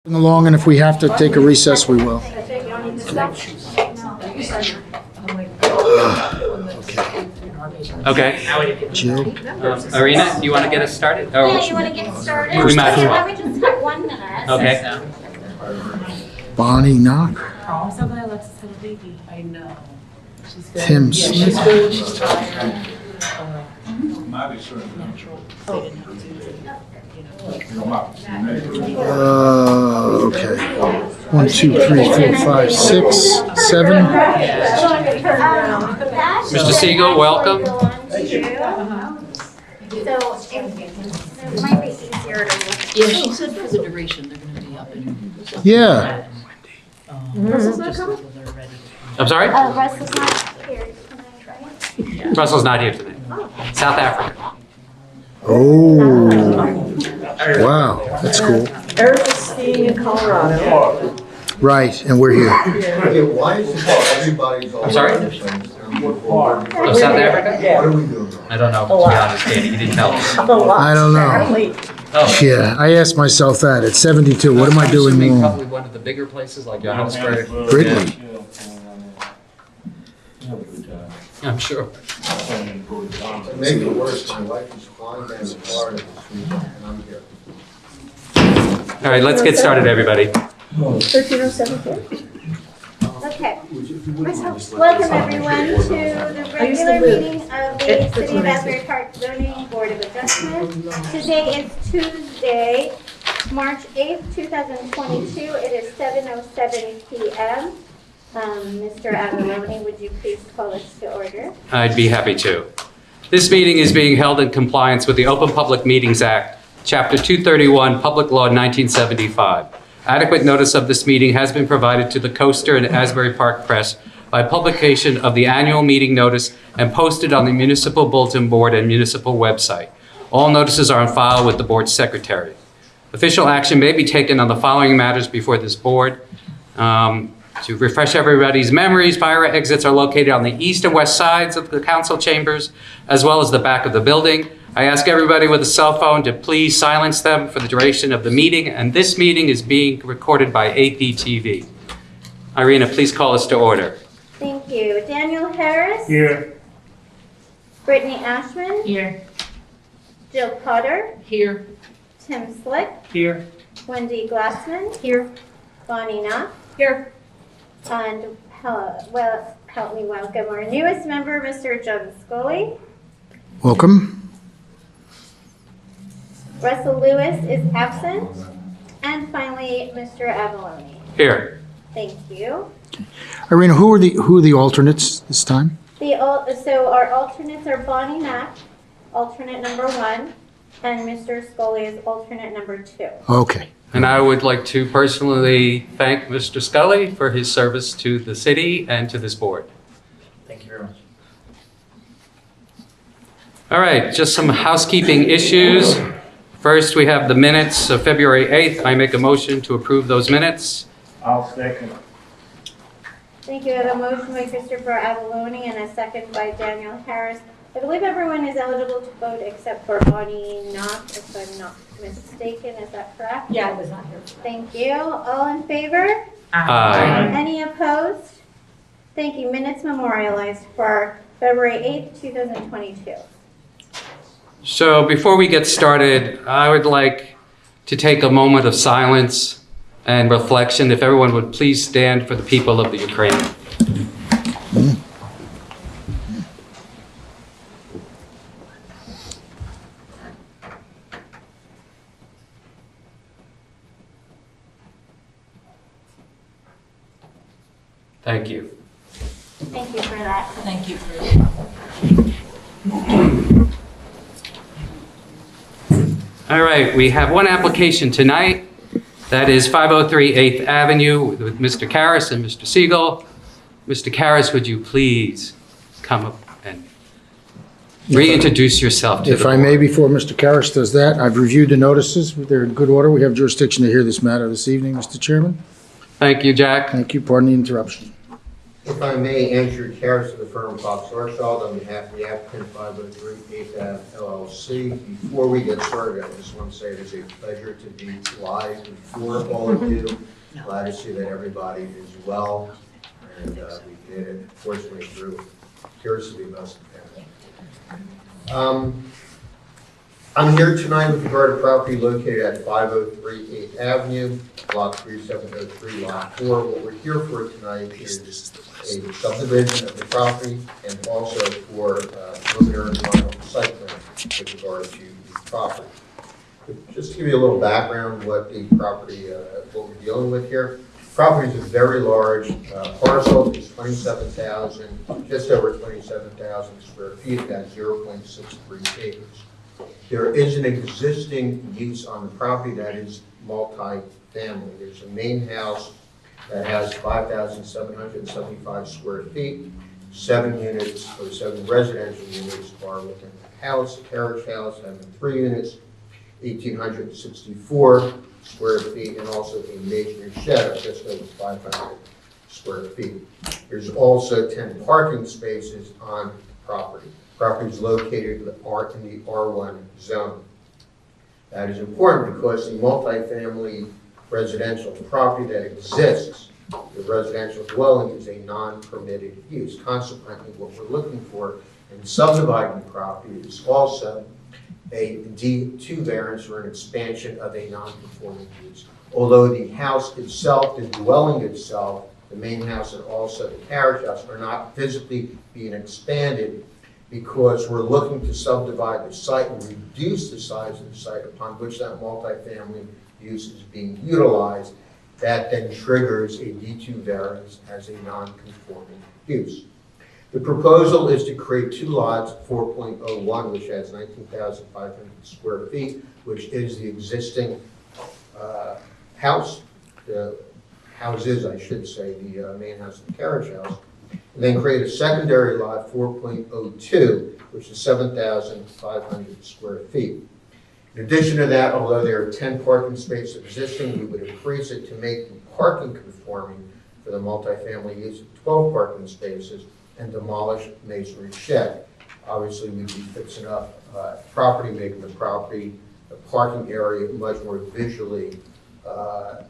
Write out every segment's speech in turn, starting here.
Along, and if we have to take a recess, we will. Okay. Jill? Arena, do you want to get us started? Yeah, you want to get started? We might as well. Let me just have 1 minute. Okay. Bonnie Knock? I'm so glad Alexis had a baby. I know. She's good. Tim Yeah, she's Smith? good. She's tired. Natural. They didn't have to, Okay. 1, 2, 3, 4, 5, 6, 7. Mr. Siegel, welcome. So it might be easier to look. Yeah, she said for the duration, they're gonna be up and. Yeah. Russell's not coming? They're ready. I'm sorry? Russell's not here tonight, right? Russell's not here today. South Africa. Oh. Wow, that's cool. Eric is skiing in Colorado. Right, and we're here. Why is it everybody's all? I'm sorry? Oh, South Africa? What are we doing? I don't know, to be honest, Katie, you didn't tell us. A lot. I don't know. Apparently. Oh. Yeah, I asked myself that. At 72, what am I doing assuming wrong? Probably one of the bigger places like Johannesburg. Gridley. I'm sure. To make it worse, my wife is flying down to Florida this week, and I'm here. All right, let's get started, everybody. 1307 here. Okay. Welcome everyone to the regular meeting of the City of Asbury Park Zoning Board of Adjustment. Today is Tuesday, March 8th, 2022. It is 7:07 p.m. Mr. Avalone, would you please call us to order? I'd be happy to. This meeting is being held in compliance with the Open Public Meetings Act, Chapter 231, Public Law 1975. Adequate notice of this meeting has been provided to the Coaster and Asbury Park Press by publication of the annual meeting notice and posted on the Municipal Bulletin Board and municipal website. All notices are on file with the board's secretary. Official action may be taken on the following matters before this board. To refresh everybody's memories, fire exits are located on the east and west sides of the council chambers, as well as the back of the building. I ask everybody with a cell phone to please silence them for the duration of the meeting, and this meeting is being recorded by APTV. Irina, please call us to order. Thank you. Daniel Harris? Here. Brittany Ashman? Here. Jill Potter? Here. Tim Slick? Here. Wendy Glassman? Here. Bonnie Knopf? Here. And help me welcome our newest member, Mr. John Scully. Welcome. Russell Lewis is absent. And finally, Mr. Avalone. Here. Thank you. Irina, who are the alternates this time? So our alternates are Bonnie Knopf, alternate number 1, and Mr. Scully is alternate number 2. Okay. And I would like to personally thank Mr. Scully for his service to the city and to this board. Thank you very much. All right, just some housekeeping issues. First, we have the minutes of February 8th. I make a motion to approve those minutes. I'll second. Thank you. I have a motion by Christopher Avalone and a second by Daniel Harris. I believe everyone is eligible to vote except for Bonnie Knopf, if I'm not mistaken. Is that correct? Yeah, I was not here. Thank you. All in favor? Aye. Any opposed? Thank you. Minutes memorialized for February 8th, 2022. So before we get started, I would like to take a moment of silence and reflection. If everyone would please stand for the people of the Ukraine. Thank you. Thank you for that. Thank you for. All right, we have one application tonight. That is 503 8th Avenue with Mr. Karras and Mr. Siegel. Mr. Karras, would you please come up and reintroduce yourself to the If board? I may, before Mr. Karras does that, I've reviewed the notices. They're in good order. We have jurisdiction to hear this matter this evening, Mr. Chairman. Thank you, Jack. Thank you. Pardon the interruption. If I may, Andrew Karras of the firm Fox Orchard on behalf of the applicant 503 8th Ave LLC. Before we get started, I just want to say it is a pleasure to be live before all of you. Glad to see that everybody is well, and we did it fortunately through appears to be most of the family. I'm here tonight with regard to property located at 503 8th Avenue, Block 3703, Lot 4. What we're here for tonight is a subdivision of the property and also for preliminary and final site plan with regard to the property. Just to give you a little background what the property, what we're dealing with here. Property is a very large parcel. It's 27,000, just over 27,000 square feet. That's 0.63 acres. There is an existing use on the property that is multi-family. There's a main house that has 5,775 square feet. 7 units or 7 residential units are within the house. A carriage house having 3 units, 1,864 square feet, and also a masonry shed of just over 500 square feet. There's also 10 parking spaces on the property. Property is located in the R1 zone. That is important because the multifamily residential property that exists, the residential dwelling, is a non-permitted use. Consequently, what we're looking for in subdividing the property is also a D2 variance or an expansion of a non-conforming use. Although the house itself, the dwelling itself, the main house and also the carriage house are not physically being expanded, because we're looking to subdivide the site and reduce the size of the site upon which that multifamily use is being utilized. That then triggers a D2 variance as a non-conforming use. The proposal is to create 2 lots, 4.01, which has 19,500 square feet, which is the existing house, the houses, I should say, the main house and the carriage house. And then create a secondary lot, 4.02, which is 7,500 square feet. In addition to that, although there are 10 parking spaces existing, we would increase it to make the parking conforming for the multifamily use of 12 parking spaces and demolish masonry shed. Obviously, we'd be fixing up property, making the property, the parking area much more visually a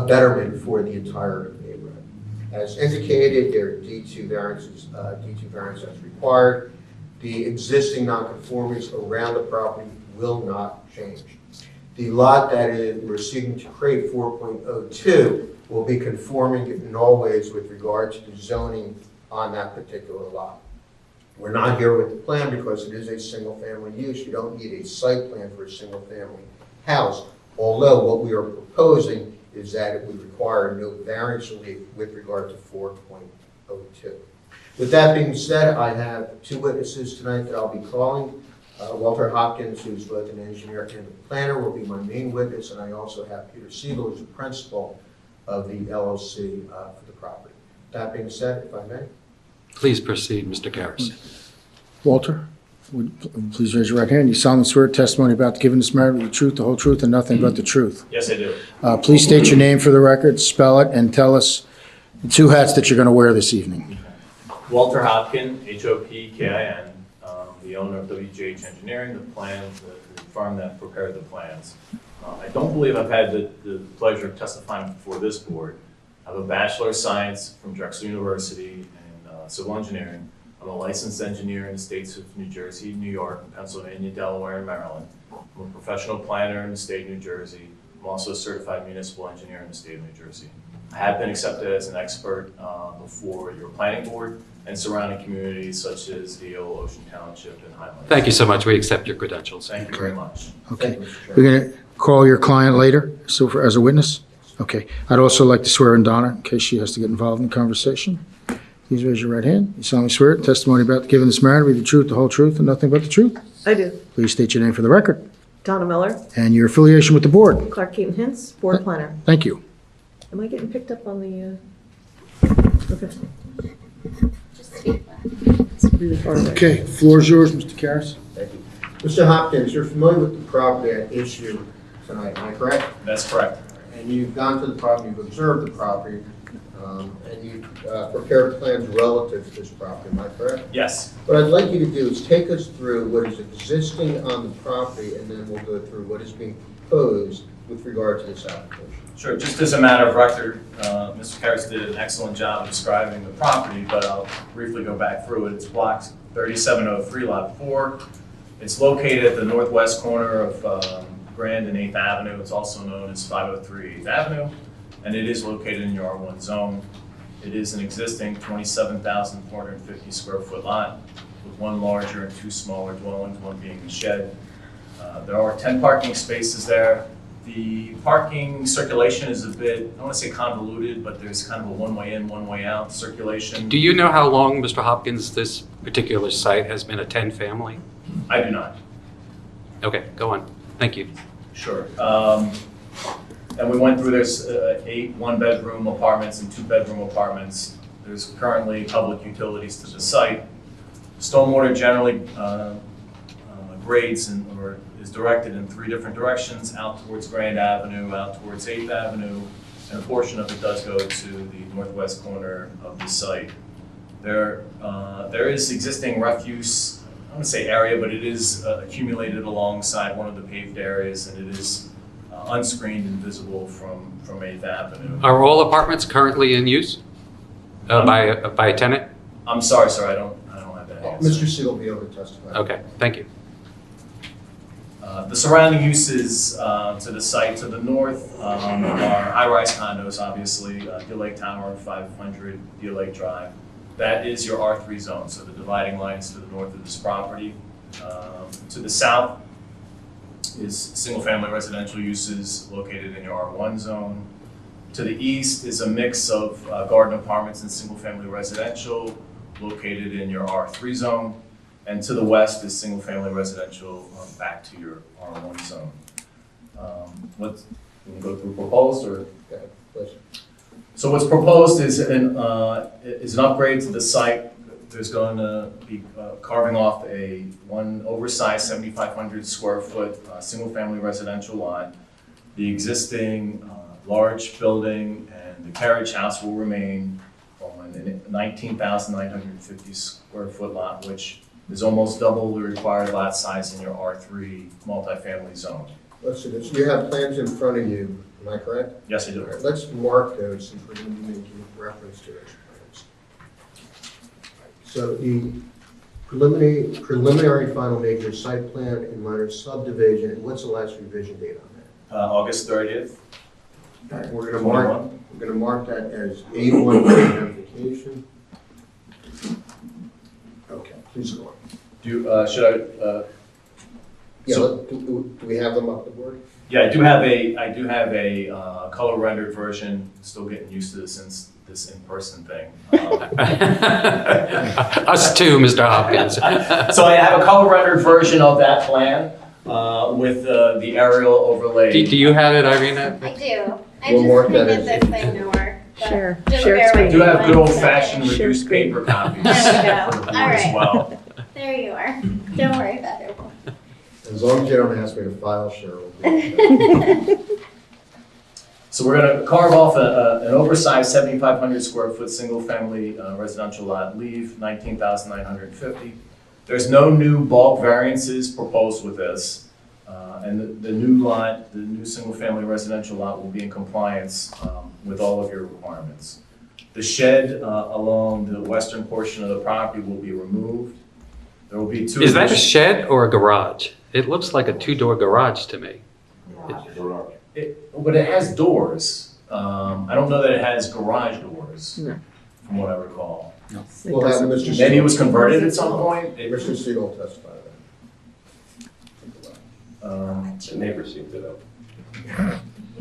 betterment for the entire neighborhood. As indicated, there are D2 variances, D2 variance as required. The existing nonconformities around the property will not change. The lot that we're seeking to create, 4.02, will be conforming in all ways with regard to the zoning on that particular lot. We're not here with the plan because it is a single-family use. You don't need a site plan for a single-family house, although what we are proposing is that it would require no variance relief with regard to 4.02. With that being said, I have 2 witnesses tonight that I'll be calling. Walter Hopkins, who's both an engineer and a planner, will be my main witness, and I also have Peter Siegel, who's the principal of the LLC for the property. That being said, if I may. Please proceed, Mr. Karras. Walter, please raise your right hand. You solemnly swear testimony about to give in this matter the truth, the whole truth, and nothing but the truth. Yes, I do. Please state your name for the record, spell it, and tell us the 2 hats that you're going to wear this evening. Walter Hopkin, Hopkin, the owner of WGH Engineering, the firm that prepared the plans. I don't believe I've had the pleasure of testifying before this board. I have a Bachelor of Science from Drexel University in civil engineering. I'm a licensed engineer in the states of New Jersey, New York, Pennsylvania, Delaware, and Maryland. I'm a professional planner in the state of New Jersey. I'm also a certified municipal engineer in the state of New Jersey. I have been accepted as an expert before your planning board and surrounding communities such as Deal, Ocean Township, and Highland. Thank you so much. We accept your credentials. Thank you very much. Okay. We're going to call your client later as a witness? Okay. I'd also like to swear in Donna in case she has to get involved in the conversation. Please raise your right hand. You solemnly swear testimony about to give in this matter be the truth, the whole truth, and nothing but the truth? I do. Please state your name for the record Donna Miller, and your affiliation with the board. Clark Keaton Hintz, board planner. Thank you. Am I getting picked up on the, okay. Just speak loud. It's really far away. Okay, floor is yours, Mr. Karras. Thank you. Mr. Hopkins, you're familiar with the property at issue tonight, am I correct? That's correct. And you've gone to the property, you've observed the property. and you prepared plans relative to this property, am I correct? Yes. What I'd like you to do is take us through what is existing on the property, and then we'll go through what is being proposed with regard to this application. Sure, just as a matter of record, Mr. Karras did an excellent job of describing the property, but I'll briefly go back through it. It's block 3703, lot 4. It's located at the northwest corner of Grand and 8th Avenue. It's also known as 503 8th Avenue, and it is located in your R1 zone. It is an existing 27,450 square foot lot with one larger and two smaller dwellings, one being a shed. There are 10 parking spaces there. The parking circulation is a bit, I don't want to say convoluted, but there's kind of a one-way in, one-way out circulation. Do you know how long, Mr. Hopkins, this particular site has been a 10-family? I do not. Okay, go on. Thank you. Sure. And we went through, there's 8 one-bedroom apartments and 2-bedroom apartments. There's currently public utilities to the site. Stormwater generally grades or is directed in 3 different directions, out towards Grand Avenue, out towards 8th Avenue, and a portion of it does go to the northwest corner of the site. There is existing refuse, I wouldn't say area, but it is accumulated alongside one of the paved areas, and it is unscreened and visible from 8th Avenue. Are all apartments currently in use by a tenant? I'm sorry, sir, I don't have that answer. Mr. Siegel will be able to testify. Okay, thank you. The surrounding uses to the site to the north are high-rise condos, obviously, Deal Lake Tower, 500 Deal Lake Drive. That is your R3 zone, so the dividing lines to the north of this property. To the south is single-family residential uses located in your R1 zone. To the east is a mix of garden apartments and single-family residential located in your R3 zone. And to the west is single-family residential back to your R1 zone. We can go through proposed or? Okay, please. So what's proposed is an upgrade to the site. There's going to be carving off one oversized 7,500 square foot single-family residential lot. The existing large building and the carriage house will remain on a 19,950 square foot lot, which is almost double the required lot size in your R3 multifamily zone. Let's do this. You have plans in front of you, am I correct? Yes, I do. All right, let's mark those since we're going to be making reference to those plans. So the preliminary final major site plan and minor subdivision, what's the last revision date on that? August 30th. All right, we're going to mark that as A1 for identification. Okay, please go on. Should I? Yeah, So- do we have them up the board? Yeah, I do have a color rendered version. Still getting used to this in-person thing. Us too, Mr. Hopkins. So I have a color rendered version of that plan with the aerial overlay. Do you have it, Irina? I do. I We'll just mark that printed as- this thing to work. but Share just bear screen. with I do me have good one old-fashioned second. Share reduced screen. paper copies There we go. for the board All as right. well. There you are. Don't worry about it. As long as you don't ask me to file share. we'll do So we're going to carve off an oversized 7,500 square foot single-family residential lot, leave 19,950. There's no new bulk variances proposed with this, and the new lot, the new single-family residential lot will be in compliance with all of your requirements. The shed along the western portion of the property will be removed. There will be 2. Is that a shed or a garage? It looks like a 2-door garage to me. But it has doors. I don't know that it has garage doors, No. from what I recall. It We'll have doesn't. Mr. Maybe it was Siegel- converted at some point. Mr. Siegel will testify to The neighbors seem to know.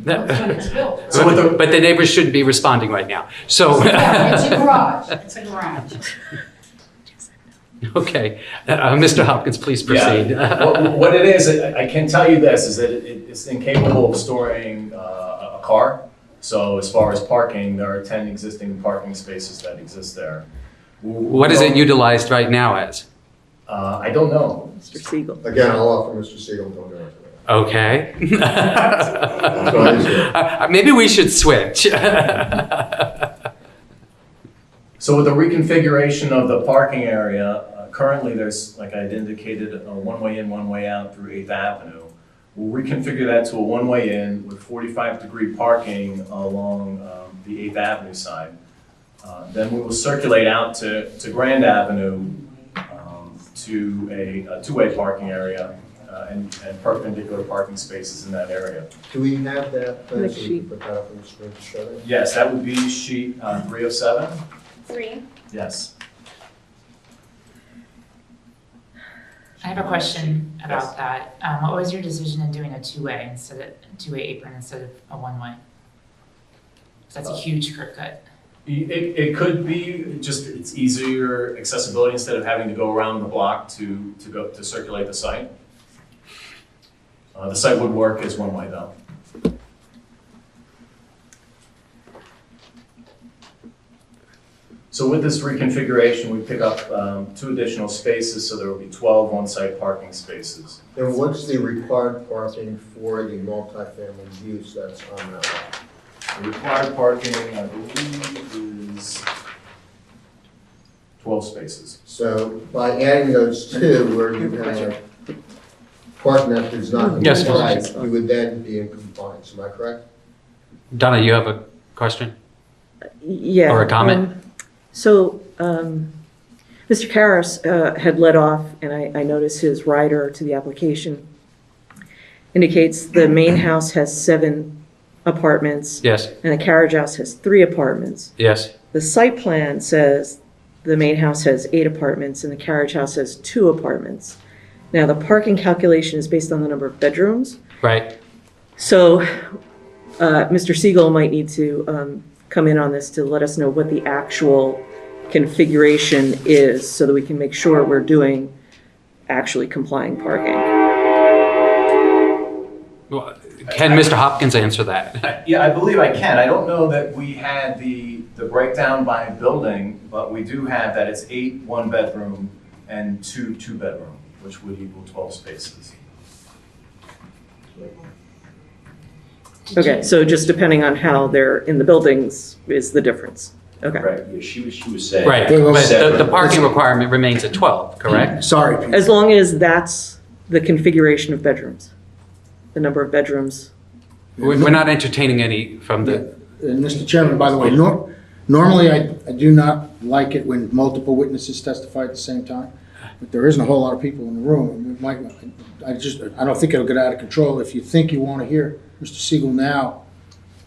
It's built. So with the- But the neighbors shouldn't be responding right now. So, Yeah, it's a garage. It's a garage. okay. Mr. Hopkins, please proceed. Yeah. What it is, I can tell you this, is that it's incapable of storing a car. So as far as parking, there are 10 existing parking spaces that exist there. What is it utilized right now as? I don't know. Mr. Siegel. that. Again, I'll offer Mr. Siegel, don't go into that. Okay. That's why he's here. Maybe we should switch. So with the reconfiguration of the parking area, currently there's, like I had indicated, a one-way in, one-way out through 8th Avenue. We'll reconfigure that to a one-way in with 45-degree parking along the 8th Avenue side. Then we will circulate out to Grand Avenue to a two-way parking area and perpendicular parking spaces in that area. Do we have that plan Next so we sheet. can put that up on the screen to show that? Yes, that would be sheet 3 of 7. 3. Yes. I have a question Yes. about that. What was your decision in doing a two-way apron instead of a one-way? 'Cause that's a huge curb cut. It could be just, it's easier accessibility instead of having to go around the block to circulate the site. The site would work as one way though. So with this reconfiguration, we pick up 2 additional spaces, so there will be 12 on-site parking spaces. And what's the required parking for the multifamily use that's on that lot? The required parking, I believe, is 12 spaces. So by adding those 2 where you have parking that does not Yes, comply, yes. you would then be in compliance, am I correct? Donna, you have a question? Yeah. Or a comment? So, Mr. Karras had led off, and I noticed his rider to the application indicates the main house has 7 apartments, Yes, and the carriage house has 3 apartments. yes. The site plan says the main house has 8 apartments, and the carriage house has 2 apartments. Now, the parking calculation is based on the number of bedrooms. Right. So, Mr. Siegel might need to come in on this to let us know what the actual configuration is so that we can make sure we're doing actually complying parking. Well, can Mr. Hopkins answer that? Yeah, I believe I can. I don't know that we had the breakdown by building, but we do have that it's 8 one-bedroom and 2 two-bedroom, which would equal 12 spaces. Okay, so just depending on how they're in the buildings is the difference. Okay. Right, yeah, she was saying. Right, Wait, wait, but the parking requirement remains at 12, correct? Sorry, Peter. As long as that's the configuration of bedrooms, the number of bedrooms. We're not entertaining any from the, And Mr. Chairman, by the way, normally I do not like it when multiple witnesses testify at the same time, but there isn't a whole lot of people in the room. And we might, I don't think it'll get out of control. If you think you want to hear Mr. Siegel now,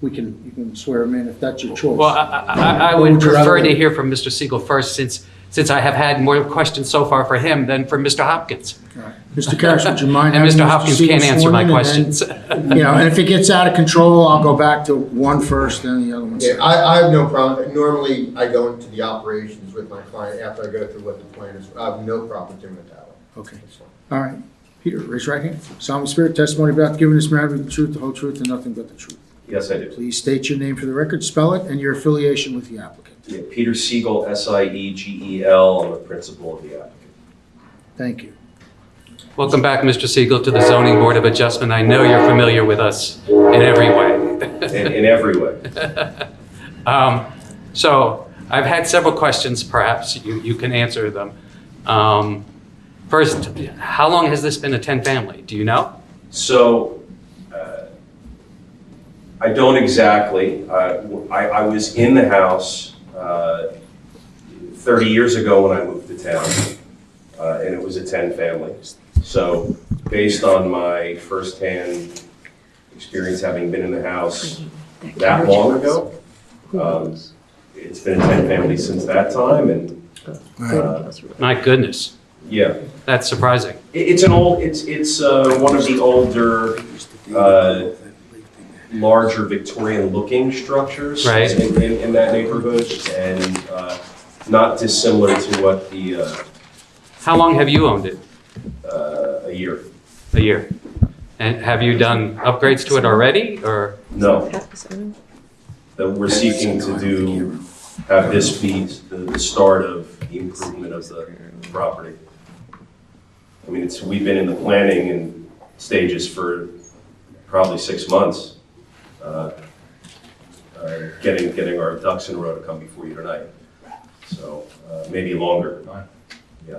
you can swear him in if that's your choice. well, I What would would you prefer rather- to hear from Mr. Siegel first, since I have had more questions so far for him than for Mr. Hopkins. All right. Mr. Karras, would you mind And having Mr. Hopkins Siegel can't answer sworn my in, and questions. then, and if it gets out of control, I'll go back to one first, then the other one Yeah, second. I have no problem. Normally, I go into the operations with my client after I go through what the plan is. I have no problem doing it that way. Okay. That's fine. All right. Peter, raise your right hand. Solemn spirit testimony about giving this matter the truth, the whole truth, and nothing but the truth. Yes, I do. Please state your name for the record, spell it, and your affiliation with the applicant. Yeah, Peter Siegel, Siegel. I'm a principal of the applicant. Thank you. Welcome back, Mr. Siegel, to the Zoning Board of Adjustment. I know you're familiar with us in every way. In every way. So I've had several questions, perhaps you can answer them. First, how long has this been a 10-family? Do you know? So, I don't exactly. I was in the house 30 years ago when I moved to town, and it was a 10-family. So, based on my firsthand experience having been in the house that long ago, it's been a 10-family since that time, and My goodness, yeah. that's surprising. It's an old, it's one of the older, larger Victorian-looking structures Right. in that neighborhood, and not dissimilar to what the How long have you owned it? a year. A year. And have you done upgrades to it already, or? No, that we're seeking to have this be the start of the improvement of the property. I mean, we've been in the planning and stages for probably 6 months. Getting our ducks in a row to come before you tonight. So maybe longer. Yeah.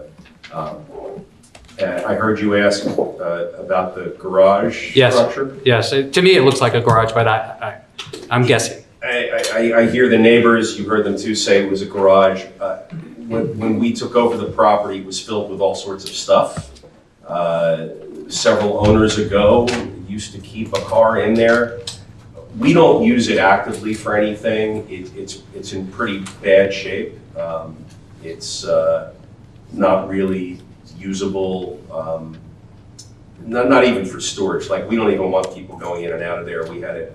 I heard you ask about the garage Yes. structure. Yes, to me, it looks like a garage, but I'm guessing. I hear the neighbors, you heard them too, say it was a garage. When we took over the property, it was filled with all sorts of stuff. Several owners ago, used to keep a car in there. We don't use it actively for anything. It's in pretty bad shape. It's not really usable, not even for storage. Like, we don't even want people going in and out of there. We had it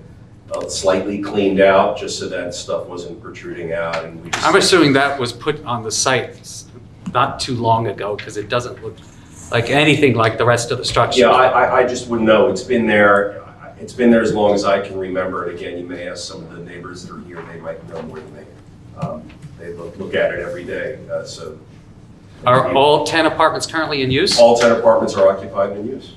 slightly cleaned out just so that stuff wasn't protruding out. And we just, I'm assuming that was put on the site not too long ago, because it doesn't look like anything like the rest of the structure. yeah, I just wouldn't know. It's been there. It's been there as long as I can remember. And again, you may ask some of the neighbors that are here. They might know more than me. They look at it every day. So. Are all 10 apartments currently in use? All 10 apartments are occupied and in use.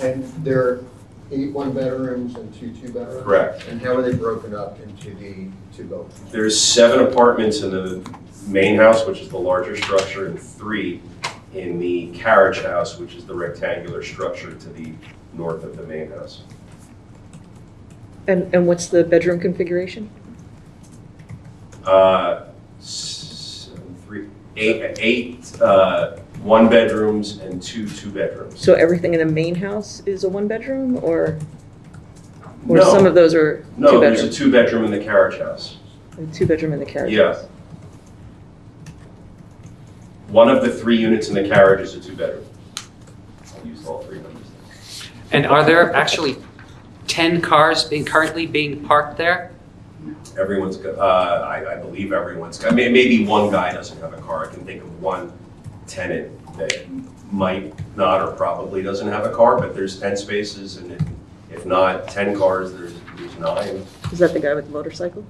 And there are 8 one-bedrooms and 2 two-bedrooms? Correct. And how are they broken up into the 2 buildings? There's 7 apartments in the main house, which is the larger structure, and 3 in the carriage house, which is the rectangular structure to the north of the main house. And what's the bedroom configuration? 8 one-bedrooms and 2 two-bedrooms. So everything in the main house is a one-bedroom, or No. some of those are No, there's a two-bedroom? 2-bedroom in the carriage house. A two-bedroom in the carriage Yeah. house? One of the 3 units in the carriage is a 2-bedroom. I used all 3 numbers. And are there actually 10 cars currently being parked there? Everyone's got, I believe everyone's got, maybe one guy doesn't have a car. I can think of one tenant that might not or probably doesn't have a car, but there's 10 spaces, and if not 10 cars, there's 9. Is that the guy with the motorcycle?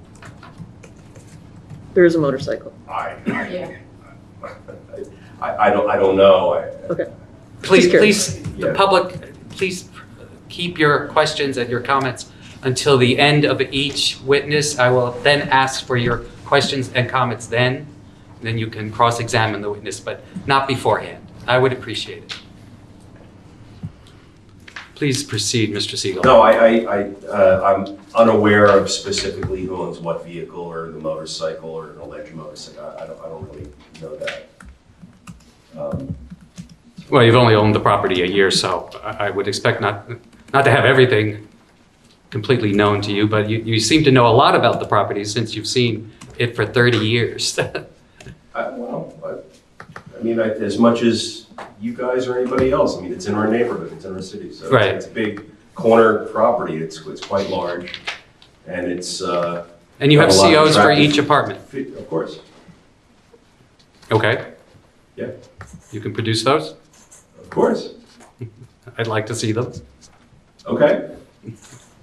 There is a motorcycle. I don't know. Okay. Please, curious. the Yeah. public, please keep your questions and your comments until the end of each witness. I will then ask for your questions and comments then. Then you can cross-examine the witness, but not beforehand. I would appreciate it. Please proceed, Mr. Siegel. No, I'm unaware of specifically who owns what vehicle, or the motorcycle, or an alleged motorcycle. I don't really know that. Well, you've only owned the property a year, so I would expect not to have everything completely known to you, but you seem to know a lot about the property since you've seen it for 30 years. As much as you guys or anybody else, it's in our neighborhood, it's in our city, so Right. it's a big corner property, it's quite large, and it's, And you have a lot of COs for attractive- each apartment? Of course, Okay. yeah, You can produce those? of course, I'd like to see them. okay.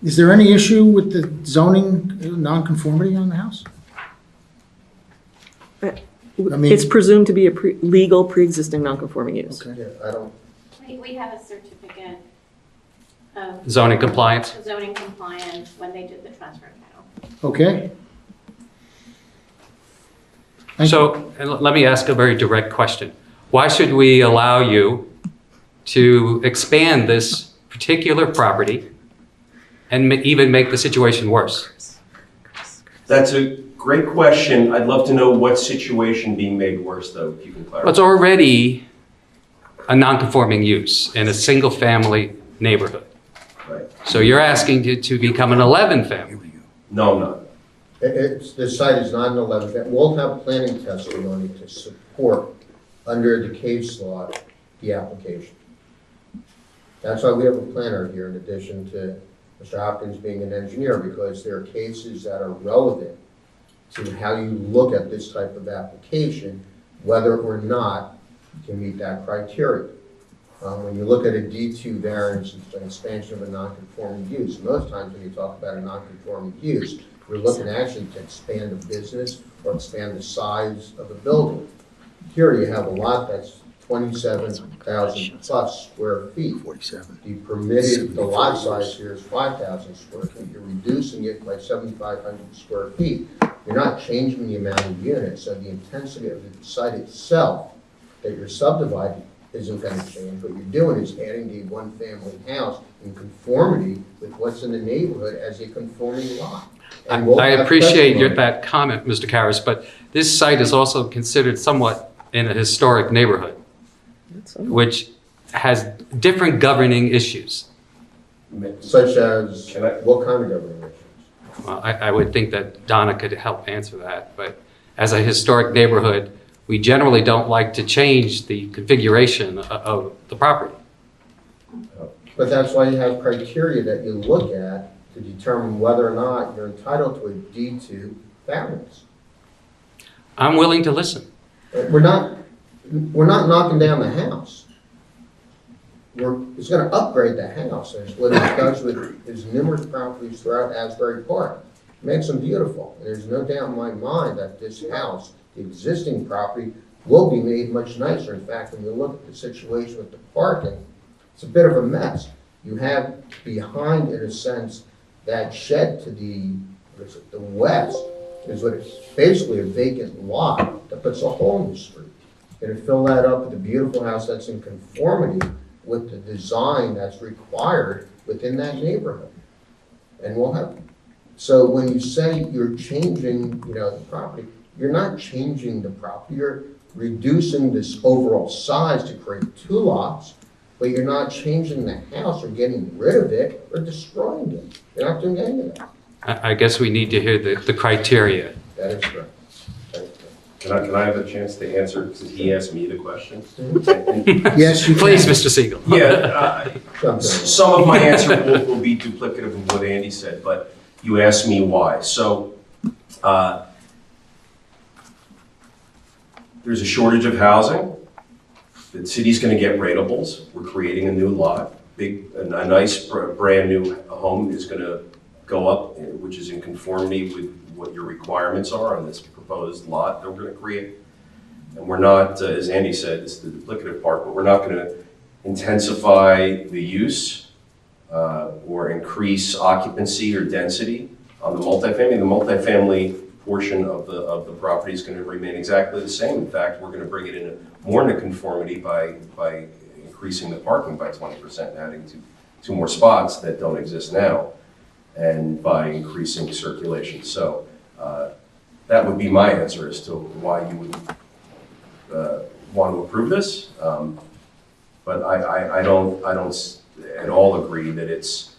Is there any issue with the zoning nonconformity on the house? I mean- It's presumed to be a legal pre-existing non-conforming use. Okay. Yeah, I don't, We have a certificate of Zoning compliance? zoning compliance when they did the transfer of title. Okay. Thank you. So, and let me ask a very direct question. Why should we allow you to expand this particular property and even make the situation worse? That's a great question. I'd love to know what situation being made worse, though, if you can Well, clarify. it's already a non-conforming use in a single-family neighborhood. Right. So you're asking it to become an 11-family. No, I'm not. the site is not an 11, it won't have planning testimony to support, under the case law, the application. That's why we have a planner here, in addition to Mr. Hopkins being an engineer, because there are cases that are relevant to how you look at this type of application, whether or not you can meet that criteria. When you look at a D2 variance, it's an expansion of a non-conforming use. Most times when you talk about a non-conforming use, we're looking actually to expand a business or expand the size of a building. Here you have a lot that's 27,000 plus square feet. 47. The lot size here is 5,000 square feet. You're reducing it by 7,500 square feet. You're not changing the amount of units, so the intensity of the site itself that you're subdividing isn't gonna change. What you're doing is adding the one-family house in conformity with what's in the neighborhood as a conforming lot. And we'll I have appreciate testimony. that comment, Mr. Karas, but this site is also considered somewhat in a historic neighborhood, which has different governing issues. Such as, Can I- what kind of governing issues? Well, I would think that Donna could help answer that, but as a historic neighborhood, we generally don't like to change the configuration of the property. But that's why you have criteria that you look at to determine whether or not you're entitled to a D2 variance. I'm willing to listen. We're not knocking down the house. It's gonna upgrade the house, as what it does with his numerous properties throughout Asbury Park. Makes them beautiful. And there's no doubt in my mind that this house, the existing property, will be made much nicer. In fact, when you look at the situation with the parking, it's a bit of a mess. You have behind, in a sense, that shed to the west is what is basically a vacant lot that puts a hole in the street. And to fill that up with a beautiful house that's in conformity with the design that's required within that neighborhood. And we'll have, so when you say you're changing, the property, you're not changing the property, you're reducing this overall size to create 2 lots, but you're not changing the house or getting rid of it or destroying it. You're not doing any of that. I guess we need to hear the criteria. That is correct. That is correct. Can I have a chance to answer, since he asked me the question? Yes, you can. Please, Mr. Siegel. Some of my answer will be duplicative of what Andy said, but you asked me why. So, there's a shortage of housing. The city's gonna get rateables. We're creating a new lot. A nice, brand new home is gonna go up, which is in conformity with what your requirements are on this proposed lot that we're gonna create. And we're not, as Andy said, it's the duplicative part, but we're not gonna intensify the use or increase occupancy or density on the multifamily. The multifamily portion of the property is gonna remain exactly the same. In fact, we're gonna bring it in more into conformity by increasing the parking by 20% and adding 2 more spots that don't exist now, and by increasing circulation. So that would be my answer as to why you would want to approve this. But I don't at all agree that it's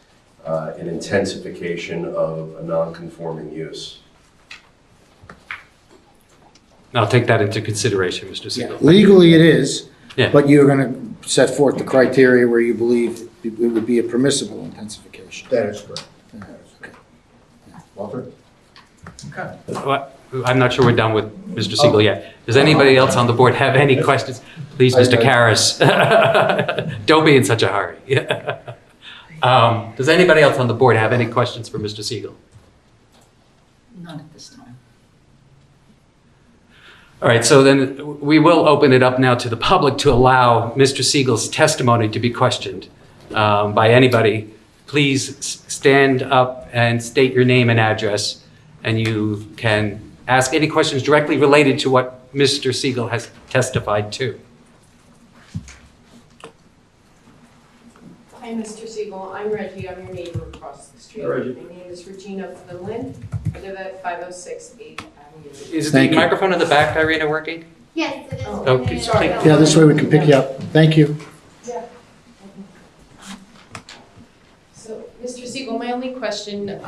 an intensification of a non-conforming use. I'll take that into consideration, Mr. Siegel. Legally it is, Yeah. but you're going to set forth the criteria where you believe it would be a permissible intensification. That is correct. That is correct. Walter? What? I'm not sure we're done with Mr. Siegel yet. Does anybody else on the board have any questions? Please, Mr. Karas, don't be in such a hurry. Does anybody else on the board have any questions for Mr. Siegel? Not at this time. All right, so then we will open it up now to the public to allow Mr. Siegel's testimony to be questioned by anybody. Please stand up and state your name and address, and you can ask any questions directly related to what Mr. Siegel has testified to. Hi, Mr. Siegel. I'm Reggie. I'm your neighbor across the street. Hi, Reggie. My name is Regina Finland. I live at 506 8th Avenue. Is Thank the you. microphone in the back, Irina, working? Yes, it is. Okay, sorry. Yeah, this way we can pick you up. Thank you. Yeah. So, Mr. Siegel, my only question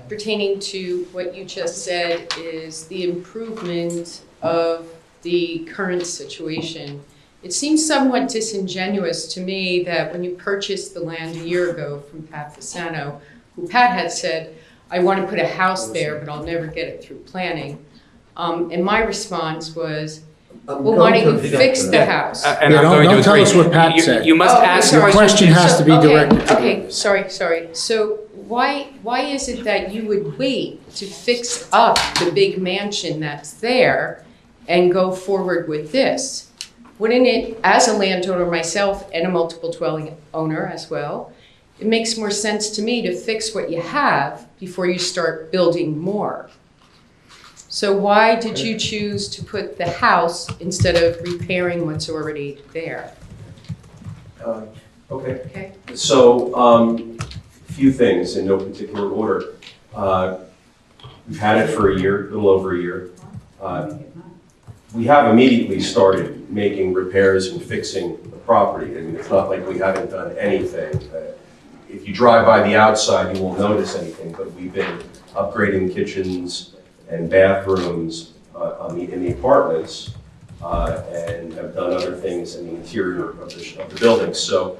pertaining to what you just said is the improvement of the current situation. It seems somewhat disingenuous to me that when you purchased the land a year ago from Pat Fasano, who Pat had said, I want to put a house there, but I'll never get it through planning. And my response was, well, why don't you fix the house? And Yeah, I'm going to don't tell agree. us what Pat said. You must Okay, ask Your sorry. question has to be directed to Okay, sorry. So why is it that you would wait to fix up the big mansion that's there and go forward with this? Wouldn't it, as a landowner myself and a multiple dwelling owner as well, it makes more sense to me to fix what you have before you start building more? So why did you choose to put the house instead of repairing what's already there? Okay. Okay. So, a few things in no particular order. We've had it for a year, a little over a year. We have immediately started making repairs and fixing the property. I mean, it's not like we haven't done anything. If you drive by the outside, you won't notice anything, but we've been upgrading kitchens and bathrooms in the apartments and have done other things in the interior of the building. So,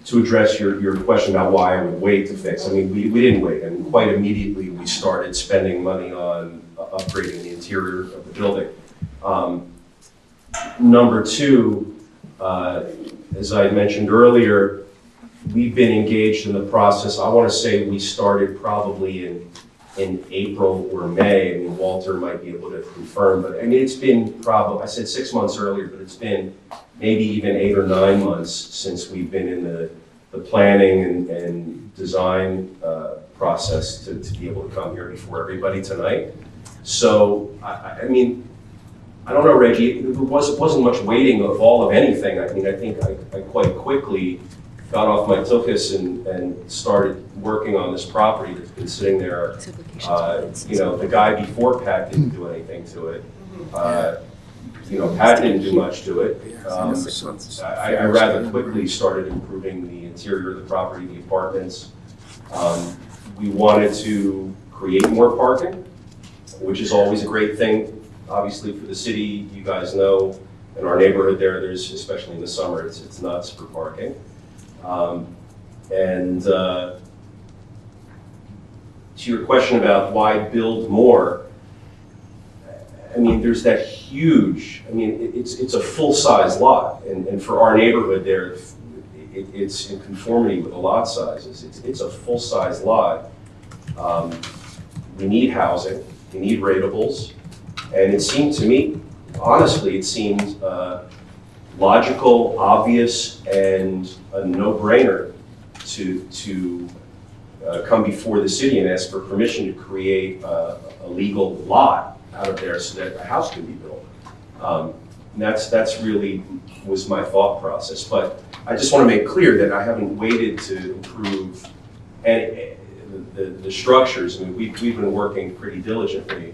to address your question about why I would wait to fix, I mean, we didn't wait. I mean, quite immediately, we started spending money on upgrading the interior of the building. Number two, as I mentioned earlier, we've been engaged in the process. I want to say we started probably in April or May. I mean, Walter might be able to confirm, but I mean, it's been probably, I said 6 months earlier, but it's been maybe even 8 or 9 months since we've been in the planning and design process to be able to come here before everybody tonight. So, I mean, I don't know, Reggie, it wasn't much waiting of all of anything. I mean, I think I quite quickly got off my tuchus and started working on this property that's been sitting there. You know, the guy before Pat didn't do anything to it. You know, Pat didn't do much to it. I rather quickly started improving the interior of the property, the apartments. We wanted to create more parking, which is always a great thing. Obviously for the city, you guys know, in our neighborhood there's, especially in the summer, it's nuts for parking. To your question about why build more, I mean, there's that huge, I mean, it's a full-size lot, and for our neighborhood there, it's in conformity with the lot sizes. It's a full-size lot. We need housing, we need rateables, and it seemed to me, honestly, it seemed logical, obvious, and a no-brainer to come before the city and ask for permission to create a legal lot out of there so that a house can be built. And that's really was my thought process. But I just want to make clear that I haven't waited to improve the structures. I mean, we've been working pretty diligently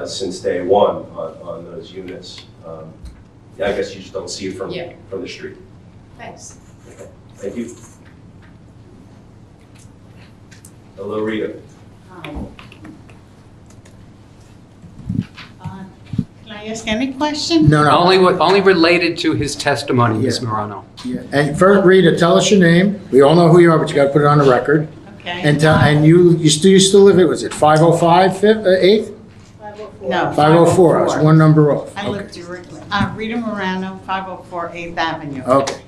since day one on those units. I guess you just don't see it from the street. Thanks. Okay. Thank you. Hello, Rita. Hi. Can I ask any question? No, no. Only related to his testimony, Ms. Yeah. Morano. Yeah. And first, Rita, tell us your name. We all know who you are, but you got to put it on the record. Okay. And you still live at, was it 505 8th? No. 504. I was one number off. I live Okay. directly, Rita Morano, 504 8th Avenue. Okay,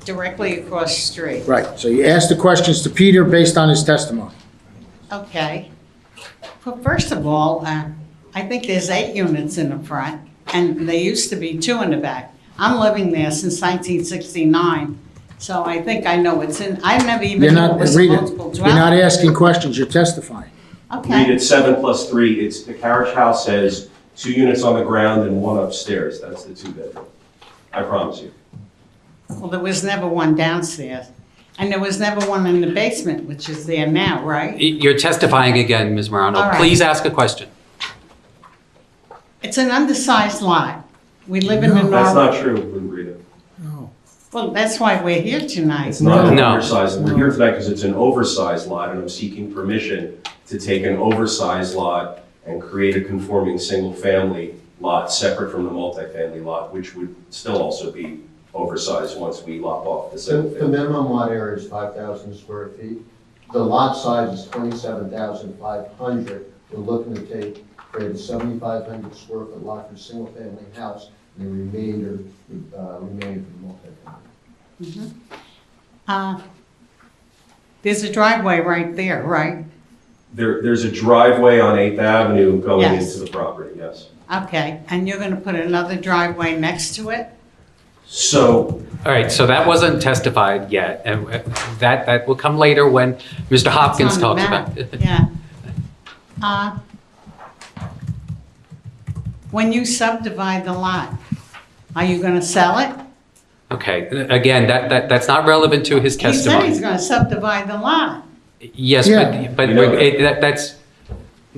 Directly across the street. right. So you asked the questions to Peter based on his testimony. Okay. Well, first of all, I think there's 8 units in the front, and there used to be 2 in the back. I'm living there since 1969, so I think I know what's in, I never You're even knew not, it was a Rita, multiple you're not dwelling. asking questions, you're testifying. Okay. Read it 7 + 3. It's the carriage house has 2 units on the ground and 1 upstairs. That's the 2-bedroom. I promise you. Well, there was never one downstairs, and there was never one in the basement, which is there now, right? You're testifying again, Ms. Morano. All right. Please ask a question. It's an undersized lot. We live in the That's normal. not true, Rita. Well, that's why we're here tonight. It's not an No. oversized. We're here tonight because it's an oversized lot, and I'm seeking permission to take an oversized lot and create a conforming single-family lot separate from the multifamily lot, which would still also be oversized once we lop off the The single-family. minimum lot area is 5,000 square feet. The lot size is 27,500. We're looking to create a 7,500 square foot lot for a single-family house, and the remainder for multifamily. There's a driveway right there, right? There's a driveway on 8th Avenue going Yes. into the property, yes. Okay, and you're gonna put another driveway next to it? So, All right, so that wasn't testified yet, and that will come later when Mr. Hopkins It's on the talks about map. it. Yeah. When you subdivide the lot, are you gonna sell it? Okay, again, that's not relevant to his He said he's testimony. gonna subdivide the lot. Yes, Yeah. but You know that's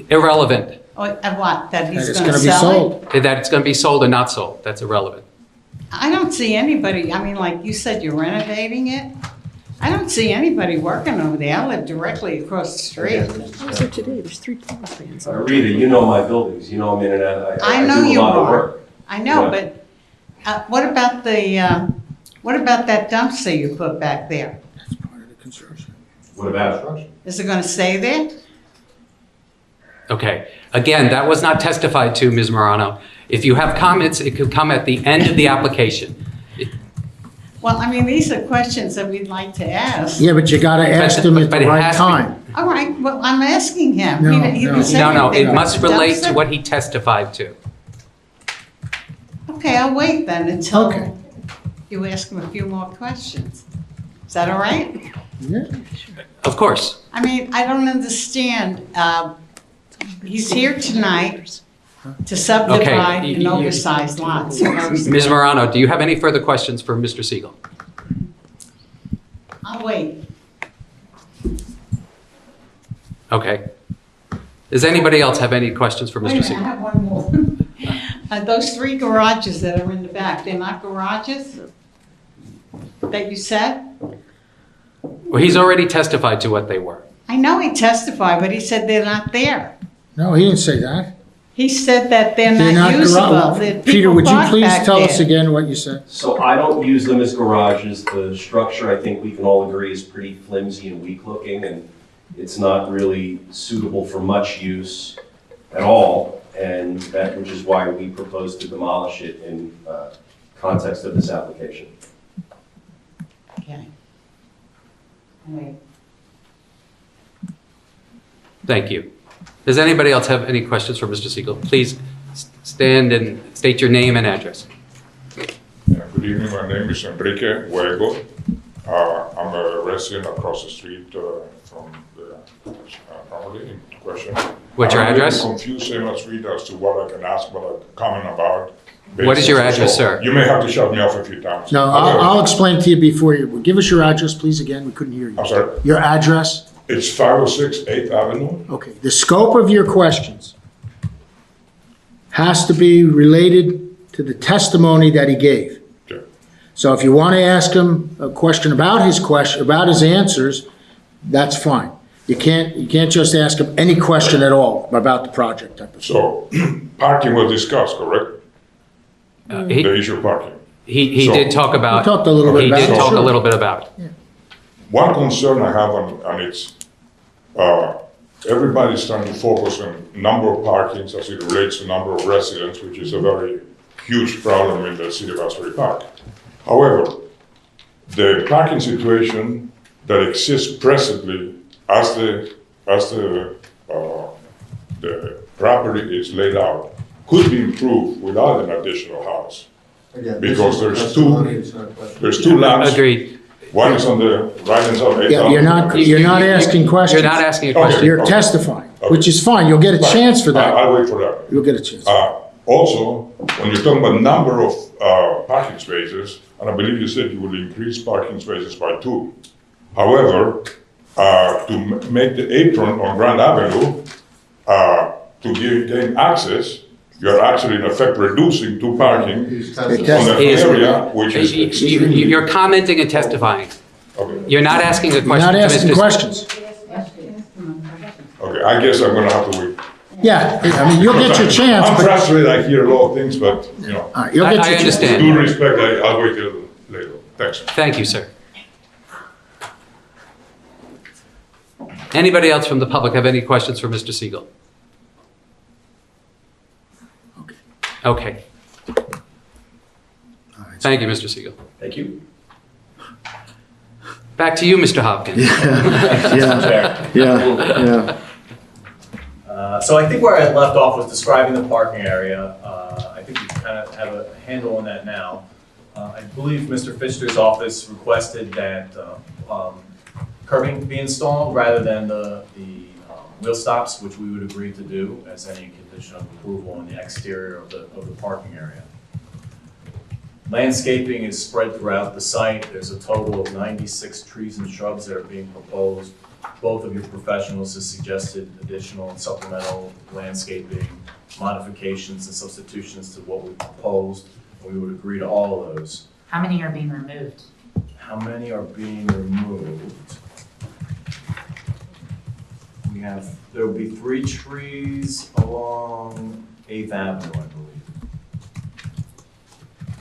irrelevant. Or what, that he's It's gonna gonna be sell it? sold. That it's going to be sold or not sold, that's irrelevant. I don't see anybody, I mean, like you said, you're renovating it. I don't see anybody working over there. I live directly across the street. Also today, there's 3 floor plans. Rita, you know my buildings, you know I'm in and out, I I know do a you lot of are. work. I know, Yeah. but what about that dumpster you put back there? That's part of the construction. What about it? Is it gonna stay there? Okay, again, that was not testified to, Ms. Morano. If you have comments, it could come at the end of the application. Well, I mean, these are questions that we'd like to ask. Yeah, but you gotta ask them at but the it right has to be- time. All right, well, I'm asking him. No, He didn't no. say No, anything it about must the relate to dumpster. what he testified to. Okay, I'll wait then until Okay. you ask him a few more questions. Is that all right? Yeah. Of course. I mean, I don't understand. He's here tonight to subdivide Okay, an oversized lot. Ms. Morano, do you have any further questions for Mr. Siegel? I'll wait. Okay. Does anybody else have any questions for Wait a Mr. minute, I Siegel? have one more. Those 3 garages that are in the back, they're not garages that you said? Well, he's already testified to what they were. I know he testified, but he said they're not there. No, he didn't say that. He said that they're They're not not usable. garage. that Peter, people would you park please back tell us there. again what you said? So I don't use them as garages. The structure, I think we can all agree, is pretty flimsy and weak looking, and it's not really suitable for much use at all, and that, which is why we propose to demolish it in context of this application. Okay. Wait. Thank you. Does anybody else have any questions for Mr. Siegel? Please stand and state your name and address. Yeah, good evening, my name is Enrique Huego. I'm a resident across the street from the property in question. What's your address? I'm confused, same as Rita, as to what I can ask, what I can comment about. What is your address, sir? You may have to shut me off a few times. No, I'll explain to you before you, give us your address, please, again, we couldn't hear you. I'm sorry, Your address? it's 506 8th Avenue. Okay, the scope of your questions has to be related to the testimony that he gave. Okay. So if you want to ask him a question, about his answers, that's fine. You can't just ask him any question at all about the project type of stuff. So parking was discussed, correct? He The issue of parking. he So- did talk about. We talked a little bit He about did it, talk a sure. little bit about it. One concern I have, and it's, everybody's trying to focus on number of parkings as it relates to number of residents, which is a very huge problem in the city of Asbury Park. However, the parking situation that exists presently as the property is laid out could be improved without an additional house. Again, Because this is there's two- testimony, it's not a question. There's 2 lots. Agreed. One is on the right-hand side of 8th Yeah, you're not asking questions. You're not asking a Okay. question. You're testifying, which is fine, you'll get a chance for that. I'll wait for that. You'll get a chance. Also, when you're talking about number of parking spaces, and I believe you said you would increase parking spaces by 2. However, to make the apron on Grand Avenue, to gain access, you're actually in effect reducing 2 parking He's on testifying. the He is- area, which is extremely. You're commenting and testifying. Okay, You're not asking a You're question. not to asking Mr. questions. okay, I guess I'm gonna have to wait. Yeah, I mean, you'll get your chance, I'm but, frustrated, I hear a lot of things, but, you know, all right, you'll get I your chance. understand. due respect, I'll wait till later. Thanks. Thank you, sir. Anybody else from the public have any questions for Mr. Siegel? Okay. Thank you, Mr. Siegel. Thank you. Back to you, Mr. Hopkins. Yeah. So I think where I left off was describing the parking area. I think we kind of have a handle on that now. I believe Mr. Fisher's office requested that curbing be installed rather than the wheel stops, which we would agree to do as any condition of approval on the exterior of the parking area. Landscaping is spread throughout the site. There's a total of 96 trees and shrubs that are being proposed. Both of your professionals have suggested additional and supplemental landscaping modifications and substitutions to what we proposed. We would agree to all of those. How many are being removed? How many are being removed? There will be 3 trees along 8th Avenue, I believe.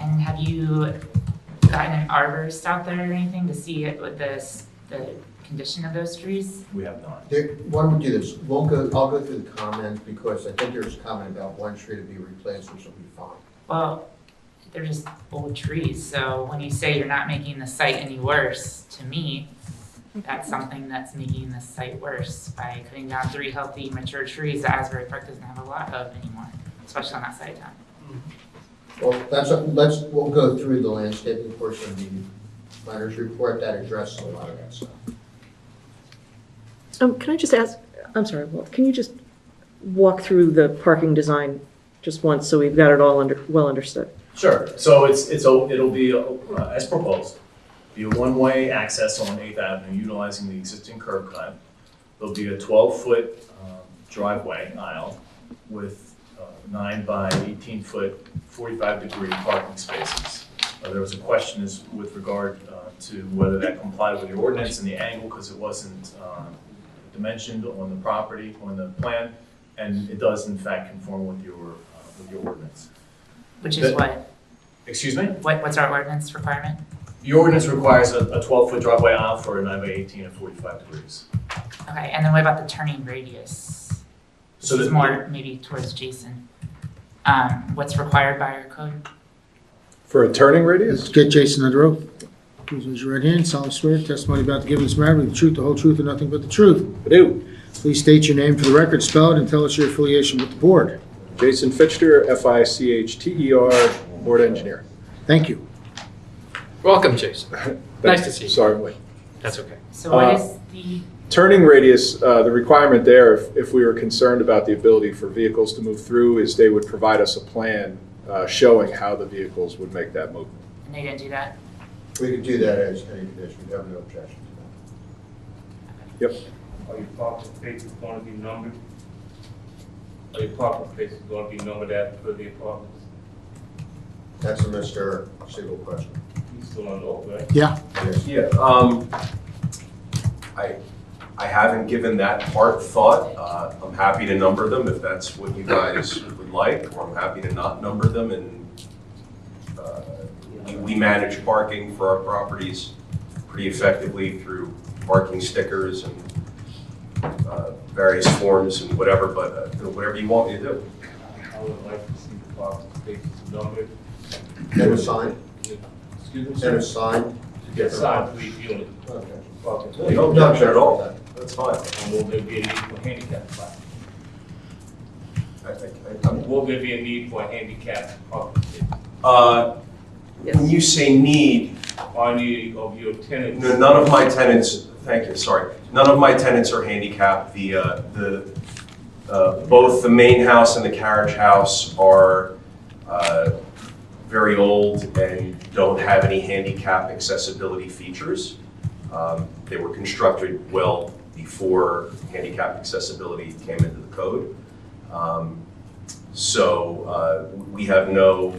And have you gotten an arborist out there or anything to see it with the condition of those trees? We have not. Why don't we do this? I'll go through the comments because I think there's a comment about one tree to be replaced, which will be fine. Well, they're just old trees, so when you say you're not making the site any worse, to me, that's something that's making the site worse by cutting down 3 healthy, mature trees that Asbury Park doesn't have a lot of anymore, especially on that side of town. Well, we'll go through the landscaping portion of the planner's report that addresses a lot of that stuff. Can I just ask, I'm sorry, Walt, can you just walk through the parking design just once so we've got it all well understood? Sure. So it'll be, as proposed, be a one-way access on 8th Avenue utilizing the existing curb cut. There'll be a 12-foot driveway aisle with 9 by 18-foot, 45-degree parking spaces. There was a question with regard to whether that complied with the ordinance and the angle because it wasn't dimensioned on the property, on the plan, and it does in fact conform with your ordinance. Which is what? Excuse me? What's our ordinance requirement? Your ordinance requires a 12-foot driveway aisle for a 9 by 18 and 45 degrees. Okay, and then what about the turning radius? So This is more maybe towards Jason. What's required by our code? For a turning radius? Let's get Jason under oath. Please raise your right hand, solemnly swear testimony about the giving this matter with the truth, the whole truth, and nothing but the truth. I do. Please state your name for the record, spell it, and tell us your affiliation with the board. Jason Fichter, Fichter, Board Engineer. Thank you. Welcome, Jason. Nice to see you. Sorry, wait. That's okay. So what is the, Turning radius, the requirement there, if we were concerned about the ability for vehicles to move through, is they would provide us a plan showing how the vehicles would make that movement. and they didn't do that? We could do that as any condition. We have no objection to that. Yep. Are your parking spaces going to be numbered? Are your parking spaces going to be numbered as per the apartments? That's a Mr. Siegel question. He's still on the oath, right? Yeah. Yes. Yeah, I haven't given that part thought. I'm happy to number them if that's what you guys would like, or I'm happy to not number them. And we manage parking for our properties pretty effectively through parking stickers and various forms and whatever, but whatever you want me to do. I would like to see the parking spaces numbered. And a sign, Excuse me, and sir? a sign. Yes, side for each unit. Okay. Parking No space. objection at all. That's fine. And will there be a need for handicap spot? I'm- Will there be a need for a handicap parking space? When you say need, Or any of your tenants? no, none of my tenants, thank you, sorry. None of my tenants are handicapped. Both the main house and the carriage house are very old and don't have any handicap accessibility features. They were constructed well before handicap accessibility came into the code. So we have no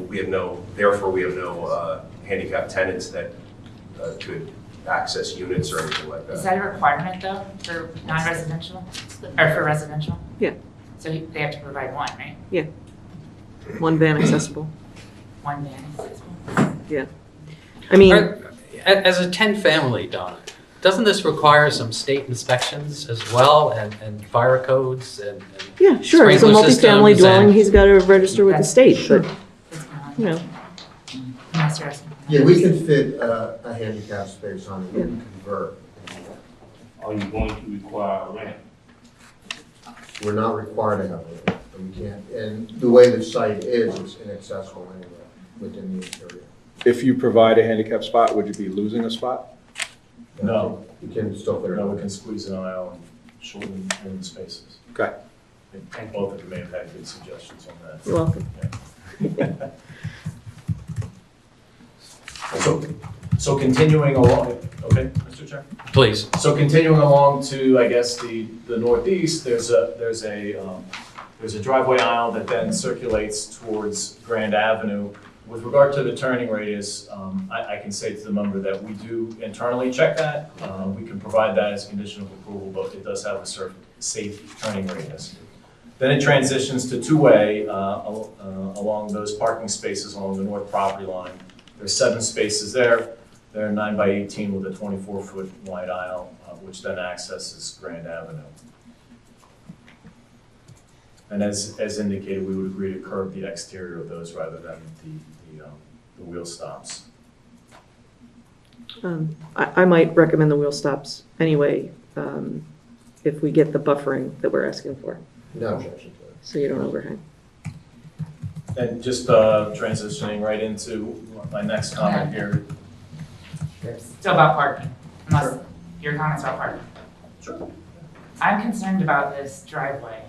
handicap tenants that could access units or anything like Is that. that a requirement though, for non-residential, or for residential? Yeah. So they have to provide one, right? One van accessible. One van accessible? I mean, As a 10-family, Donna, doesn't this require some state inspections as well and fire codes and yeah, sure, it's a sprinkler multifamily systems dwelling, and- he's got to register with the state, but, you know, Unless you're asking. Yeah, we can fit a handicap space on it, we can convert. Are you going to require a ramp? We're not required to have a ramp, we can't, and the way the site is, it's inaccessible anyway, within the interior. If you provide a handicap spot, would you be losing a spot? No. You can still fit it No, we on. can squeeze an aisle and shorten the spaces. Okay. I think both of you may have had good suggestions on that. You're welcome. So continuing along, okay, Mr. Chair? Please. So continuing along to, I guess, the northeast, there's a driveway aisle that then circulates towards Grand Avenue. With regard to the turning radius, I can say to the member that we do internally check that. We can provide that as a condition of approval, but it does have a certain safe turning radius. Then it transitions to two-way along those parking spaces along the north property line. There's 7 spaces there. They're 9 by 18 with a 24-foot wide aisle, which then accesses Grand Avenue. And as indicated, we would agree to curb the exterior of those rather than the wheel stops. I might recommend the wheel stops anyway, if we get the buffering that we're asking for, No objection to it. so you don't overhang. And just transitioning right into my next comment here. Still about parking, unless your comments about parking. Sure. I'm concerned about this driveway.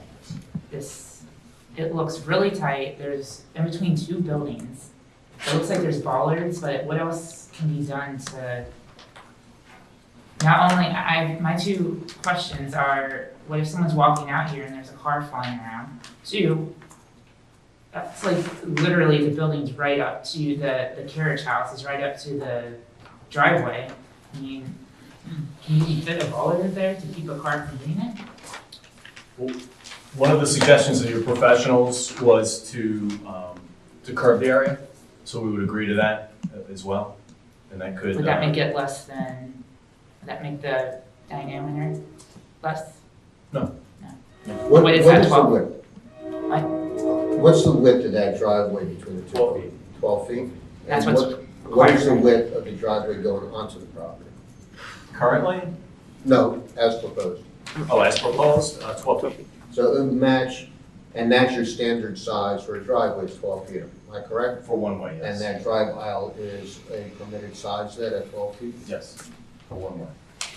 It looks really tight. There's in between 2 buildings. It looks like there's bollards, but what else can be done to, not only, my 2 questions are, what if someone's walking out here and there's a car flying around? 2, that's like literally the building's right up to the carriage house is right up to the driveway. I mean, can you fit a bollard there to keep a car from hitting it? Well, one of the suggestions of your professionals was to curb the area, so we would agree to that as well. And that could. Would that make it less than, would that make the diameter less? No. What is that, 12? Width? What? What's the width of that driveway between the two? 12 feet. 12 feet? That's And what's what is the required. width of the driveway going onto the property? Currently, No, as proposed. as proposed, 12 feet. So it would match, and that's your standard size for a driveway, is 12 feet, am I correct? For one way, yes. And that drive aisle is a permitted size then at 12 feet? Yes, for one way.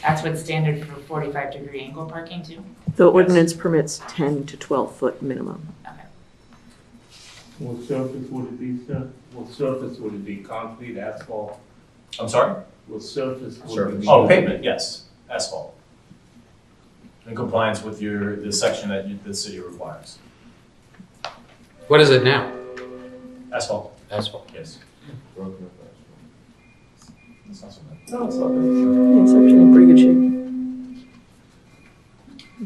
That's what's standard for 45-degree angle parking too? The ordinance permits 10 to 12-foot minimum. Okay. What surface would it be, sir? What surface would it be, concrete, asphalt? I'm sorry? What surface would it Surface. be? Oh, pavement, yes, asphalt. In compliance with the section that the city requires. What is it now? Asphalt, Asphalt. yes. Broken up That's not so bad. No, it's not bad. Yeah, it's actually in pretty good shape.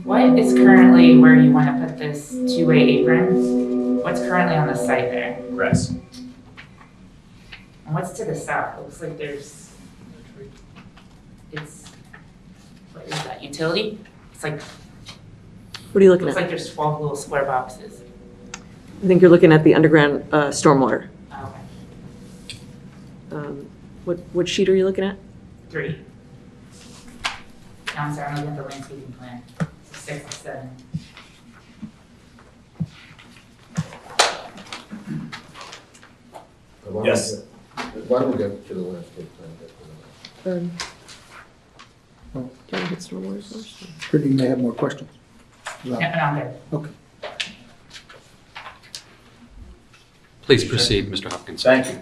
What is currently where you want to put this 2-way apron? What's currently on the site there? Grass. And what's to the south? It looks like there's, it's, what is that, utility? It's like, What are you looking looks at? like there's 12 little square boxes. I think you're looking at the underground stormwater. Oh, okay. What sheet are you looking at? 3. No, I'm sorry, I'm looking at the landscaping plan. So 6 and 7. Yes. Why don't we go to the landscape plan? Do you want to hit stormwater first? Brittany may have more questions. No, I'm good. Okay. Please proceed, Mr. Hopkins. Thank you.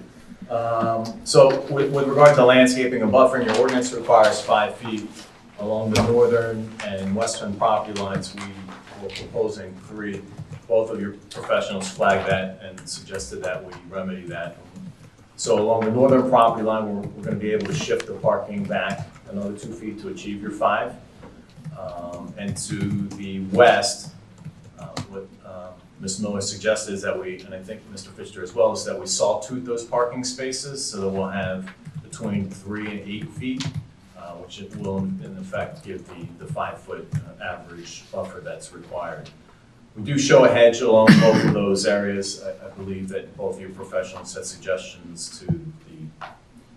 So with regard to landscaping and buffering, your ordinance requires 5 feet. Along the northern and western property lines, we were proposing 3. Both of your professionals flagged that and suggested that we remedy that. So along the northern property line, we're going to be able to shift the parking back another 2 feet to achieve your 5. And to the west, what Ms. Miller suggested is that we, and I think Mr. Fisher as well, is that we sawtooth those parking spaces so that we'll have between 3 and 8 feet, which it will in effect give the 5-foot average buffer that's required. We do show a hedge along both of those areas. I believe that both of your professionals had suggestions to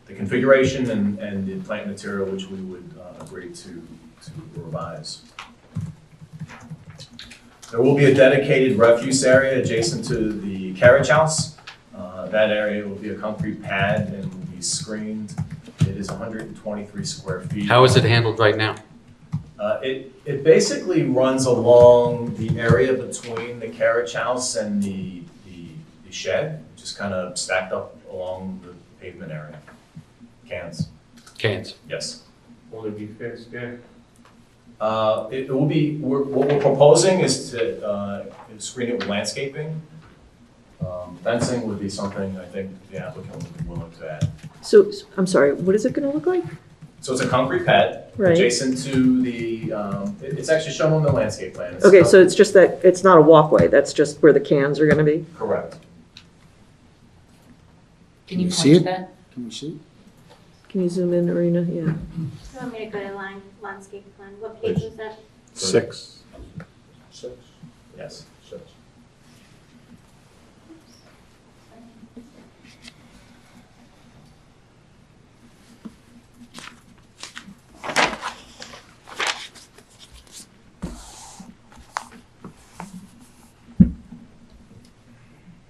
the configuration and the plant material, which we would agree to revise. There will be a dedicated refuse area adjacent to the carriage house. That area will be a concrete pad and will be screened. It is 123 square feet. How is it handled right now? It basically runs along the area between the carriage house and the shed, just kind of stacked up along the pavement area. Cans, Cans. yes. Will it be fenced there? It will be, what we're proposing is to screen it with landscaping. Fencing would be something I think the applicant would be willing to add. So, I'm sorry, what is it gonna look like? So it's a concrete pad Right. adjacent to the, it's actually shown on the landscape plan. It's Okay, so it's just that, it's not a walkway, that's just where the cans are gonna be? correct. Can you See point it? to that? Can we see? Can you zoom in, Arena? Yeah. You want me to go to landscape plan? What page is that? 6. 6, Yes. 6.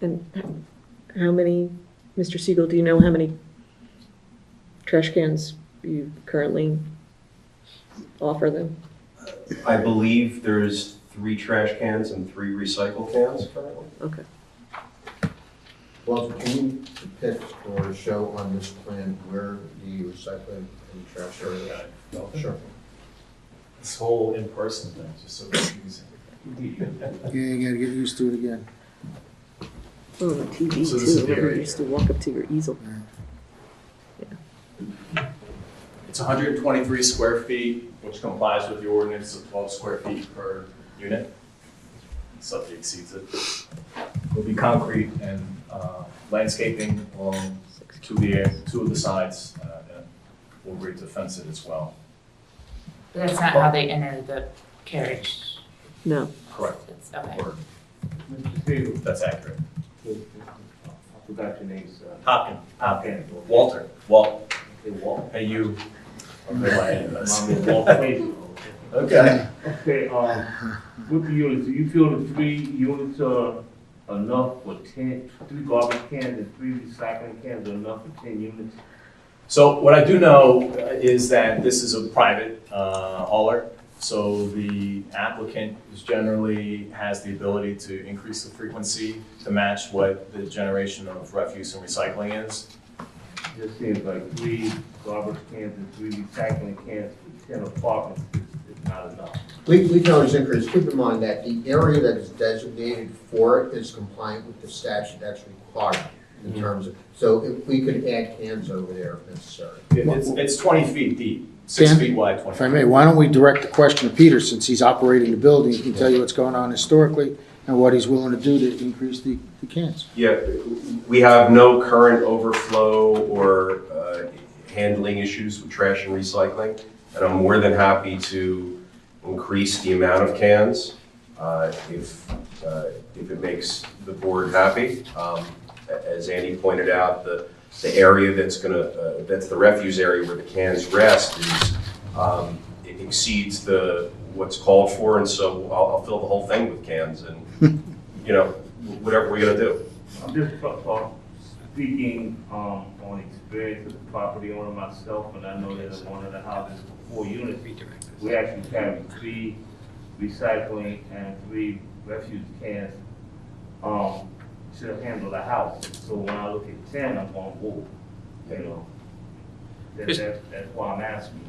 And how many, Mr. Siegel, do you know how many trash cans you currently offer them? I believe there's 3 trash cans and 3 recycle cans currently. Okay. Walter, can you depict or show on this plan where the recycling and trash area? Sure. This whole in-person thing is just so confusing. Yeah, you gotta get used to it again. Oh, the TV So this is too. the Remember, area you used to walk up to your easel. It's 123 square feet, which complies with the ordinance of 12 square feet per unit. Subject exceeds it. Will be concrete and landscaping along two of the sides. And we'll agree to fence it as well. But that's not how they enter the carriage. No. Correct. It's, okay. Or Mr. Siegel, that's accurate. I forgot your name, sir. Hopkins. Walter. Walt. Hey, Walt. Hey, you. Okay. Walt Frazier. Okay. Okay, with the units, do you feel the 3 units are enough for 3 garbage cans and 3 recycling cans are enough for 10 units? So what I do know is that this is a private hauler, so the applicant is generally has the ability to increase the frequency to match what the generation of refuse and recycling is. Just seems like 3 garbage cans and 3 recycling cans for 10 apartments is not enough. We can always increase, keep in mind that the area that is designated for it is compliant with the statute that's required in terms of, so if we could add cans over there if necessary. It's 20 feet deep, 6 Dan, feet wide, 20 If I feet. may, why don't we direct the question to Peter, since he's operating the building, he can tell you what's going on historically and what he's willing to do to increase the cans. Yeah, we have no current overflow or handling issues with trash and recycling, and I'm more than happy to increase the amount of cans if it makes the board happy. As Andy pointed out, the area that's that's the refuse area where the cans rest is it exceeds what's called for, and so I'll fill the whole thing with cans, and whatever we're gonna do. I'm just speaking on experience as a property owner myself, and I know that in one of the houses, 4 units, we actually carry 3 recycling and 3 refuse cans to handle the house. So when I look at 10, I'm going, whoa, that's why I'm asking.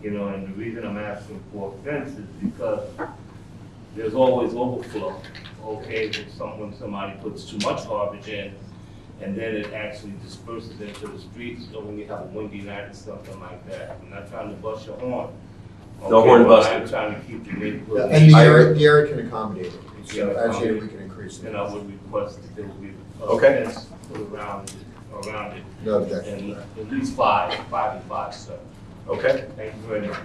And the reason I'm asking for a fence is because there's always overflow. Okay, when somebody puts too much garbage in, and then it actually disperses into the streets, so when you have a windy night or something like that. I'm not trying to bust your horn. No Okay, horn but busting. I'm trying to keep the neighborhood. And the area can accommodate it. So actually, we can increase it. And I would request that there would be a Okay. fence put around it, No objection. and at least 5 and 5, sir. Okay? Thank you very much.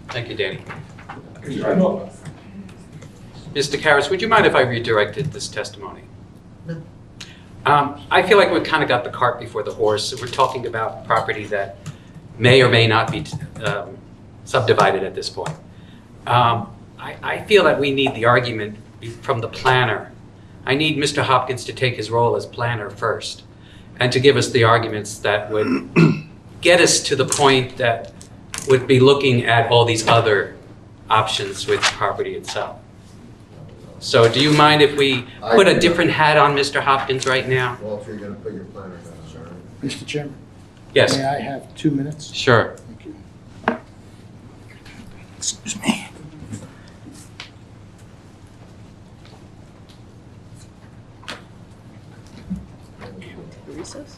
Thank you, Danny. Mr. Karras, would you mind if I redirected this testimony? No. I feel like we've kind of got the cart before the horse. We're talking about property that may or may not be subdivided at this point. I feel that we need the argument from the planner. I need Mr. Hopkins to take his role as planner first and to give us the arguments that would get us to the point that would be looking at all these other options with the property itself. So do you mind if we put a different hat on Mr. Hopkins right now? Walter, you're gonna put your planner down, sorry. Mr. Chairman? Yes, May I have 2 minutes? sure. Thank you. Excuse me. Recess?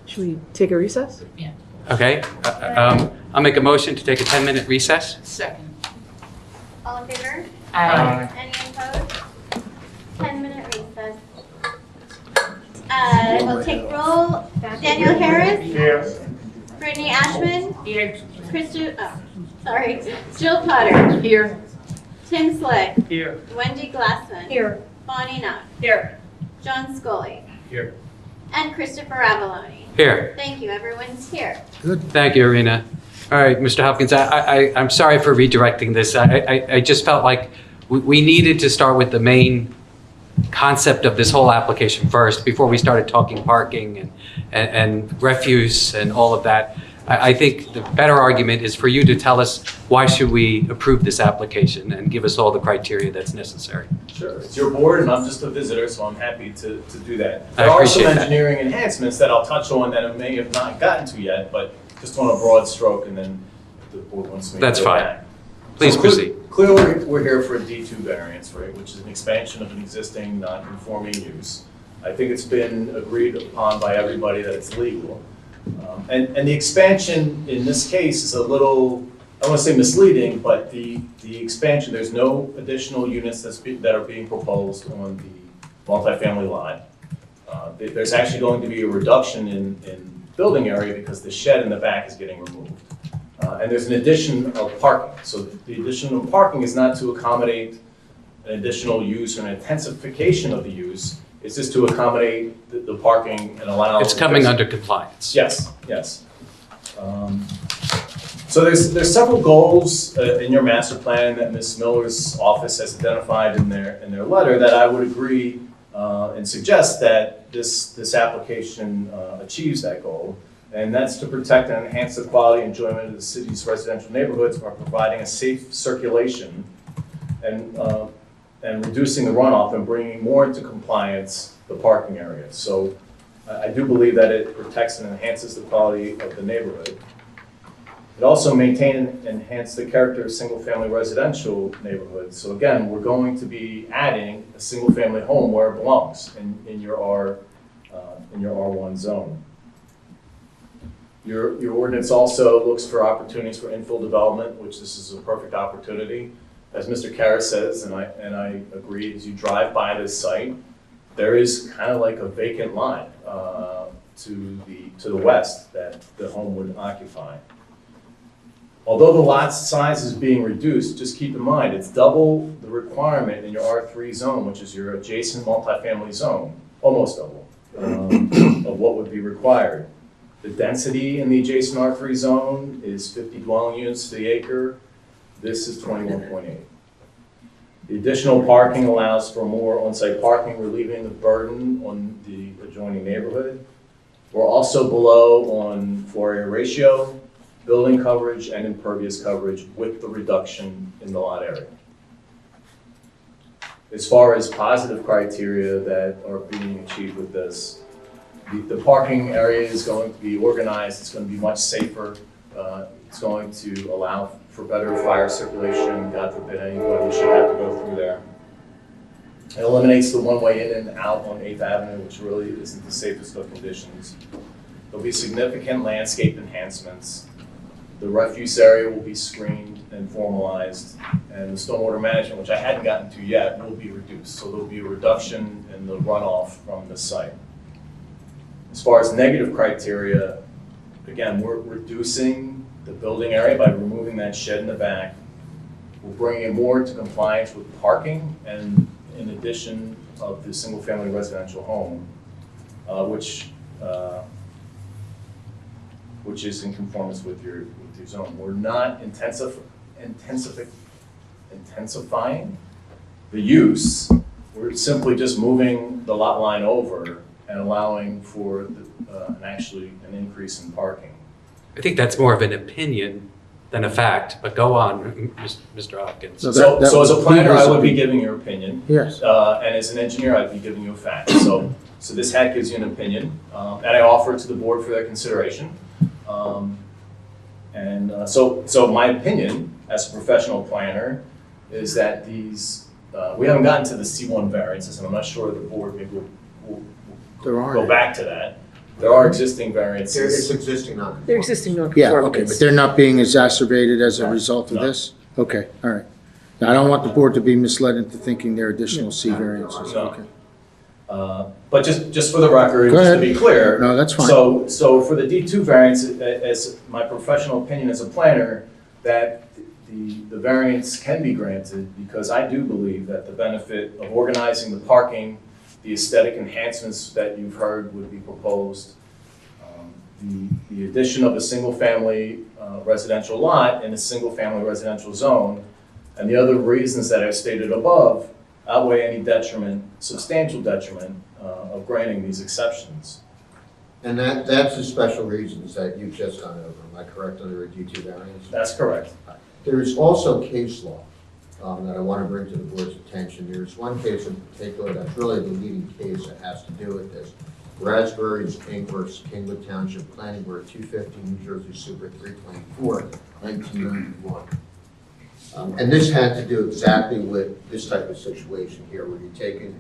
Should we take a recess? Okay, I'll make a motion to take a 10-minute recess. Second. All in favor? Aye. Any opposed? 10-minute recess. We'll take roll. Daniel Harris? Here. Brittany Ashman? Here. Jill Potter? Here. Tim Slick? Here. Wendy Glassman? Here. Bonnie Knox? Here. John Scully? Here. And Christopher Avalone. Here. Thank you, everyone's here. Thank you, Irina. All right, Mr. Hopkins, I'm sorry for redirecting this. I just felt like we needed to start with the main concept of this whole application first before we started talking parking and refuse and all of that. I think the better argument is for you to tell us why should we approve this application and give us all the criteria that's necessary. Sure, it's your board and I'm just a visitor, so I'm happy to do that. I There are appreciate some that. engineering enhancements that I'll touch on that I may have not gotten to yet, but just on a broad stroke and then if the board wants me to That's go fine. back. Please So proceed. Clearly, we're here for a D2 variance, right, which is an expansion of an existing non-conforming use. I think it's been agreed upon by everybody that it's legal. And the expansion in this case is a little, I don't want to say misleading, but the expansion, there's no additional units that are being proposed on the multifamily lot. There's actually going to be a reduction in building area because the shed in the back is getting removed. And there's an addition of parking. So the addition of parking is not to accommodate an additional use or an intensification of the use. It's just to accommodate the parking and allow. It's coming under compliance. Yes, yes. So there's several goals in your master plan that Ms. Miller's office has identified in their letter that I would agree and suggest that this application achieves that goal. And that's to protect and enhance the quality and enjoyment of the city's residential neighborhoods by providing a safe circulation and reducing the runoff and bringing more into compliance the parking area. So I do believe that it protects and enhances the quality of the neighborhood. It also maintain and enhance the character of single-family residential neighborhoods. So again, we're going to be adding a single-family home where it belongs in your R1 zone. Your ordinance also looks for opportunities for infill development, which this is a perfect opportunity. As Mr. Karras says, and I agree, as you drive by this site, there is kind of like a vacant lot to the west that the home would occupy. Although the lot size is being reduced, just keep in mind, it's double the requirement in your R3 zone, which is your adjacent multifamily zone, almost double of what would be required. The density in the adjacent R3 zone is 50 dwelling units to the acre. This is 21.8. The additional parking allows for more on-site parking, relieving the burden on the adjoining neighborhood. We're also below on floor area ratio, building coverage, and impervious coverage with the reduction in the lot area. As far as positive criteria that are being achieved with this, the parking area is going to be organized, it's going to be much safer, it's going to allow for better fire circulation, God forbid anybody should have to go through there. It eliminates the one-way in and out on 8th Avenue, which really isn't the safest of conditions. There'll be significant landscape enhancements. The refuse area will be screened and formalized, and the stormwater management, which I hadn't gotten to yet, will be reduced. So there'll be a reduction in the runoff from the site. As far as negative criteria, again, we're reducing the building area by removing that shed in the back. We're bringing it more into compliance with parking and in addition of the single-family residential home, which is in conformance with your zone. We're not intensifying the use, We're simply just moving the lot line over and allowing for an increase in parking. I think that's more of an opinion than a fact, but go on, Mr. Hopkins. No, So as a planner, I would be his giving your opinion. Yes. And as an engineer, I'd be giving you a fact. So this hat gives you an opinion, and I offer it to the board for their consideration. So my opinion as a professional planner is that we haven't gotten to the C1 variances, and I'm not sure the board maybe will go back to that. There are existing variances. It's existing non-conforming. They're existing Yeah, non-conformities. okay, but they're not being exacerbated as a result of No. this? Okay, all right. Now, I don't want the board to be misled into thinking they're additional C variances. No. Okay. But just for the record, Go just to ahead. be clear. No, that's fine. So for the D2 variance, as my professional opinion as a planner, that the variance can be granted because I do believe that the benefit of organizing the parking, the aesthetic enhancements that you've heard would be proposed, the addition of a single-family residential lot in a single-family residential zone, and the other reasons that I've stated above outweigh any detriment, substantial detriment of granting these exceptions. And that's the special reasons that you've just gone over, am I correct, under a D2 variance? That's correct. There is also case law that I want to bring to the board's attention. There's one case in particular that's really the leading case that has to do with this. Asbury King versus Kingwood Township Planning Board, 250 New Jersey Super 324, 1991. And this had to do exactly with this type of situation here, where you're taking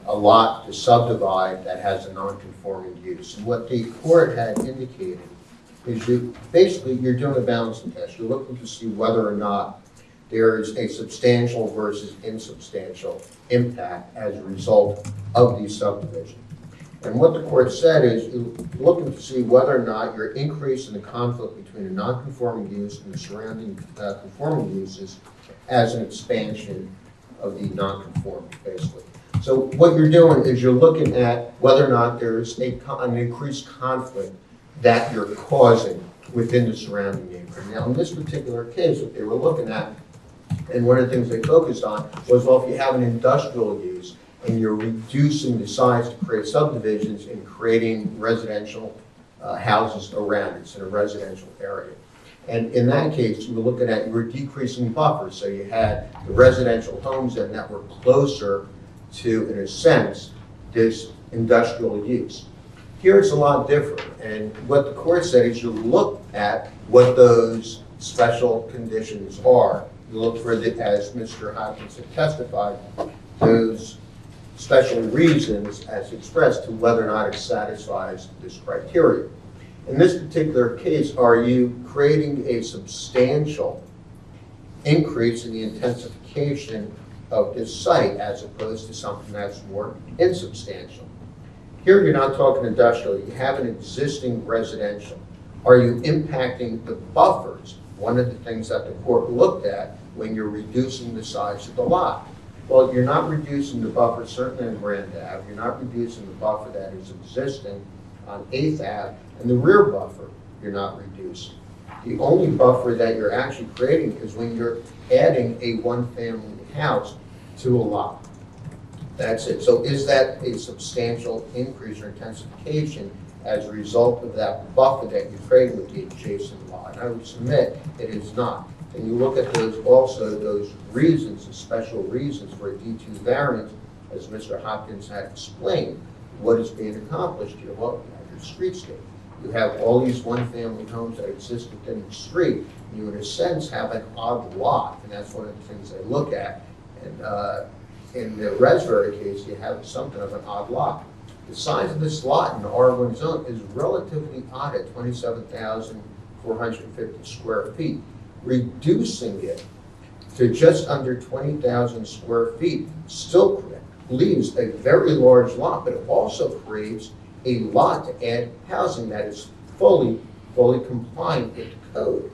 a lot to subdivide that has a non-conforming use. And what the court had indicated is you're doing a balancing test. You're looking to see whether or not there is a substantial versus insubstantial impact as a result of the subdivision. And what the court said is you're looking to see whether or not you're increasing the conflict between a non-conforming use and the surrounding conforming uses as an expansion of the non-conforming, basically. So what you're doing is you're looking at whether or not there's an increased conflict that you're causing within the surrounding neighborhood. Now, in this particular case, what they were looking at, and one of the things they focused on was, well, if you have an industrial use and you're reducing the size to create subdivisions and creating residential houses around it, it's in a residential area. And in that case, you were decreasing buffers, so you had the residential homes that were closer to, in a sense, this industrial use. Here it's a lot different, and what the court said is you look at what those special conditions are. You look for, as Mr. Hopkins had testified, those special reasons as expressed to whether or not it satisfies this criteria. In this particular case, are you creating a substantial increase in the intensification of this site as opposed to something that's more insubstantial? Here you're not talking industrial, you have an existing residential. Are you impacting the buffers? One of the things that the court looked at when you're reducing the size of the lot. Well, you're not reducing the buffer, certainly on Grand Ave, you're not reducing the buffer that is existing on 8th Ave, and the rear buffer you're not reducing. The only buffer that you're actually creating is when you're adding a one-family house to a lot. That's it. So is that a substantial increase or intensification as a result of that buffer that you're creating with the adjacent lot? And I would submit it is not. And you look at those reasons, the special reasons for a D2 variance, as Mr. Hopkins had explained, what is being accomplished here? Well, you have your streetscape. You have all these one-family homes that exist within the street. You, in a sense, have an odd lot, and that's one of the things they look at. And in the Asbury case, you have something of an odd lot. The size of this lot in the R1 zone is relatively odd at 27,450 square feet. Reducing it to just under 20,000 square feet still leaves a very large lot, but it also creates a lot to add housing that is fully compliant with the code.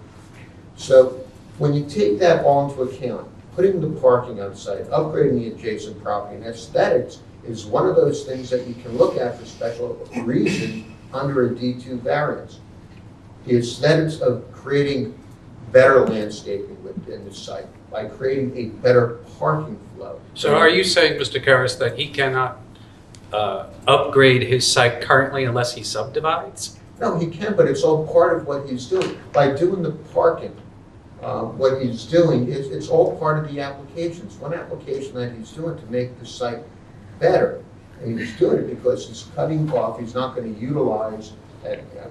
So when you take that all into account, putting the parking on site, upgrading the adjacent property, and aesthetics is one of those things that you can look at for special reason under a D2 variance. The aesthetics of creating better landscaping within the site, by creating a better parking flow. So are you saying, Mr. Karras, that he cannot upgrade his site currently unless he subdivides? No, he can, but it's all part of what he's doing. By doing the parking, what he's doing is, it's all part of the applications. One application that he's doing to make the site better. And he's doing it because he's cutting off, he's not going to utilize,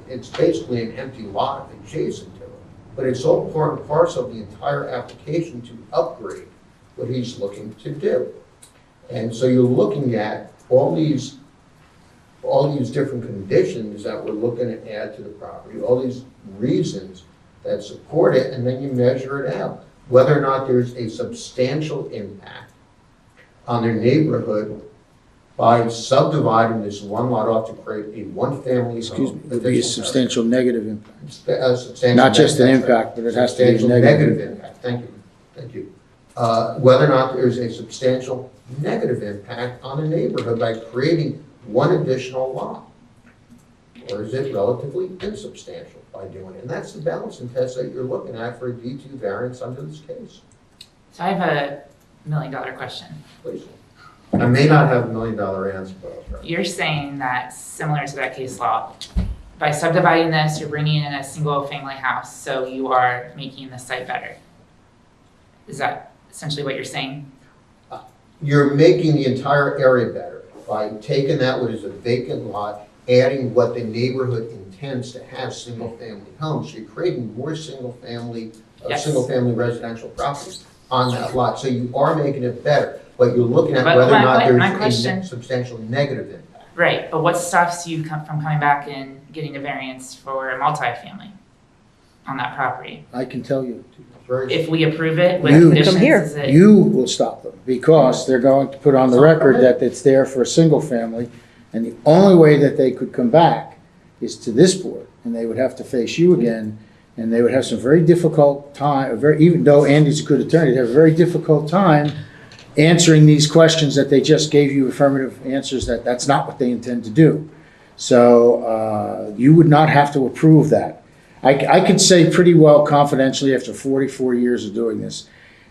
it's basically an empty lot adjacent to it. But it's all part and parcel of the entire application to upgrade what he's looking to do. And so you're looking at all these different conditions that we're looking to add to the property, all these reasons that support it, and then you measure it out. Whether or not there's a substantial impact on their neighborhood by subdividing this one lot off to create a one-family home. Excuse me, it would be a substantial negative impact. A substantial Not just an negative, impact, but it has to be a substantial negative. impact. Thank you. Whether or not there's a substantial negative impact on the neighborhood by creating one additional lot. Or is it relatively insubstantial by doing it? And that's the balancing test that you're looking at for a D2 variance under this case. So I have a $1 million question. Please. I may not have $1 million answer, but I'll try. You're saying that similar to that case law, by subdividing this, you're bringing in a single family house, so you are making the site better. Is that essentially what you're saying? You're making the entire area better by taking that what is a vacant lot, adding what the neighborhood intends to have, single-family homes. So you're creating more single-family residential properties on that lot. So you are making it better, but you're looking at whether or not there's a substantial negative impact. Right, but what stops you from coming back and getting a variance for a multifamily on that property? I can tell you. If we approve it with You- conditions, Come here. is it? You will stop them because they're going to put on the record that it's there for a single family. And the only way that they could come back is to this board, and they would have to face you again, and they would have some very difficult time, even though Andy's a good attorney, they have a very difficult time answering these questions that they just gave you affirmative answers that that's not what they intend to do. So you would not have to approve that. I could say pretty well confidentially after 44 years of doing this,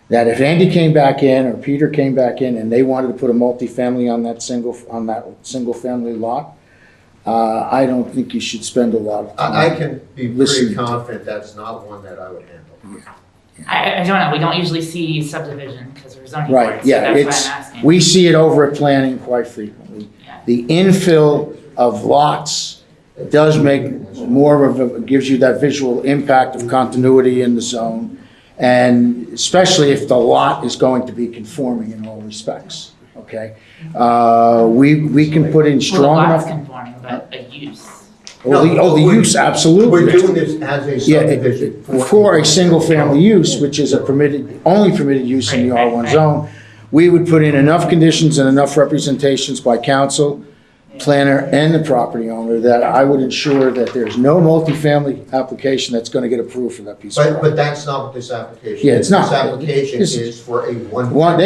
that if Andy came back in or Peter came back in and they wanted to put a multifamily on that single family lot, I don't think you should spend a lot of time. I can be pretty listening to- confident that's not one that I would handle. I don't know, we don't usually see subdivision because we're zoning Right, boards, so yeah, that's why it's, I'm asking. we see it over at planning quite frequently. Yeah. The infill of lots does make more of a, gives you that visual impact of continuity in the zone, and especially if the lot is going to be conforming in all respects, okay? We can put in Well, strong the lot's enough. conforming, but a use. The use, absolutely. We're doing this as a Yeah, subdivision. for a single-family use, which is a permitted, only permitted use in the Right, right, R1 right. zone, we would put in enough conditions and enough representations by council, planner, and the property owner that I would ensure that there's no multifamily application that's gonna get approved for that piece of But property. that's not what this application is. Yeah, it's not. This application This- is for a one.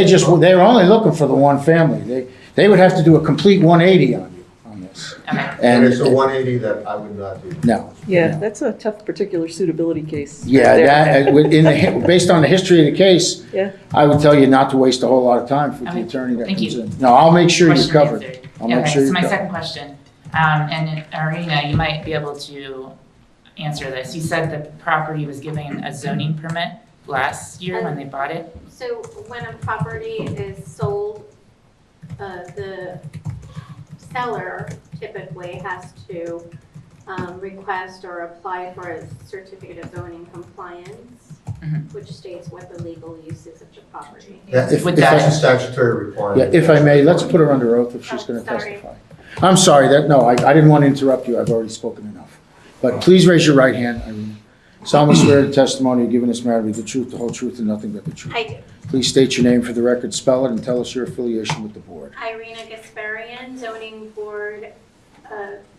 They're only looking for the one family. They would have to do a complete 180 on you on this. Okay. And it's a 180 that I would not do. No. Yeah, that's a tough particular suitability case. Yeah, there. based on the history of the case, Yeah. I would tell you not to waste a whole lot of time for the Okay, attorney that thank comes you. in. No, I'll make sure you're Question covered. answered. I'll make Okay, sure so you're my covered. second question, and Arena, you might be able to answer this. You said the property was given a zoning permit last year when they bought it? So when a property is sold, the seller typically has to request or apply for a certificate of zoning compliance, which states what the legal use is of the property. Would That's a that, statutory requirement. Yeah, if I may, let's put her under oath if she's Oh, going to sorry. testify. I'm sorry, I didn't want to interrupt you, I've already spoken enough. But please raise your right hand, Irene. Solemnly swear the testimony you've given this matter to be the truth, the whole truth, and nothing but the truth. I do. Please state your name for the record, spell it, and tell us your affiliation with the board. Irina Gasparian, zoning board,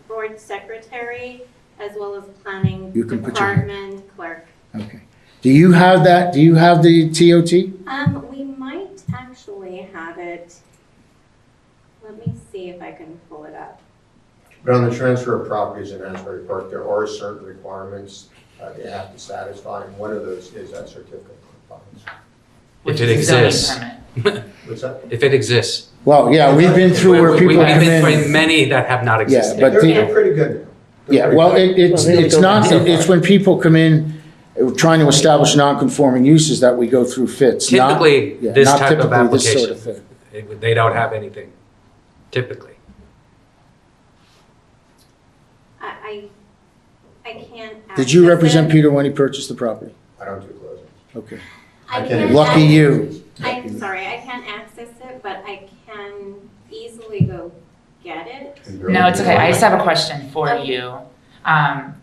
board secretary, as well as planning You can put your hand. department clerk. Okay. Do you have that, do you have the TOT? We might actually have it. Let me see if I can pull it up. But on the transfer of properties in Asbury Park, there are certain requirements they have to satisfy, and one of those is that certificate of compliance. If Which it is a zoning exists. permit. What's that? If it exists. Well, yeah, we've been through where people We've come been in. through many that have not existed. but They're pretty good now. Yeah, well, it's Well, they only go not, back so far. it's when people come in trying to establish non-conforming uses that we go through fits. not- Typically, yeah, this not type of typically this sort application, of thing. they don't have anything, typically. I can't. Did you access represent it. Peter when he purchased the property? I don't do closings. Okay. I I can't can- Lucky access- you. I'm sorry, I can't access it, but I can easily go get it. No, it's okay. I just have a question for Okay. you.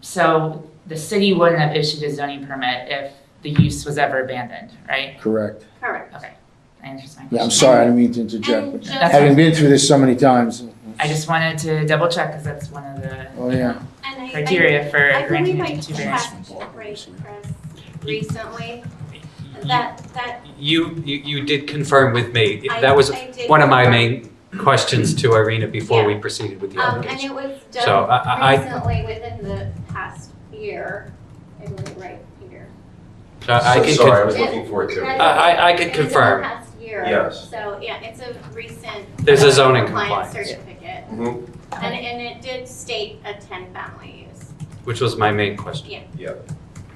So the city wouldn't have issued a zoning permit if the use was ever abandoned, right? Correct. Correct. Okay, I understand. Yeah, I'm sorry, I didn't mean to interject. And but just- Having been through this so many times. I just wanted to double check because that's one of the Oh, yeah. And criteria for I granting believe a I D2 variance. passed Press recently, that, You did confirm with me. I- That was I did one of my confirm. main questions to Irina before we Yeah. proceeded with the and application. it was So, done I- recently within the past year, I believe, right here. So I can, Sorry, I con- was looking for it too. I can It was in confirm. the past year. Yes. So, yeah, it's a recent. There's a zoning compliance compliance. certificate. Mhm. And it did state a 10-family use. which was my main question.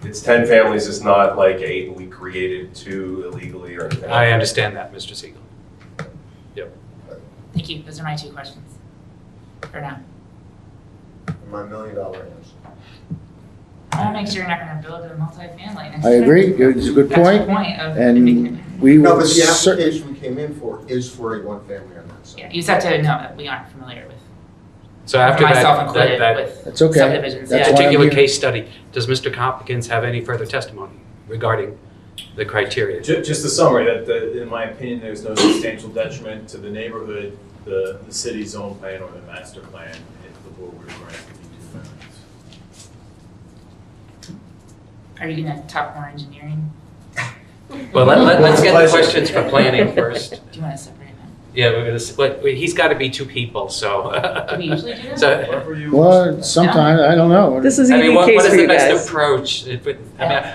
It's 10 families, it's not like 8 and we created 2 illegally or anything. I understand that, Mr. Siegel. Thank you. Those are my two questions for now. My $1 million answer. I want to make sure you're not going to build a multifamily. I agree, it's a good That's the point, point of and we No, will but the certainly. application we came in for is for a one-family on that side. Yeah, you just have to know that we aren't familiar with. So after Myself that, included that with That's okay. subdivisions. That's Yeah. why I'm particular here. case study, does Mr. Hopkins have any further testimony regarding the criteria? Just a summary, that in my opinion, there's no substantial detriment to the neighborhood, the city's zone plan or the master plan, if the board were to grant the D2 variance. Are you going to talk more engineering? Well, let's get the questions for planning first. Do you want to separate them? Yeah, we're gonna, split. He's gotta be 2 people, so. Do we usually do that? So, Whatever you. Well, sometimes, I don't know. This is a I mean, unique what case is for the you best guys. approach? I mean,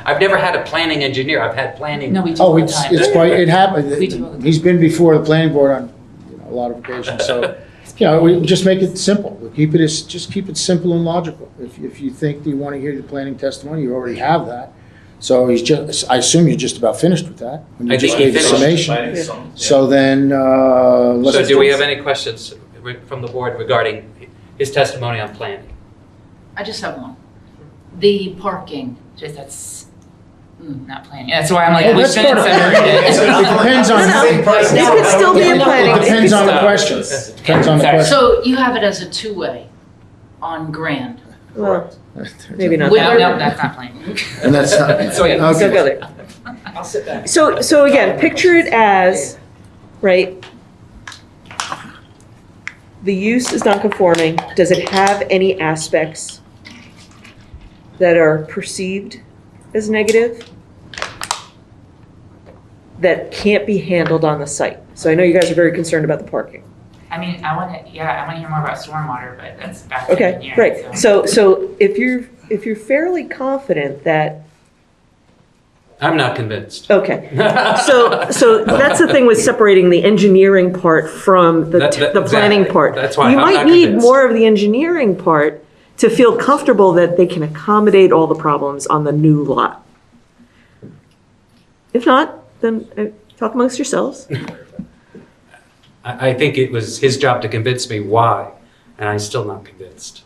I've never had a planning engineer, I've had planning. No, we do all Oh, the it's time. quite, it We do all happened, the he's been before the planning board on, a lot of occasions, so, we just make it simple. We keep it just keep it simple and logical. If you think you want to hear the planning testimony, you already have that. So I assume you're just about finished with that, when you I just think he gave the finished. summation. So then, let's. So do we have any questions from the board regarding his testimony on planning? I just have one. The parking. Just that's not planning. That's why I'm like, Oh, we that's shouldn't part of separate it. it. It depends on, This could still be in planning. it depends on the question. Depends on the Sorry. question. So you have it as a two-way on Grand. Well, maybe not. No, no, that's not planning. And that's not, So, yeah. So okay. go there. I'll sit back. So again, picture it as, right? The use is non-conforming. Does it have any aspects that are perceived as negative that can't be handled on the site? So I know you guys are very concerned about the parking. I mean, I want to hear more about stormwater, but that's back to Okay, engineering. great. So if you're fairly confident that, I'm not convinced. okay. So that's the thing with separating the engineering part from the planning Exactly. part. That's why You I'm might not need convinced. more of the engineering part to feel comfortable that they can accommodate all the problems on the new lot. If not, then talk amongst yourselves. I think it was his job to convince me why, and I'm still not convinced.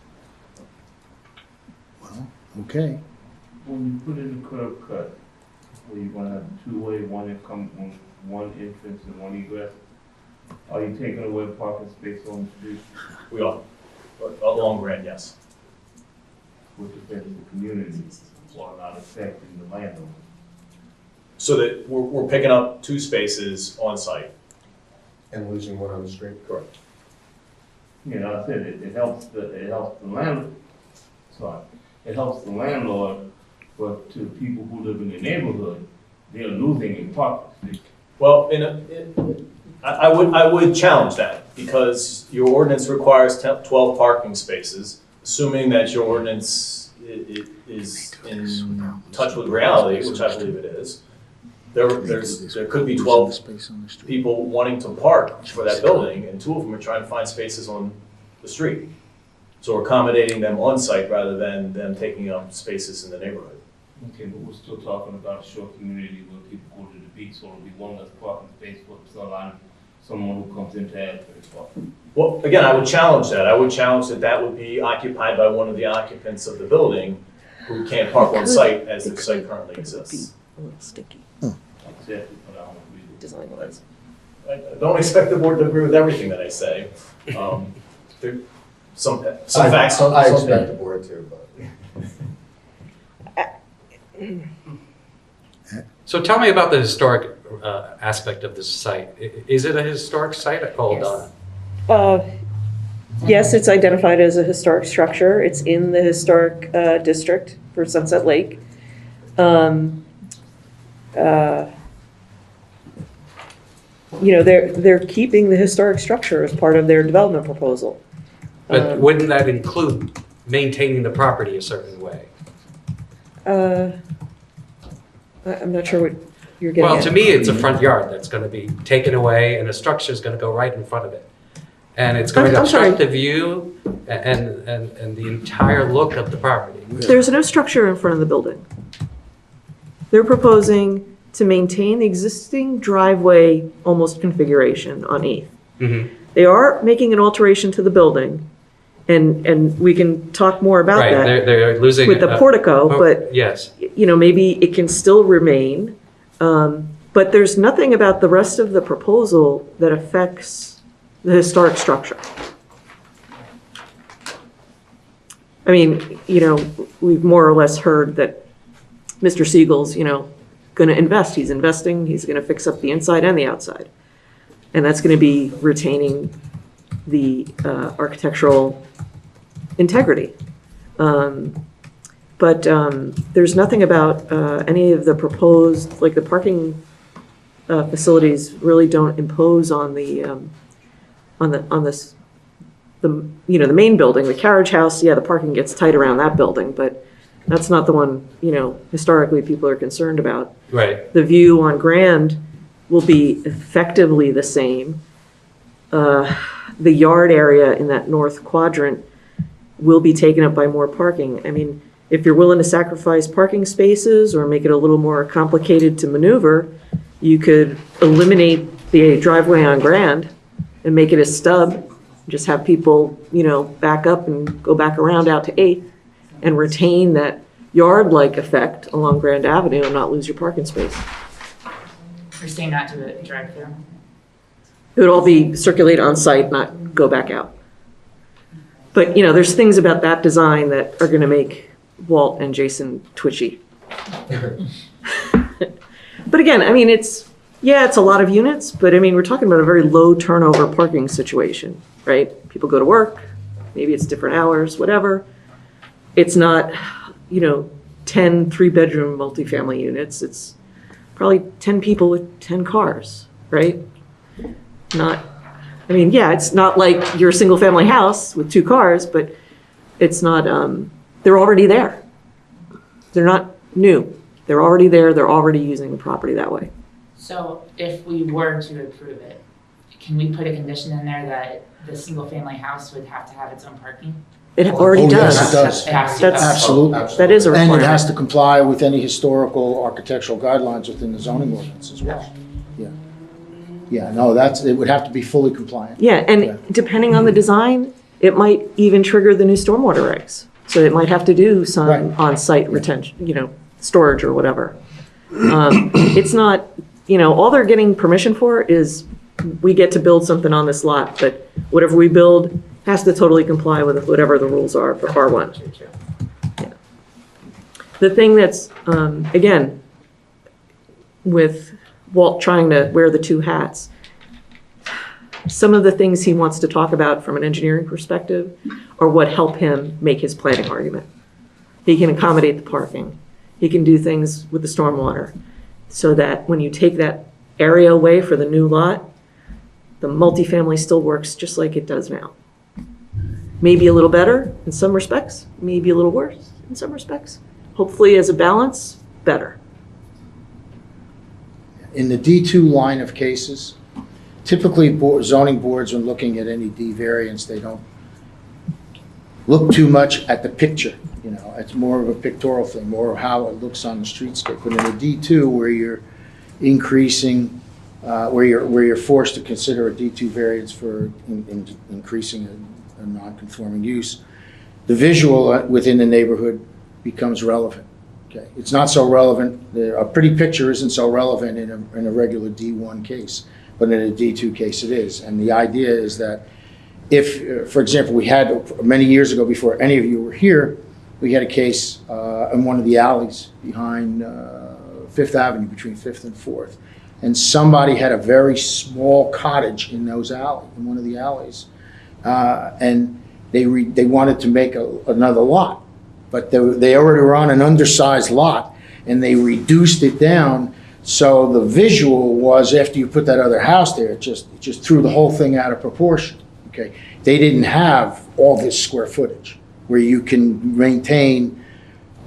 Okay. When you put in the curb cut, where you're gonna have two-way, one entrance and one egress, are you taking away parking space on the street, We are, along Grand, yes. which affects the community while not affecting the landowner? So that we're picking up 2 spaces on site. And losing one on the street. Correct. You know, I said it helps the landlord, but to people who live in the neighborhood, they're losing in parking space. Well, I would challenge that, because your ordinance requires 12 parking spaces, assuming that your ordinance it is in touch with reality, which I believe it is, there could be 12 people wanting to park for that building, and 2 of them are trying to find spaces on the street. So we're accommodating them on site rather than them taking up spaces in the neighborhood. Okay, but we're still talking about a short community where people go to the beach, so it'll be one less parking space for someone who comes into Asbury Park. Well, again, I would challenge that. I would challenge that would be occupied by one of the occupants of the building who can't park on site as the site currently exists. A little sticky, Exactly what I want to read. design-wise. I don't expect the board to agree with everything that I say. There, some facts. I expect the board to, but. So tell me about the historic aspect of this site. Is it a historic site? Hold on. Yes, it's identified as a historic structure. It's in the historic district for Sunset Lake. You know, they're keeping the historic structure as part of their development proposal. But wouldn't that include maintaining the property a certain way? I'm not sure what you're getting Well, at. to me, it's a front yard that's going to be taken away, and a structure is going to go right in front of it. And it's going to I'm sorry. obstruct the view and the entire look of the property. There's no structure in front of the building. They're proposing to maintain the existing driveway almost configuration on 8th. Mhm. They are making an alteration to the building, and we can talk more about Right, that they're losing. with the portico, but, Yes. you know, maybe it can still remain. But there's nothing about the rest of the proposal that affects the historic structure. I mean, you know, we've more or less heard that Mr. Siegel's, you know, going to invest. He's investing, he's going to fix up the inside and the outside. And that's going to be retaining the architectural integrity. But there's nothing about any of the proposed, like the parking facilities really don't impose on the you know, the main building, the carriage house. Yeah, the parking gets tight around that building, but that's not the one, you know, historically people are concerned about. Right. The view on Grand will be effectively the same. The yard area in that north quadrant will be taken up by more parking. I mean, if you're willing to sacrifice parking spaces or make it a little more complicated to maneuver, you could eliminate the driveway on Grand and make it a stub. Just have people, you know, back up and go back around out to 8th and retain that yard-like effect along Grand Avenue and not lose your parking space. You're saying not do it drive-through? It would all be circulate on site, not go back out. But, you know, there's things about that design that are gonna make Walt and Jason twitchy. But again, I mean, it's a lot of units, but I mean, we're talking about a very low turnover parking situation, right? People go to work, maybe it's different hours, whatever. It's not, you know, 10 3-bedroom multifamily units. It's probably 10 people with 10 cars, right? Not, I mean, yeah, it's not like your single family house with 2 cars, but it's not, they're already there. They're not new. They're already there. They're already using the property that way. So if we were to approve it, can we put a condition in there that the single-family house would have to have its own parking? It already does. Yes, it does. It has to. That's- Absolutely. That is a And requirement. it has to comply with any historical architectural guidelines within the zoning ordinance as well. Yeah. Yeah, no, it would have to be fully compliant. Yeah, and depending on the design, it might even trigger the new stormwater regs. So it might have to do some Right. on-site retention, you know, storage or whatever. It's not, you know, all they're getting permission for is we get to build something on this lot, but whatever we build has to totally comply with whatever the rules are for R1. Yeah. The thing that's, again, with Walt trying to wear the 2 hats, some of the things he wants to talk about from an engineering perspective are what help him make his planning argument. He can accommodate the parking. He can do things with the stormwater so that when you take that area away for the new lot, the multifamily still works just like it does now. Maybe a little better in some respects, maybe a little worse in some respects. Hopefully, as a balance, better. In the D2 line of cases, typically zoning boards, when looking at any D variance, they don't look too much at the picture. You know, it's more of a pictorial thing, more of how it looks on the streetscape. But in a D2, where you're increasing, where you're forced to consider a D2 variance for increasing a non-conforming use, the visual within the neighborhood becomes relevant. Okay, it's not so relevant. A pretty picture isn't so relevant in a regular D1 case, but in a D2 case it is. And the idea is that if, for example, we had many years ago, before any of you were here, we had a case in one of the alleys behind Fifth Avenue, between 5th and 4th, and somebody had a very small cottage in those alleys, in one of the alleys, and they wanted to make another lot, but they already were on an undersized lot, and they reduced it down. So the visual was, after you put that other house there, it just threw the whole thing out of proportion. Okay, they didn't have all this square footage where you can maintain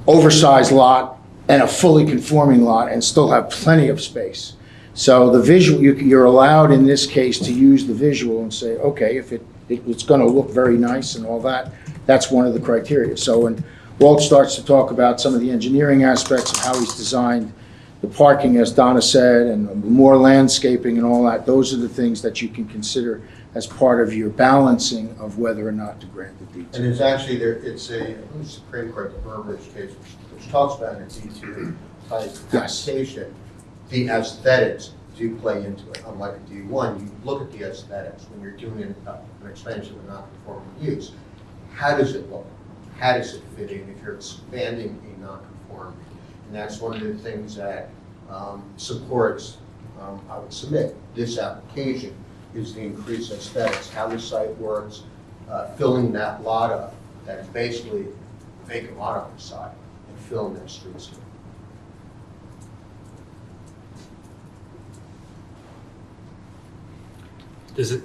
oversized lot and a fully conforming lot and still have plenty of space. So the visual, you're allowed in this case to use the visual and say, okay, if it's going to look very nice and all that, that's one of the criteria. So when Walt starts to talk about some of the engineering aspects of how he's designed the parking, as Donna said, and more landscaping and all that, those are the things that you can consider as part of your balancing of whether or not to grant the D2. And it's actually there, it's a Supreme Court, the Burbridge case, which talks about a D2 type application. The aesthetics do play into it. Unlike a D1, you look at the aesthetics when you're doing an expansion of a non-conforming use. How does it look? How does it fit in if you're expanding a non-conforming? And that's one of the things that supports, I would submit, this application, is the increased aesthetics, how the site works, filling that lot up, that is basically a vacant lot on the side, and filling that streetscape. Does it,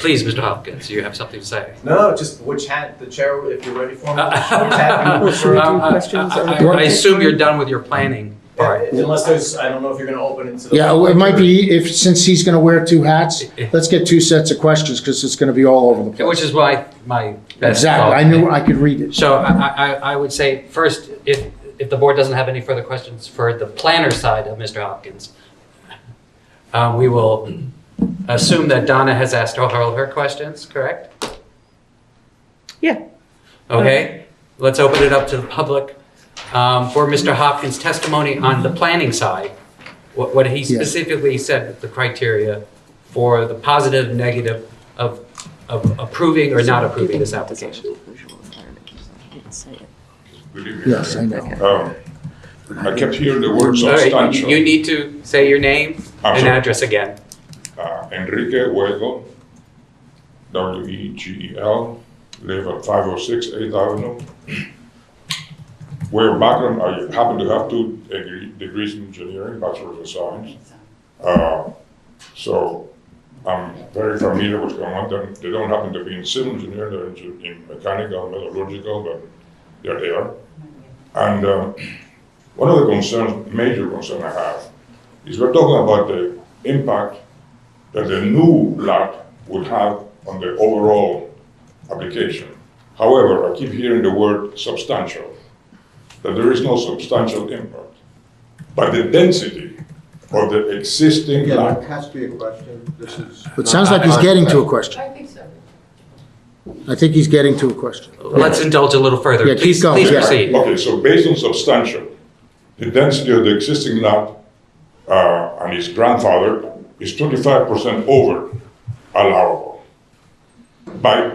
please, Mr. Hopkins, you have something to say? No, just which hat, the chair, if you're ready for me, which I assume you're done with your planning part. Unless there's, I don't know if you're going to open it to the. Yeah, well, it might be, since he's going to wear two hats, let's get two sets of questions, because it's going to be all over the place. Which is why my best. Exactly, I knew I could read it. So I would say, first, if the board doesn't have any further questions for the planner side of Mr. Hopkins, we will assume that Donna has asked all her questions, correct? Yeah. Okay, let's open it up to the public for Mr. Hopkins' testimony on the planning side. What he specifically said, the criteria for the positive, negative of approving or not approving this application. Yes, I know. I kept hearing the word All right, substantial. you need to say your name and address again. Enrique Wegel, W-E-G-E-L, live at 506 8th Avenue. Where background, I happen to have 2 degrees in engineering, Bachelor of Science. So I'm very familiar with what's going on. They don't happen to be in civil engineering, they're in mechanical, metallurgical, but they're there. And one of the concerns, major concern I have, is we're talking about the impact that the new lot would have on the overall application. However, I keep hearing the word substantial, that there is no substantial impact. But the density of the existing lot. It has to be a question. This is. It sounds like he's getting to a question. I think so. I think he's getting to a question. Let's indulge a little further. Yeah, keep going. Please Yeah. proceed. Okay, so based on substantial, the density of the existing lot and its grandfather is 25% over allowable. By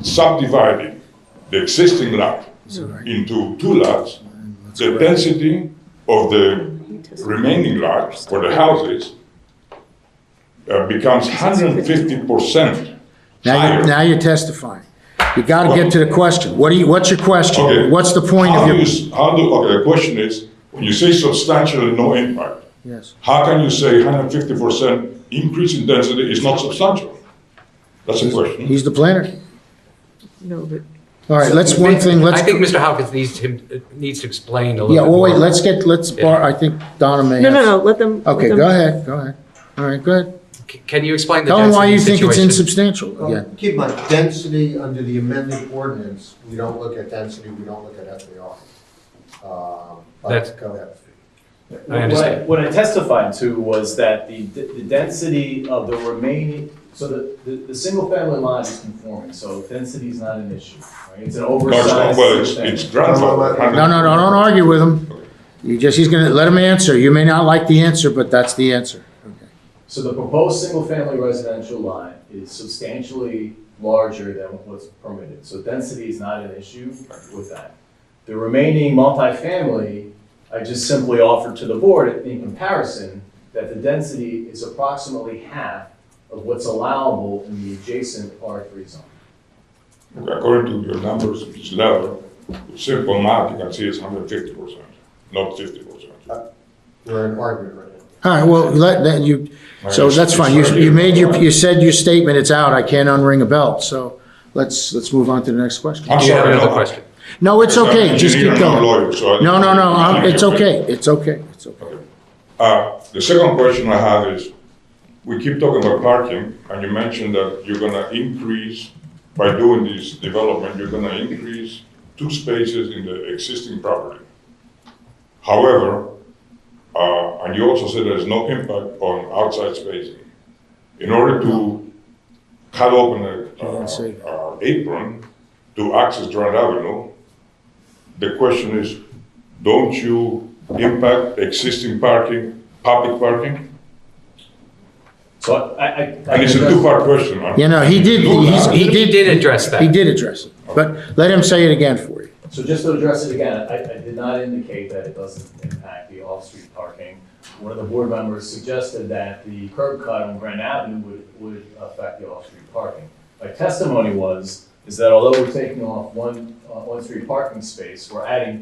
subdividing the existing lot into 2 lots, the density of the remaining lot, where the house is, becomes 150% higher. Now you're testifying. You got to get to the question. What's your question? Okay. What's the point of your? Okay, the question is, when you say substantial and no impact, Yes. how can you say 150% increase in density is not substantial? That's a question. He's the planner. No, but All right, let's, one thing, let's. I think Mr. Hopkins needs to explain a little bit Yeah, well, wait, more. I think Donna may No, have. no, let them. Okay, let them- go ahead. All right, go ahead. Can you explain the Tell them why you density think it's situation? insubstantial again. Keep in mind, density under the amended ordinance, we don't look at density, we don't look at FAR. That's- Go ahead. I understand. What I testified to was that the density of the remaining, so the single-family lot is conforming, so density is not an issue, right? It's an No, it's not, oversized. well, it's grandfather. No, don't argue with him. He's gonna, let him answer. You may not like the answer, but that's the answer. Okay. So the proposed single-family residential lot is substantially larger than what's permitted, so density is not an issue with that. The remaining multifamily, I just simply offered to the board in comparison that the density is approximately half of what's allowable in the adjacent R3 zone. According to your numbers, this level, with simple math, you can see it's 150%, not 50%. We're in argument right now. All right, well, so that's fine. You said your statement, it's out. I can't unring a bell. So let's move on to the next question. I'm Do you have sorry, another no. question? No, it's I'm okay. an Just engineer, keep I'm not a going. lawyer, so I- No, it's okay. It's okay. It's okay. The second question I have is, we keep talking about parking, and you mentioned that you're gonna increase, by doing this development, you're gonna increase 2 spaces in the existing property. However, and you also said there's no impact on outside spacing. In order to cut open didn't say a apron to access Grand Avenue, the question is, don't you impact existing parking, public parking? So And it's a 2-part question, huh? You know, he did address that. He did address it, but let him say it again for you. So just to address it again, I did not indicate that it doesn't impact the off-street parking. One of the board members suggested that the curb cut on Grand Avenue would affect the off-street parking. My testimony is that although we're taking off one street parking space, we're adding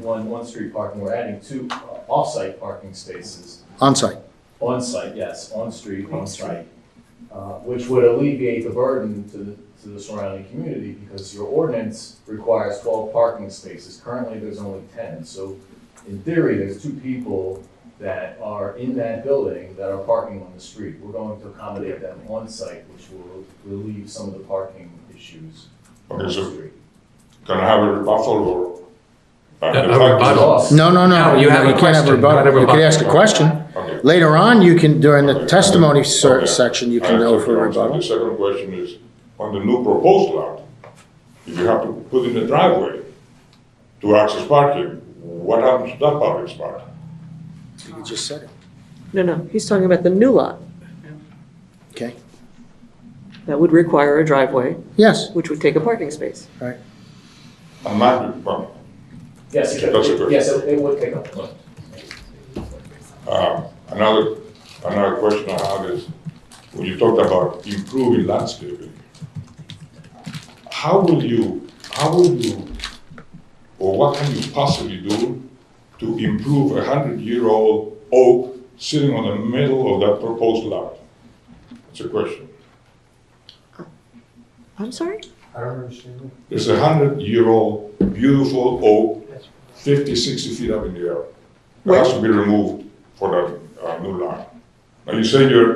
one street parking, we're adding 2 off-site parking spaces. On-site. On-site, yes, on-street, on-site, which would alleviate the burden to the surrounding community because your ordinance requires 12 parking spaces. Currently, there's only 10. So in theory, there's 2 people that are in that building that are parking on the street. We're going to accommodate them on-site, which will relieve some of the parking issues on the Okay, so street. can I have a rebuttal or? A rebuttal? No, you have a you can't have a question, not a rebuttal. You could rebuttal. ask a question. Okay. Later on, you can, during the testimony section, you can go Alright, for a so rebuttal. the second question is, on the new proposed lot, if you have to put in a driveway to access parking, what happens to that public spot? You just said it. No, he's talking about the new lot. Okay. That would require a driveway, Yes. which would take a parking space. I'm not, well, Yes, That's a good- it would take up. another question I have is, when you talked about improving landscaping, how will you, or what can you possibly do to improve a 100-year-old oak sitting on the middle of that proposed lot? That's a question. I'm sorry? I don't understand. There's a 100-year-old beautiful oak, 50, 60 feet up in the air. That has to be removed for that new line. Now you say you're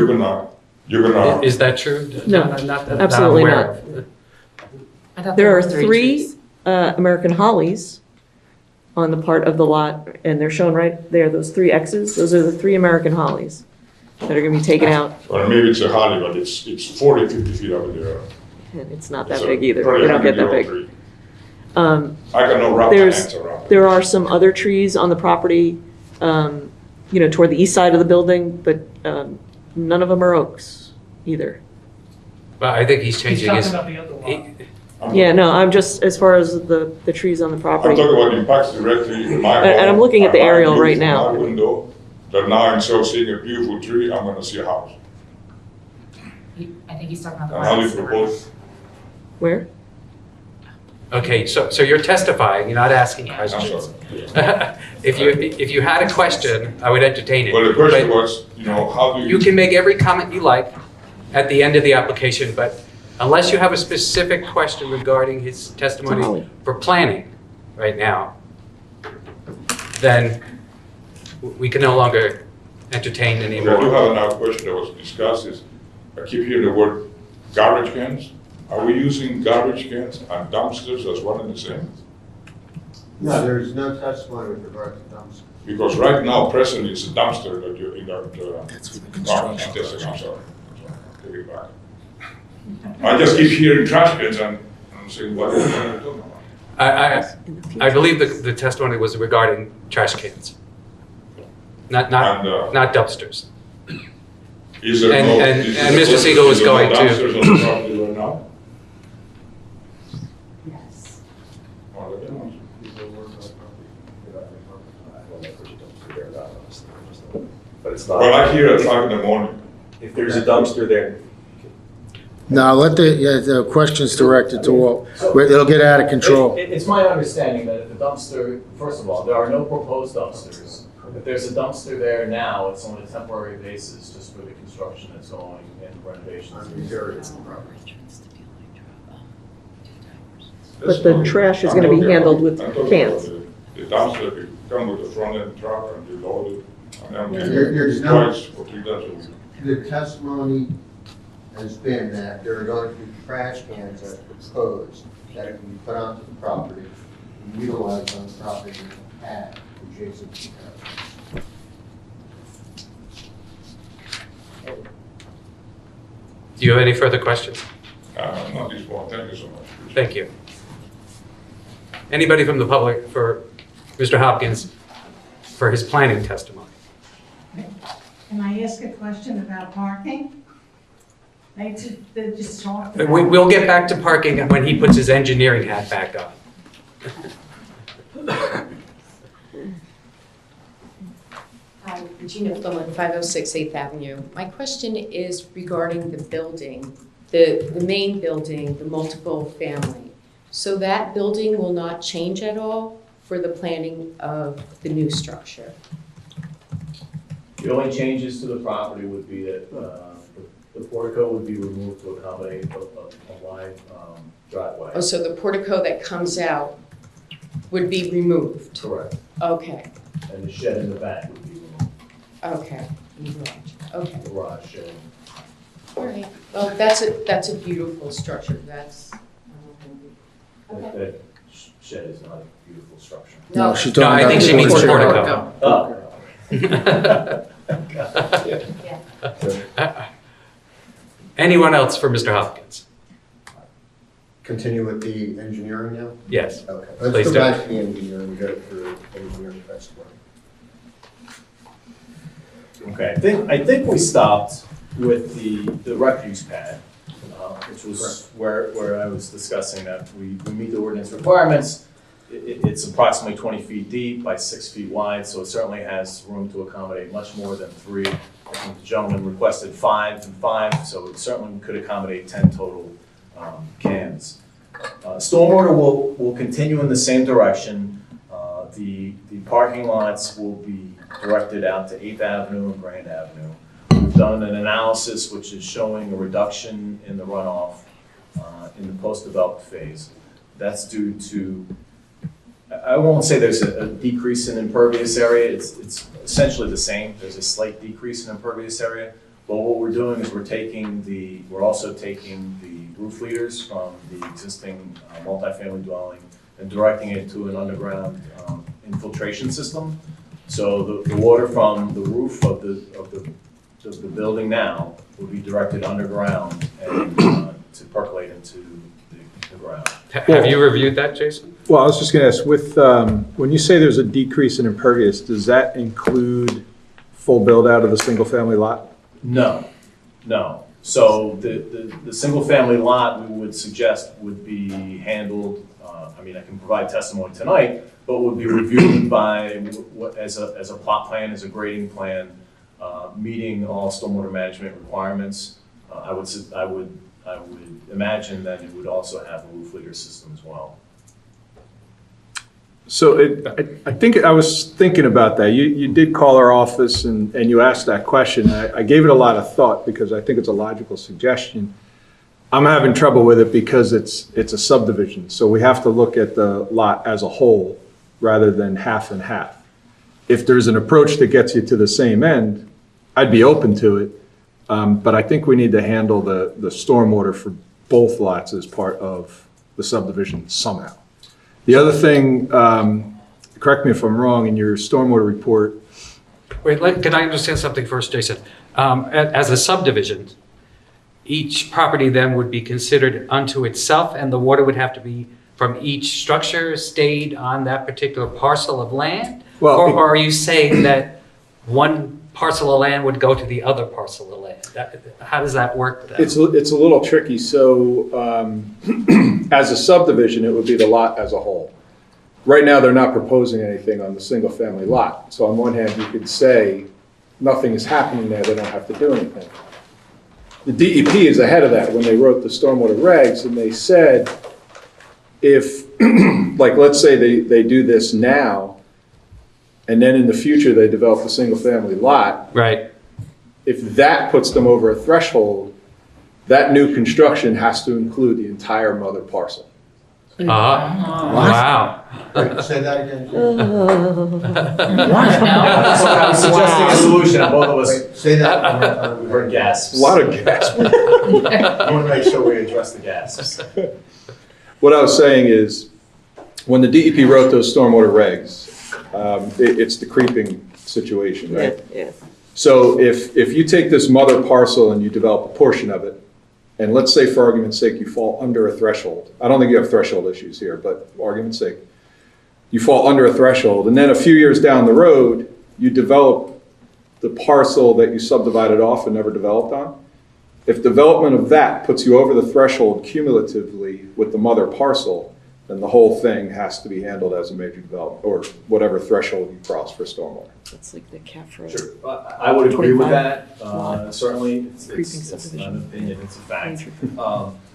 gonna. Is that true? No, absolutely aware not. of. I thought There are were 3 trees. American hollies on the part of the lot, and they're shown right there, those 3 X's. Those are the 3 American hollies that are gonna be taken out, Or maybe it's a holly, but it's 40, 50 feet up in the air. and it's not that It's a big either. probably They don't get that 100-year-old big. tree. I cannot wrap my hands around it. There are some other trees on the property, toward the east side of the building, but none of them are oaks either. But I think he's changing his. Yeah, no, I'm just, as far as the trees on the I'm property. talking about impacts directly in my home. And I'm looking at the and my aerial view right from now. my window, that now instead of seeing a beautiful tree, I'm gonna see a house. I think he's talking about the And how do you ones. propose? Where? Okay, so you're testifying, you're not asking I'm questions. sorry. If you had a question, I would entertain it. Well, the question But was, how do you can make every comment you like at the end of the application, but Unless you have a specific question regarding his testimony for planning right now, then we can no longer entertain I do anymore. have another question that was discussed is, I keep hearing the word garbage cans. Are we using garbage cans and dumpsters as one and the same? No, there's no testimony with regard to dumpsters. Because right now, presently, it's a dumpster that you're in that. That's for the I'm construction. sorry. Take it back. I just keep hearing trash cans and I'm saying, what are you talking about? I believe the testimony was regarding trash cans, not dumpsters. Is there And- no? and- is and there Mr. no- Siegel is is there no going to- dumpsters on the property right now? Yes. Oh, look at that. But it's Well, I not, hear at 5 in the morning. if there's a dumpster there, Now, let the questions directed to Walt. It'll get out of control. It's my understanding that if the dumpster, first of all, there are no proposed dumpsters. If there's a dumpster there now, it's on a temporary basis, just for the construction that's going and renovations. But the trash is gonna be handled with I'm talking cans. about the dumpster, they come with the front end truck and they load it. And empty There's it no- twice or 3 times a week. The testimony has been that there are going to be trash cans that are proposed that can be put onto the property and utilized on the property at adjacent to the house. Do you have any further questions? Not this one, thank you so much. Thank you. Anybody from the public for Mr. Hopkins for his planning testimony? Can I ask a question about parking? They just talked We'll get back to parking when he puts his engineering hat back on. Hi, Regina Philin, 506 8th Avenue. My question is regarding the building, the main building, the multiple family. So that building will not change at all for the planning of the new structure? The only changes to the property would be that the portico would be removed to accommodate a wide driveway. Oh, so the portico that comes out would be removed? Correct. Okay, And the shed in the back would be removed, okay, okay. the garage shed. All right, well, that's a beautiful structure, that's. That shed is not a beautiful structure. No, she's No, talking I about think the she means portico. portico. Oh. Anyone else for Mr. Hopkins? Continue with the engineering now? Yes. Okay, Please let's do. go back to the engineering, go through engineering testimony. Okay, I think we stopped with the refuse pad, which was where I was discussing that we meet the ordinance requirements. It's approximately 20 feet deep by 6 feet wide, so it certainly has room to accommodate much more than 3. I think the gentleman requested 5 and 5, so it certainly could accommodate 10 total cans. Stormwater will continue in the same direction. The parking lots will be directed out to 8th Avenue and Grand Avenue. We've done an analysis which is showing a reduction in the runoff in the post-developed phase. That's due to, I won't say there's a decrease in impervious area, it's essentially the same. There's a slight decrease in impervious area, but what we're doing is we're also taking the roof leaders from the existing multifamily dwelling and directing it to an underground infiltration system. So the water from the roof of the building now will be directed underground and to percolate into the ground. Have you reviewed that, Jason? Well, I was just gonna ask, with, when you say there's a decrease in impervious, does that include full build-out of the single-family lot? No. So the single-family lot, we would suggest would be handled, I can provide testimony tonight, but would be reviewed by, as a plot plan, as a grading plan, meeting all stormwater management requirements. I would imagine that it would also have a roof leader system as well. So I think, I was thinking about that. You did call our office and you asked that question. I gave it a lot of thought because I think it's a logical suggestion. I'm having trouble with it because it's a subdivision. So we have to look at the lot as a whole rather than half and half. If there's an approach that gets you to the same end, I'd be open to it. But I think we need to handle the stormwater for both lots as part of the subdivision somehow. The other thing, correct me if I'm wrong, in your stormwater report. Wait, can I understand something first, Jason? As a subdivision, each property then would be considered unto itself, and the water would have to be from each structure stayed on that particular parcel of land? Well, or are you saying that one parcel of land would go to the other parcel of land? How does that work then? It's a little tricky. So as a subdivision, it would be the lot as a whole. Right now, they're not proposing anything on the single-family lot. So on one hand, you could say nothing is happening there, they don't have to do anything. The DEP is ahead of that when they wrote the stormwater regs, and they said if, like, let's say they do this now, and then in the future they develop a single-family lot. Right. If that puts them over a threshold, that new construction has to include the entire mother parcel. Wow. Say that again. I was suggesting a solution, and both of us Wait, say that. we heard gasps. A lot of gasps. I want to make sure we address the gasps. What I was saying is, when the DEP wrote those stormwater regs, it's the creeping situation, right? Yeah. So if you take this mother parcel and you develop a portion of it, and let's say for argument's sake you fall under a threshold. I don't think you have threshold issues here, but for argument's sake, you fall under a threshold, and then a few years down the road, you develop the parcel that you subdivided off and never developed on. If development of that puts you over the threshold cumulatively with the mother parcel, then the whole thing has to be handled as a major development, or whatever threshold you cross for stormwater. That's like the CAFRA. Sure, I would agree with 25 that. Certainly, it's Creeping not an subdivision. opinion, it's a fact.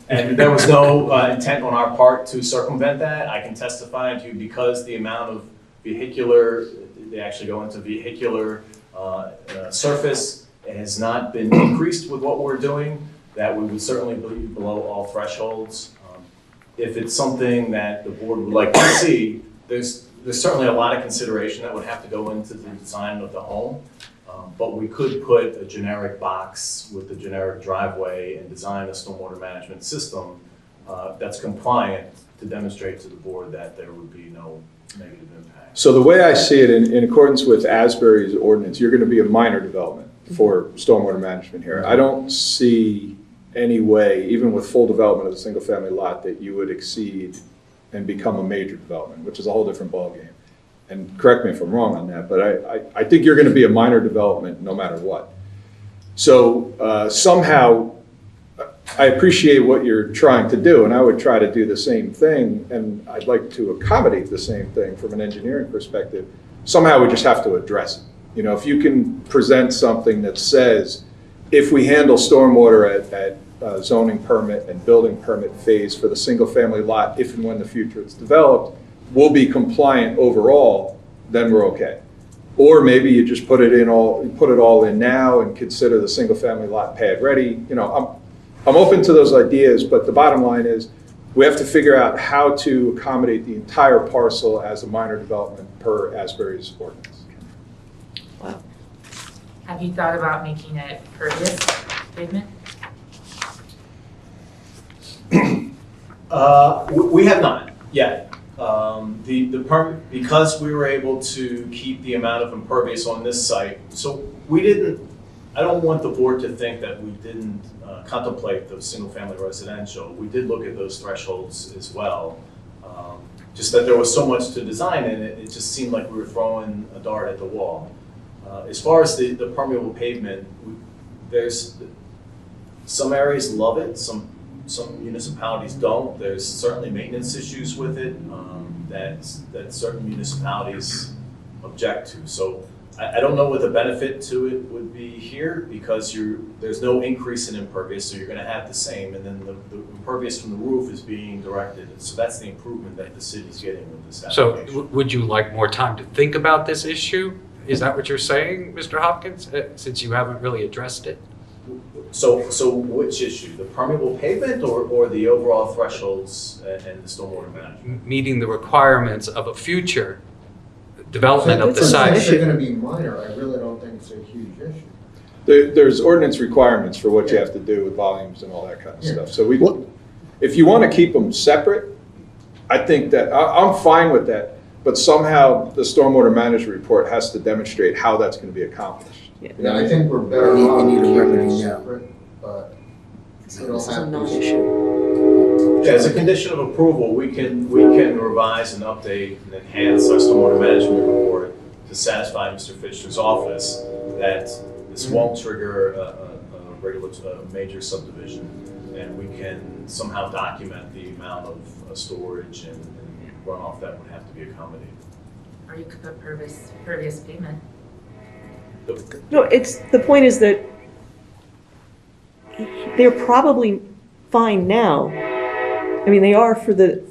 And there was no intent on our part to circumvent that. I can testify to you because the amount of vehicular, they actually go into vehicular surface, it has not been increased with what we're doing, that we would certainly be below all thresholds. If it's something that the board would like to see, there's certainly a lot of consideration that would have to go into the design of the home. But we could put a generic box with a generic driveway and design a stormwater management system that's compliant to demonstrate to the board that there would be no negative impact. So the way I see it, in accordance with Asbury's ordinance, you're going to be a minor development for stormwater management here. I don't see any way, even with full development of a single-family lot, that you would exceed and become a major development, which is a whole different ballgame. And correct me if I'm wrong on that, but I think you're going to be a minor development no matter what. So somehow, I appreciate what you're trying to do, and I would try to do the same thing, and I'd like to accommodate the same thing from an engineering perspective. Somehow we just have to address it. You know, if you can present something that says, if we handle stormwater at zoning permit and building permit phase for the single family lot, if and when the future it's developed, we'll be compliant overall, then we're okay. Or maybe you just put it all in now and consider the single family lot pad ready. You know, I'm open to those ideas, but the bottom line is we have to figure out how to accommodate the entire parcel as a minor development per Asbury's ordinance. Wow. Have you thought about making it pervious pavement? We have not yet. The permit, because we were able to keep the amount of impervious on this site, so we didn't, I don't want the board to think that we didn't contemplate the single-family residential. We did look at those thresholds as well. Just that there was so much to design in it, it just seemed like we were throwing a dart at the wall. As far as the permeable pavement, there's some areas love it, some municipalities don't. There's certainly maintenance issues with it that certain municipalities object to. So I don't know what the benefit to it would be here, because there's no increase in impervious, so you're going to have the same, and then the impervious from the roof is being directed. So that's the improvement that the city's getting with this application. So would you like more time to think about this issue? Is that what you're saying, Mr. Hopkins, since you haven't really addressed it? So which issue, the permeable pavement or the overall thresholds and the stormwater management? Meeting the requirements of a future development of the It's site. actually gonna be minor, I really don't think it's a huge issue. There's ordinance requirements for what you have to do with volumes and all that kind of Yeah. stuff. So if you want to keep them separate, I think that, I'm fine with that, but somehow the stormwater management report has to demonstrate how that's going to be accomplished. Yeah, I think we're better You off need a keeping remedy it now. separate, but we This don't is a have to. non-issue. Yeah, as a condition of approval, we can revise and update and enhance our stormwater management report to satisfy Mr. Fisher's office that this won't trigger a major subdivision, and we can somehow document the amount of storage and runoff that would have to be accommodated. Or you could put pervious pavement. No, the point is that they're probably fine now. I mean, they are for the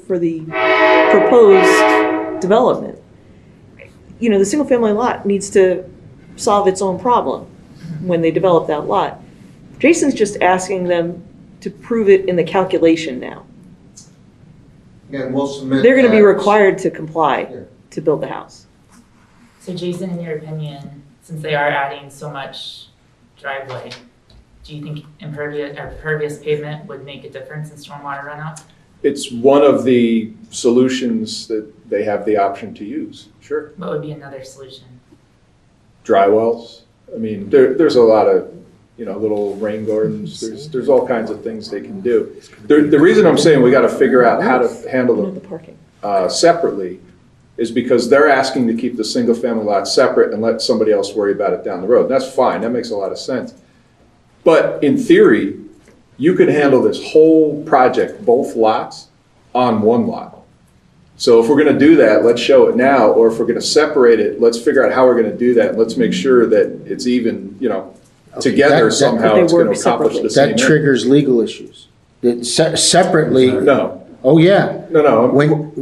proposed development. You know, the single-family lot needs to solve its own problem when they develop that lot. Jason's just asking them to prove it in the calculation now. Again, we'll submit. They're gonna be that. required to comply Yeah. to build the house. So Jason, in your opinion, since they are adding so much driveway, do you think pervious pavement would make a difference in stormwater runoff? It's one of the solutions that they have the option to use, sure. What would be another solution? Dry wells, I mean, there's a lot of, little rain gardens, there's all kinds of things they can do. The reason I'm saying we gotta figure out how to handle The them parking. separately is because they're asking to keep the single-family lot separate and let somebody else worry about it down the road. That's fine, that makes a lot of sense. But in theory, you could handle this whole project, both lots, on one lot. So if we're gonna do that, let's show it now, or if we're gonna separate it, let's figure out how we're gonna do that. Let's make sure that it's even, together that- somehow They it's gonna work accomplish the separately. same That end. triggers legal issues. Separately, No, oh yeah. no, When,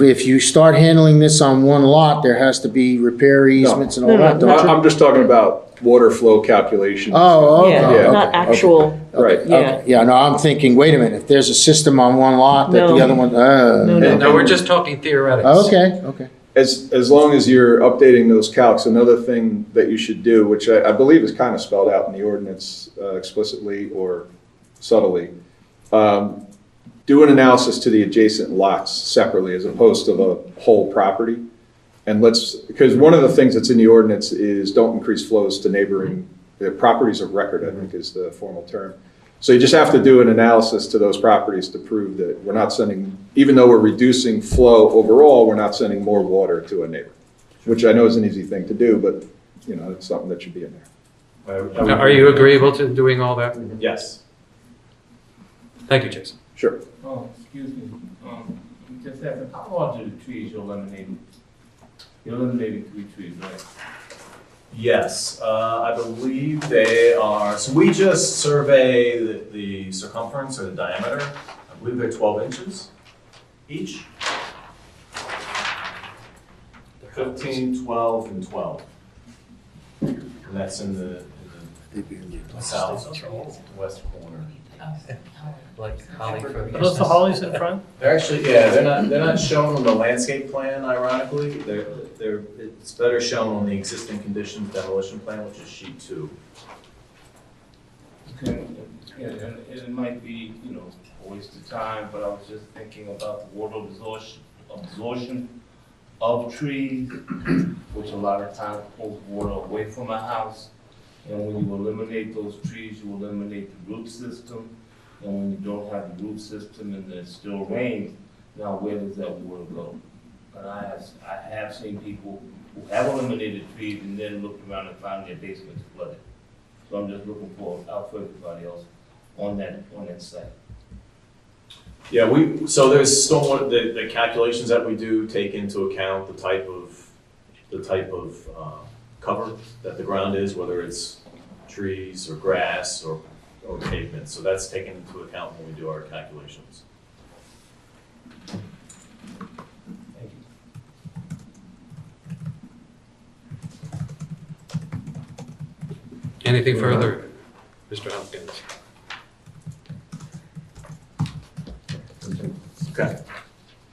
if you start handling this on one lot, there has to be repair easements and all No, that, no, don't you? I'm just talking about water flow calculations. Oh, okay. Yeah, okay, not okay, actual, Right. yeah. okay. Yeah, no, I'm thinking, wait a minute, if there's a system on one lot, that the No. other one, No. No, we're just talking theoretics. Okay, okay. As long as you're updating those calcs, another thing that you should do, which I believe is kind of spelled out in the ordinance explicitly or subtly, do an analysis to the adjacent lots separately as opposed to the whole property. And because one of the things that's in the ordinance is don't increase flows to neighboring properties of record, I think is the formal term. So you just have to do an analysis to those properties to prove that we're not sending, even though we're reducing flow overall, we're not sending more water to a neighbor, which I know is an easy thing to do, but it's something that should be in there. Now, are you agreeable to doing all that? Yes. Thank you, Jason. Sure. Oh, excuse me, just asking, how large are the trees you're eliminating? You're eliminating 3 trees, right? Yes, I believe they are, so we just survey the circumference or the diameter. I believe they're 12 inches each. 15, 12, and 12. And that's in the south, west corner. Like holly for Are those the hollies in front? They're actually, yeah, they're not shown on the landscape plan, ironically. It's better shown on the existing conditions demolition plan, which is sheet 2. Okay, yeah, and it might be, a waste of time, but I was just thinking about the water absorption of trees, which a lot of times pulls water away from a house. And when you eliminate those trees, you eliminate the root system. And when you don't have the root system and it still rains, now where does that water go? But I have seen people who have eliminated trees and then looked around and found their basements flooded. So I'm just looking out for everybody else on that site. Yeah, so there's stormwater, the calculations that we do take into account the type of cover that the ground is, whether it's trees or grass or pavement. So that's taken into account when we do our calculations. Thank you. Anything further? Mr. Hopkins. Okay.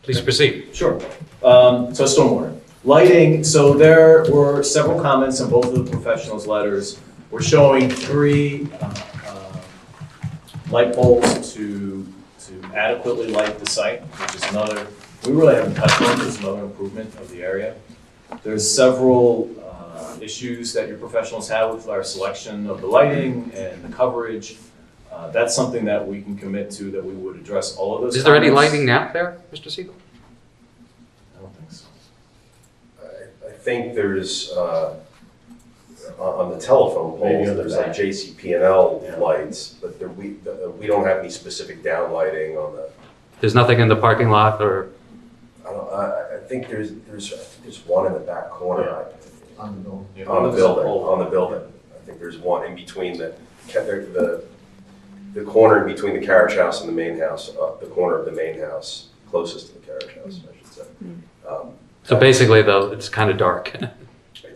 Please proceed. Sure. So stormwater. Lighting, so there were several comments in both of the professionals' letters. We're showing 3 light poles to adequately light the site, which is another, we really haven't touched on, it's another improvement of the area. There's several issues that your professionals have with our selection of the lighting and the coverage. That's something that we can commit to, that we would address all of those. Is there any comments. lighting now there, Mr. Siegel? I don't think so. I think there's, on the telephone Maybe poles, on the there's like back. JCP&L Yeah. lights, but we don't have any specific downlighting on the, There's nothing in the parking lot or? I think there's one in the back corner. On the building. Yeah, On the there's a building, pole. on the building. I think there's one in between the corner in between the carriage house and the main house, the corner of the main house, closest to the carriage house, I should say. So basically though, it's kind of dark.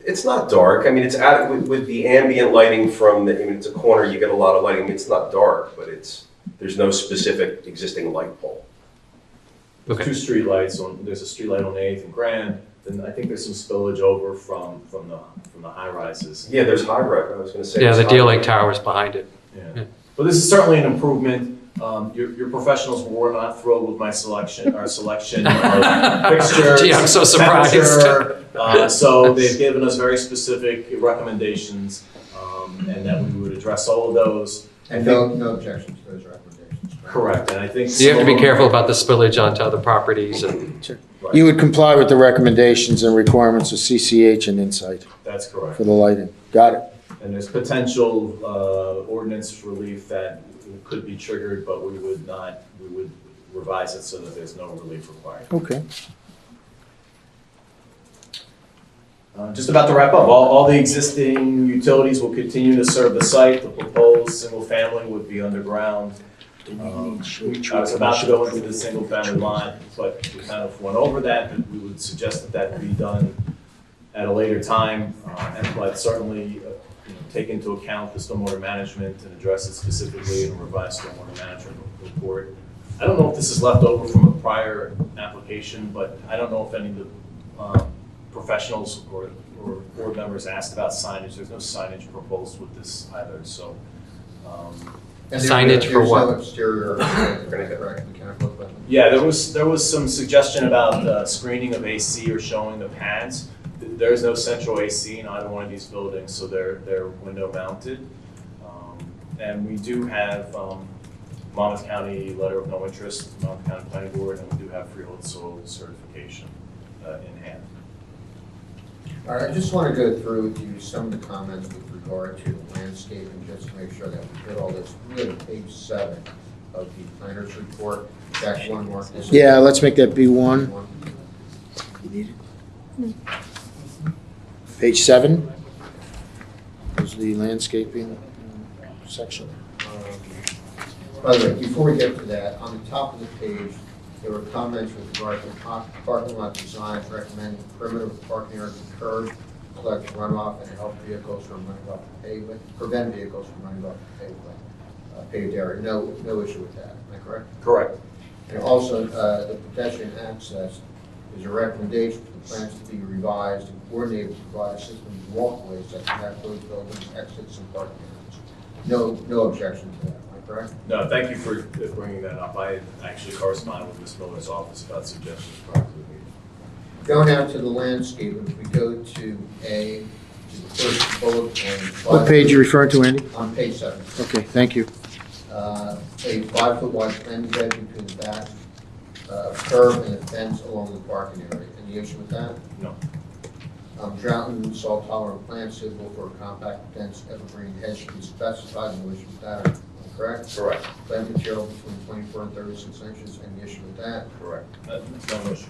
It's not dark. I mean, it's adequate with the ambient lighting from the, I mean, it's a corner, you get a lot of lighting. I mean, it's not dark, but there's no specific existing light pole. There's 2 street lights on, there's a street light on 8th and Grand, then I think there's some spillage over from the high rises. Yeah, there's high rise, I was gonna say. Yeah, the there's high dealing rise. tower's behind it. Yeah. But this is certainly an improvement. Your professionals were not thrilled with my selection, our selection of fixtures. Gee, I'm so surprised. temperature. So they've given us very specific recommendations, and that we would address all of those. And no objections to those recommendations. Correct, and I think. So you have to be careful about the spillage onto other properties and. You would comply with the recommendations and requirements of CCH and Insight That's correct. for the lighting. Got it. And there's potential ordinance relief that could be triggered, but we would revise it so that there's no relief required. Okay. Just about to wrap up, all the existing utilities will continue to serve the site. The proposed single family would be underground. I was about to go into the single family line, but we kind of went over that, and we would suggest that be done at a later time, but certainly take into account the stormwater management and address it specifically in a revised stormwater management report. I don't know if this is left over from a prior application, but I don't know if any of the professionals or board members asked about signage. There's no signage proposed with this either, so. And Signage for what? There's no exterior, correct, mechanical equipment? Yeah, there was some suggestion about screening of AC or showing the pads. There is no central AC in either one of these buildings, so they're window mounted. And we do have Monmouth County letter of no interest, Monmouth County Planning Board, and we do have freehold soil certification in hand. All right, I just want to go through with you some of the comments with regard to landscaping, just to make sure that we hit all this. Really, page 7 of the planner's report, back one more. Yeah, let's make that B1. Page 7 is the landscaping section. By the way, before we get to that, on the top of the page, there were comments with regard to parking lot design, recommending perimeter parking area to curb, collect runoff, and help vehicles from running off the pavement, prevent vehicles from running off the paved area. No issue with that, am I correct? Correct. And also, the pedestrian access is a recommendation for the plans to be revised and coordinated to provide a system of walkways that connect those buildings, exits, and parking areas. No objection to that, am I correct? No, thank you for bringing that up. I actually corresponded with Ms. Miller's office about suggestions prior to the meeting. Going down to the landscape, if we go to A, to the first bullet point. What page are you referring to, Andy? On page 7. Okay, thank you. A 5-foot wide planting bed between the back curb and the fence along the parking area. Any issue with that? No. Drought and salt tolerant plants suitable for a compact, dense evergreen hedge should be specified. No issue with that, am I correct? Correct. Plant material between 24 and 36 inches. Any issue with that? Correct. No issue.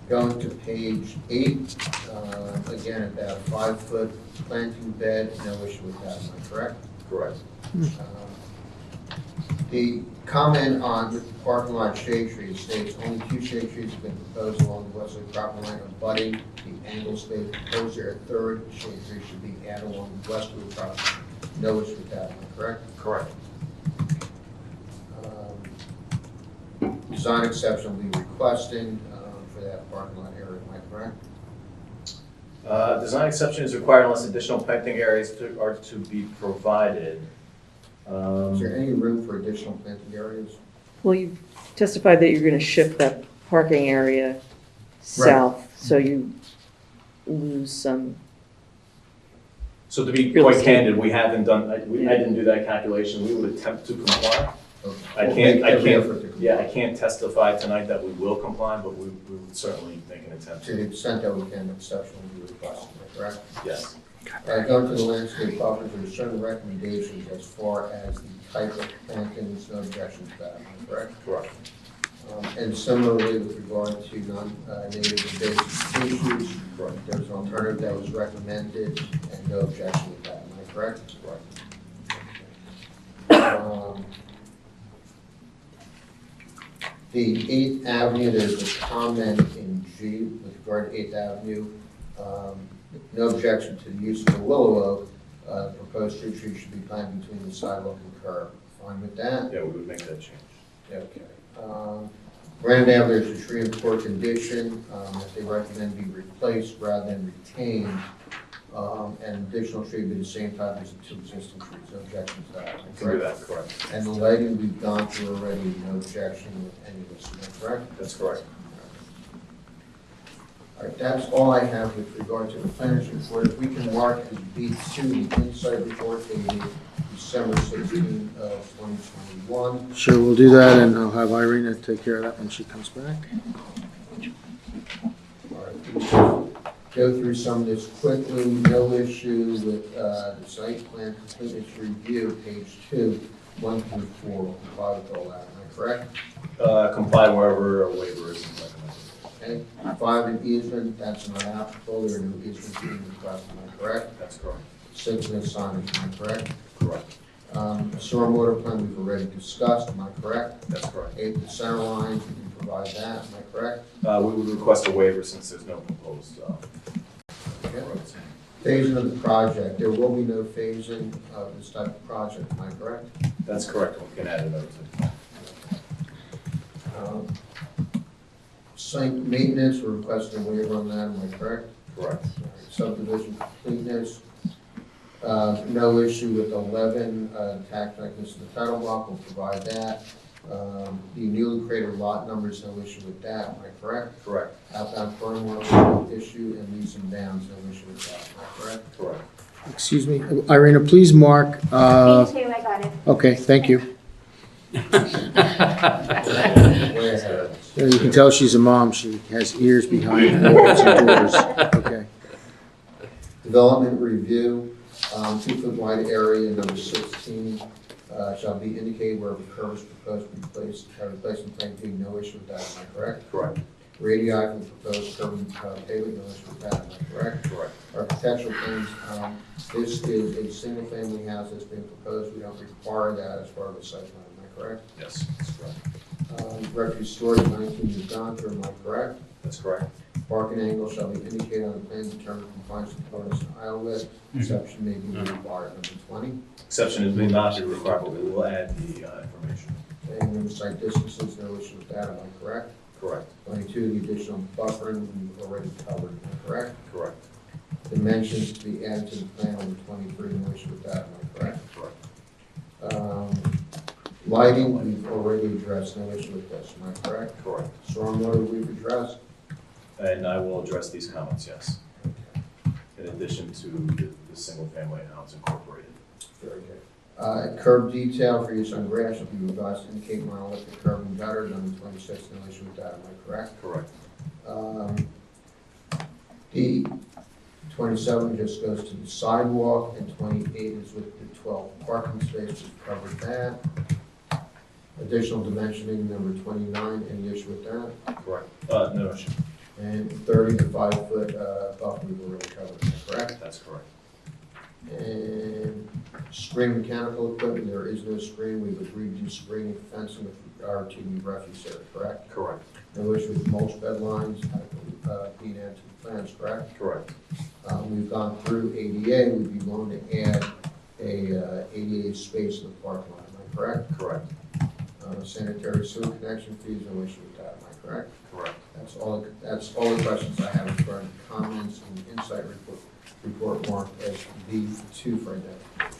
Going to page 8, again, about 5-foot planting bed, no issue with that, am I correct? Correct. The comment on the parking lot shade trees states only 2 shade trees have been proposed along the westerly property line abutting the angle space proposed there. A third shade tree should be added along the westerly property. No issue with that, am I correct? Correct. Design exception will be requesting for that parking lot area, am I correct? Design exception is required unless additional planting areas are to be provided. Is there any room for additional planting areas? Well, you testified that you're going to shift that parking area south, so you lose some. So to be Real quite estate. candid, we haven't done, I didn't do that calculation. We would attempt to comply. I We'll can't, make I every can't, effort to comply. yeah, I can't testify tonight that we will comply, but we would certainly make an attempt To the to. extent that we can, exception will be requested, am I correct? Yes. Going to the landscape buffers, there are certain recommendations as far as the type of plantings, no objections to that, am I correct? Correct. And similarly, with regard to non-native invasive species, there's an alternative that was recommended and no objection to that, am I correct? The 8th Avenue, there's a comment in G with regard to 8th Avenue. No objection to the use of the willow oak. Proposed fruit tree should be planted between the sidewalk and curb. Fine with that? Yeah, we would make that change. Okay. Grand Ave, there's a tree in poor condition, that they recommend be replaced rather than retained. And additional tree be the same type as the 2 existing trees, no objection to that. Can do that, correct. And the lighting we've gone through already, no objection with any of this, is that correct? That's correct. All right, that's all I have with regard to the planners report. If we can mark as B2, the inside report dated December 16 of 2021. Sure, we'll do that, and I'll have Irina take care of that when she comes back. All right, we'll go through some of this quickly. No issue with the site plan completeness review, page 2, 1 through 4. We'll comply with all that, am I correct? Comply wherever a waiver is recommended. Okay, 5 in easement, that's not applicable. There are no easements being requested, am I correct? That's correct. 6 no signage, am I correct? Correct. Stormwater plan we've already discussed, am I correct? That's correct. 8, the center lines, we can provide that, am I correct? We would request a waiver since there's no proposed Okay. roads. Phasing of the project, there will be no phasing of this type of project, am I correct? That's correct. We can add a note to it. Site maintenance, we're requesting a waiver on that, am I correct? Correct. Subdivision completeness, no issue with 11, tax likeness in the title block, we'll provide that. The newly created lot numbers, no issue with that, am I correct? Correct. Outbound firmware, no issue, and leaps and bounds, no issue with that, am I correct? Correct. Excuse me, Irina, please mark, Me too, I got it. okay, thank you. Way ahead. Yeah, you can tell she's a mom, she has ears behind walls and doors. Okay. Development review, 2-foot wide area, number 16, shall be indicated where the curb is proposed to be placed, replacement plan being no issue with that, am I correct? Correct. Radii for the proposed curb and pavement, no issue with that, am I correct? Correct. Architectural plans, this is a single-family house that's being proposed, we don't require that as part of the site plan, am I correct? Yes, that's correct. Refuse storage, 19 is gone through, am I correct? That's correct. Parking angle shall be indicated on the plan to determine compliance with bonus and aisle width. Exception may be required. Number 20. Exception is not be required, but we will add the information. Okay, and then site distances, no issue with that, am I correct? Correct. 22, the additional buffering, we've already covered, am I correct? Correct. Dimensions to be added to the plan on the 23, no issue with that, am I correct? Correct. Lighting, we've already addressed, no issue with this, am I correct? Correct. Stormwater, we've addressed. And I will address these comments, yes. In addition to the single-family house incorporated. Very good. Curb detail for use on grass shall be revised to indicate monolithic curb and gutter. Number 26, no issue with that, am I correct? Correct. The 27 just goes to the sidewalk, and 28 is with the 12 parking spaces, we've covered that. Additional dimensioning, number 29, any issue with that? Correct. No issue. And 30 to 5-foot buffer, we've already covered, am I correct? That's correct. And screen mechanical equipment, there is no screen, we've agreed to do screening fencing with regard to the refuse area, correct? Correct. No issue with mulch bed lines being added to the plans, correct? Correct. We've gone through ADA, we'd be willing to add a 88 space in the parking lot, am I correct? Correct. Sanitary sewer connection fees, no issue with that, am I correct? Correct. That's all the questions I have as far as comments and insight report marked as B2 for that.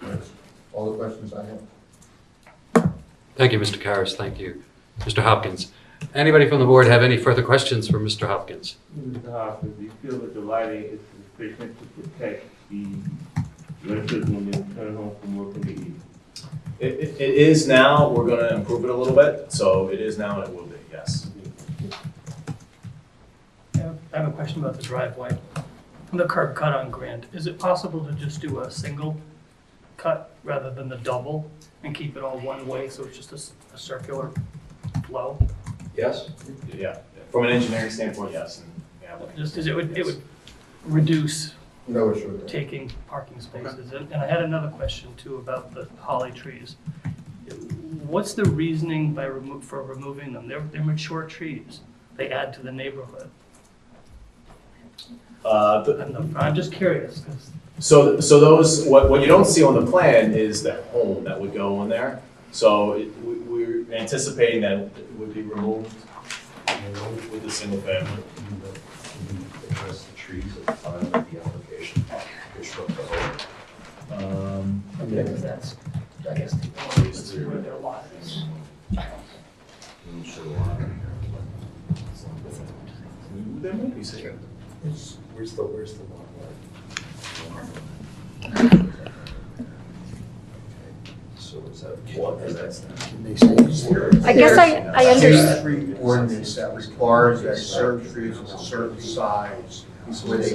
That's all the questions I have. Thank you, Mr. Karas. Thank you. Mr. Hopkins. Anybody from the board have any further questions for Mr. Hopkins? Mr. Hopkins, do you feel that the lighting is sufficient to protect the renters when they return home from work in the evening? It is now, we're gonna improve it a little bit, so it is now and it will be, yes. I have a question about the driveway. The curb cut on Grant, is it possible to just do a single cut rather than the double and keep it all one way, so it's just a circular flow? Yes? Yeah, from an engineering standpoint, yes. And, yeah, Just as it would reduce No issue with that. taking parking spaces. And I had another question too about the holly trees. What's the reasoning for removing them? They're mature trees. They add to the neighborhood. I'm just curious. So those, what you don't see on the plan is the home that would go in there. So we're anticipating that it would be removed with the single family. Address the trees at the time of the application. Construct the home. Because that's, I guess, where their lot is. There might be some. Where's the lot So is that one, or that's I guess I understand. Every ordinance that requires that certain trees of a certain size, where they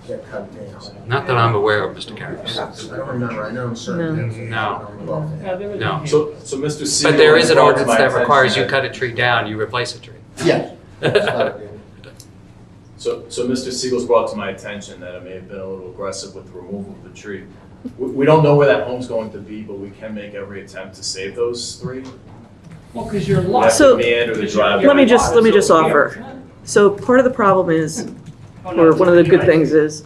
get cut down. Not that I'm aware of, Mr. Karas. I don't remember, I know in certain. No. No. So Mr. Siegel. But there is an brought to ordinance my that attention requires you that- cut a tree down, you replace a tree. Yes. So Mr. Siegel's brought to my attention that I may have been a little aggressive with the removal of the tree. We don't know where that home's going to be, but we can make every attempt to save those three. Well, because your We lot. have So, to meander the driveway. Let me just offer. So part of the problem is, or one of the good things is,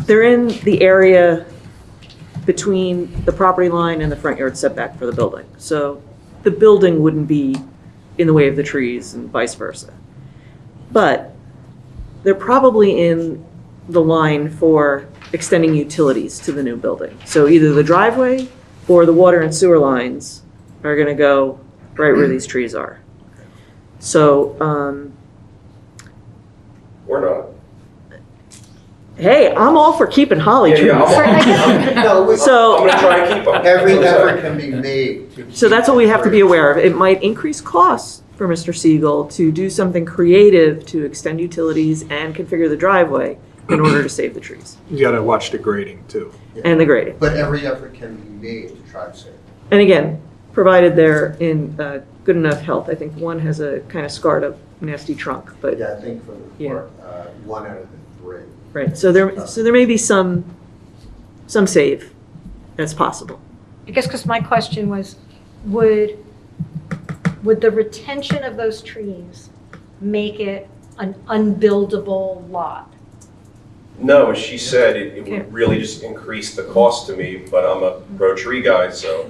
they're in the area between the property line and the front yard setback for the building. So the building wouldn't be in the way of the trees and vice versa. But they're probably in the line for extending utilities to the new building. So either the driveway or the water and sewer lines are gonna go right where these trees are. So, Or not. hey, I'm all for keeping holly trees. So, I'm gonna try and keep them. Every effort can be made to. so that's what we have to be aware of. It might increase costs for Mr. Siegel to do something creative to extend utilities and configure the driveway in order to save the trees You gotta watch the grading too. and the grading. But every effort can be made to try to save it. And again, provided they're in good enough health. I think one has a kind of scarred up nasty trunk, but, Yeah, I think for the, Yeah. one out of the three. right. So there may be some save that's possible. I guess because my question was, would the retention of those trees make it an unbuildable lot? No, as she said, it Okay. would really just increase the cost to me, but I'm a pro tree guy, so,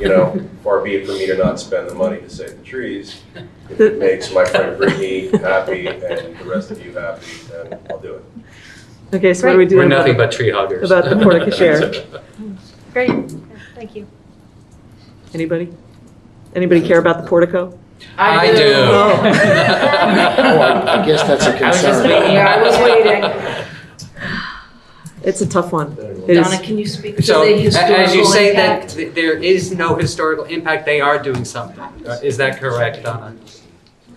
you know, far be it for me to not spend the money to save the trees. If it makes my friend Brittany happy and the rest of you happy, then I'll do it. Okay, so what do we do We're about nothing but tree huggers. about the porte cochere? Great, thank you. Anybody? Anybody care about the portico? I do. Oh. I guess that's a I was just concern. waiting. Yeah, I was waiting. It's a tough one. It Donna, is. can you speak to So, the as you historical say that impact? there is no historical impact, they are doing something. Is that correct, Donna?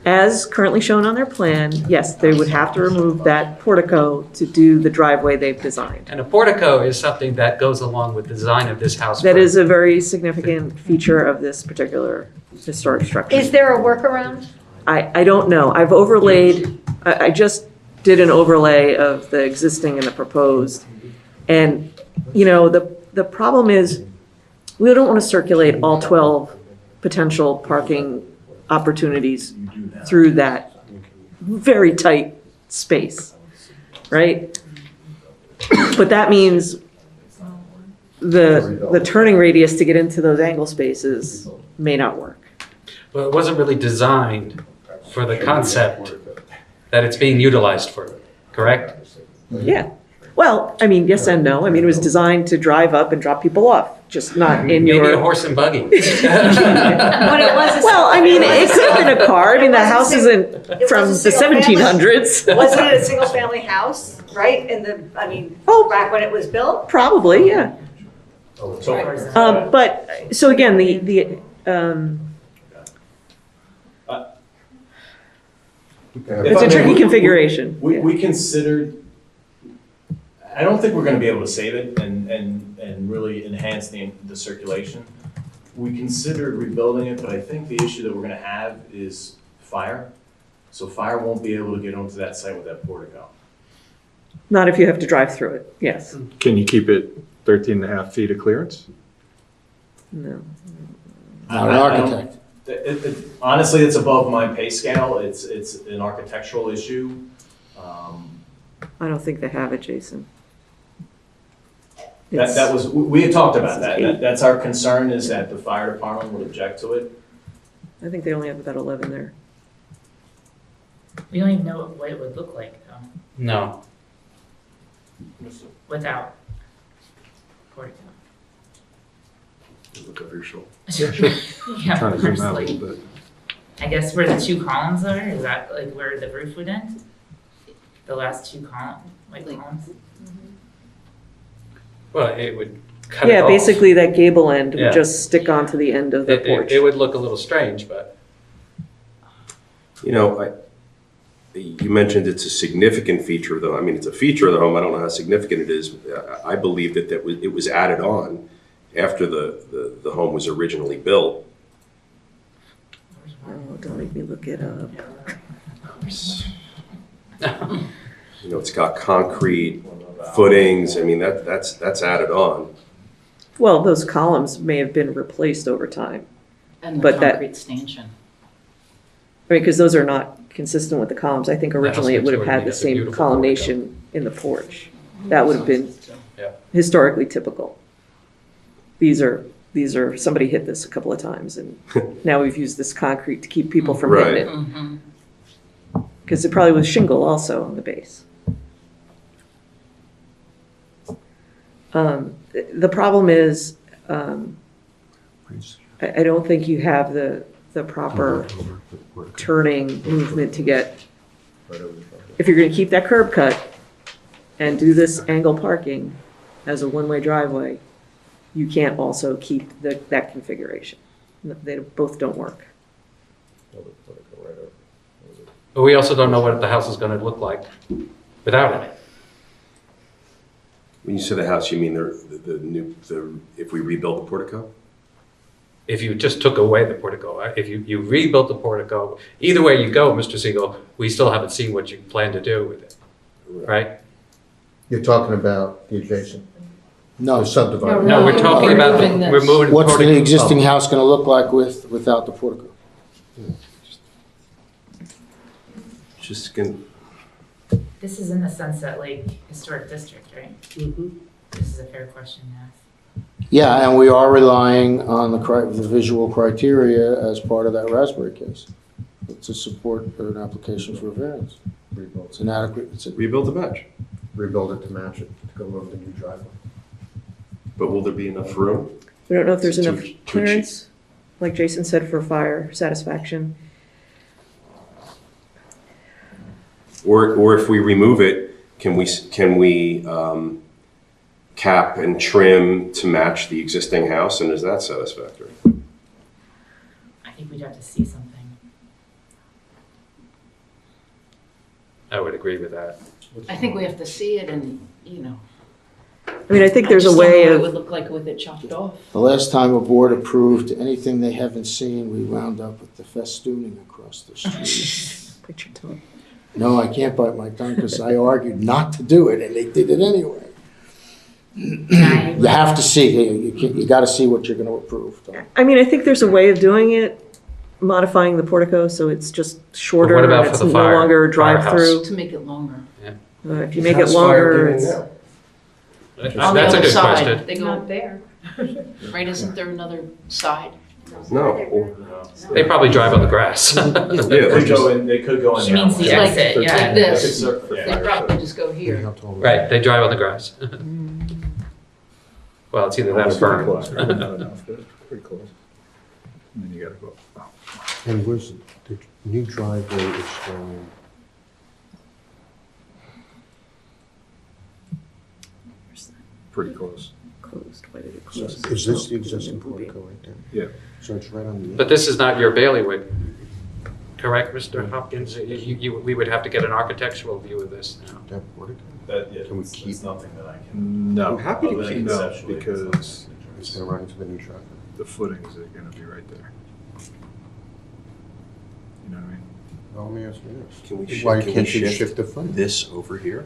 As currently shown on their plan, yes, they would have to remove that portico to do the driveway they've designed. And a portico is something that goes along with the design of this house. That is a very significant feature of this particular historic structure. Is there a workaround? I don't know. I've overlaid, I just did an overlay of the existing and the proposed. And, you know, the problem is, we don't want to circulate all 12 potential parking opportunities through that very tight space, right? But that means the turning radius to get into those angle spaces may not work. Well, it wasn't really designed for the concept that it's being utilized for, correct? Yeah. Well, I mean, yes and no. I mean, it was designed to drive up and drop people off, just not in Maybe a your. horse and buggy. When it was a Well, I mean, single- it could have been a car. I mean, the house isn't from the 1700s. Wasn't it a single-family house, right? In the, I mean, back when it was built? Probably, yeah. So, But, so again, it's a tricky configuration. We considered, I don't think we're gonna be able to save it and really enhance the circulation. We considered rebuilding it, but I think the issue that we're gonna have is fire. So fire won't be able to get onto that site with that portico. Not if you have to drive through it, yes. Can you keep it 13 and a half feet of clearance? No. Not an architect. Honestly, it's above my pay scale. It's an architectural issue. I don't think they have it, Jason. That was, we had talked about that. That's our concern, is that the fire department would object to it. I think they only have about 11 there. We don't even know what it would look like though, No. without portico. Look over your shoulder. Yeah, Trying to zoom out a like, little bit. I guess where the two columns are, is that like where the roof would end? The last two columns? Well, it would cut it Yeah, off. basically that gable end Yeah. would just stick onto the end of the porch. It would look a little strange, but You know, you mentioned it's a significant feature of the, I mean, it's a feature of the home. I don't know how significant it is. I believe that it was added on after the home was originally built. Oh, don't make me look it up. You know, it's got concrete footings. I mean, that's added on. Well, those columns may have been replaced over time. And the But that- concrete stanchion. I mean, because those are not consistent with the columns. I think originally it would have had the That's a same beautiful columnation in the porch. That would have been Yeah. historically typical. These are, somebody hit this a couple of times and now we've used this concrete to keep people from hitting it. Mm-hmm. Because it probably was shingle also on the base. The problem is, I don't think you have the proper turning movement to get, if you're gonna keep that curb cut and do this angle parking as a one-way driveway, you can't also keep that configuration. They both don't work. But we also don't know what the house is going to look like without it. When you say the house, you mean if we rebuild the portico? If you just took away the portico, if you rebuilt the portico, either way you go, Mr. Siegel, we still haven't seen what you plan to do with it, right? You're talking about the adjacent, No. the subdivision. No, we're talking about removing the What's the portico. existing house going to look like without the portico? Just can. This is in the Sunset Lake Historic District, right? This is a fair question to ask. Yeah, and we are relying on the visual criteria as part of that Raspberry case to support an application for a variance. It's inadequate. Rebuild the match. Rebuild it to match it, to go over the new driveway. But will there be enough room? We don't know if there's Too- enough too cheap. clearance, like Jason said, for fire satisfaction. Or if we remove it, can we cap and trim to match the existing house, and is that satisfactory? I think we'd have to see something. I would agree with that. I think we have to see it and, you know. I mean, I think there's a just don't way know what of. it would look like with it chopped off. The last time a board approved anything they haven't seen, we wound up with the festooning across the street. Bite your tongue. No, I can't bite my tongue because I argued not to do it and they did it anyway. You have to see, you got to see what you're going to approve. I mean, I think there's a way of doing it, modifying the portico so it's just shorter What about and it's for the no longer a firehouse? drive-through. To make it longer. If you make it longer, it's. On the That's a other good side. question. They go up there. Right, isn't there another side? No. They probably drive on the grass. Yeah, They they could just, go in, they could go in She the means the outlet. exit, yeah. Like this. Yeah. They probably just go here. Right, they drive on the grass. Well, it's either that or Pretty burn. close. Not enough, but pretty close. And then you gotta go. And where's the new driveway is going? Pretty close. Closed, why did it close? Is this the existing portico right there? Yeah. So it's right on the. But this is not your bailiwick, correct, Mr. Hopkins? We would have to get an architectural view of this now. That portico? That, yeah, Can we it's keep- nothing that I can. No. I'm happy to other than keep No, conceptually, it's not- because It's gonna run into the new driveway. the footings are gonna be right there. You know what I mean? Well, let me ask you this. Can we Why can can't we you shift the foot? this over here?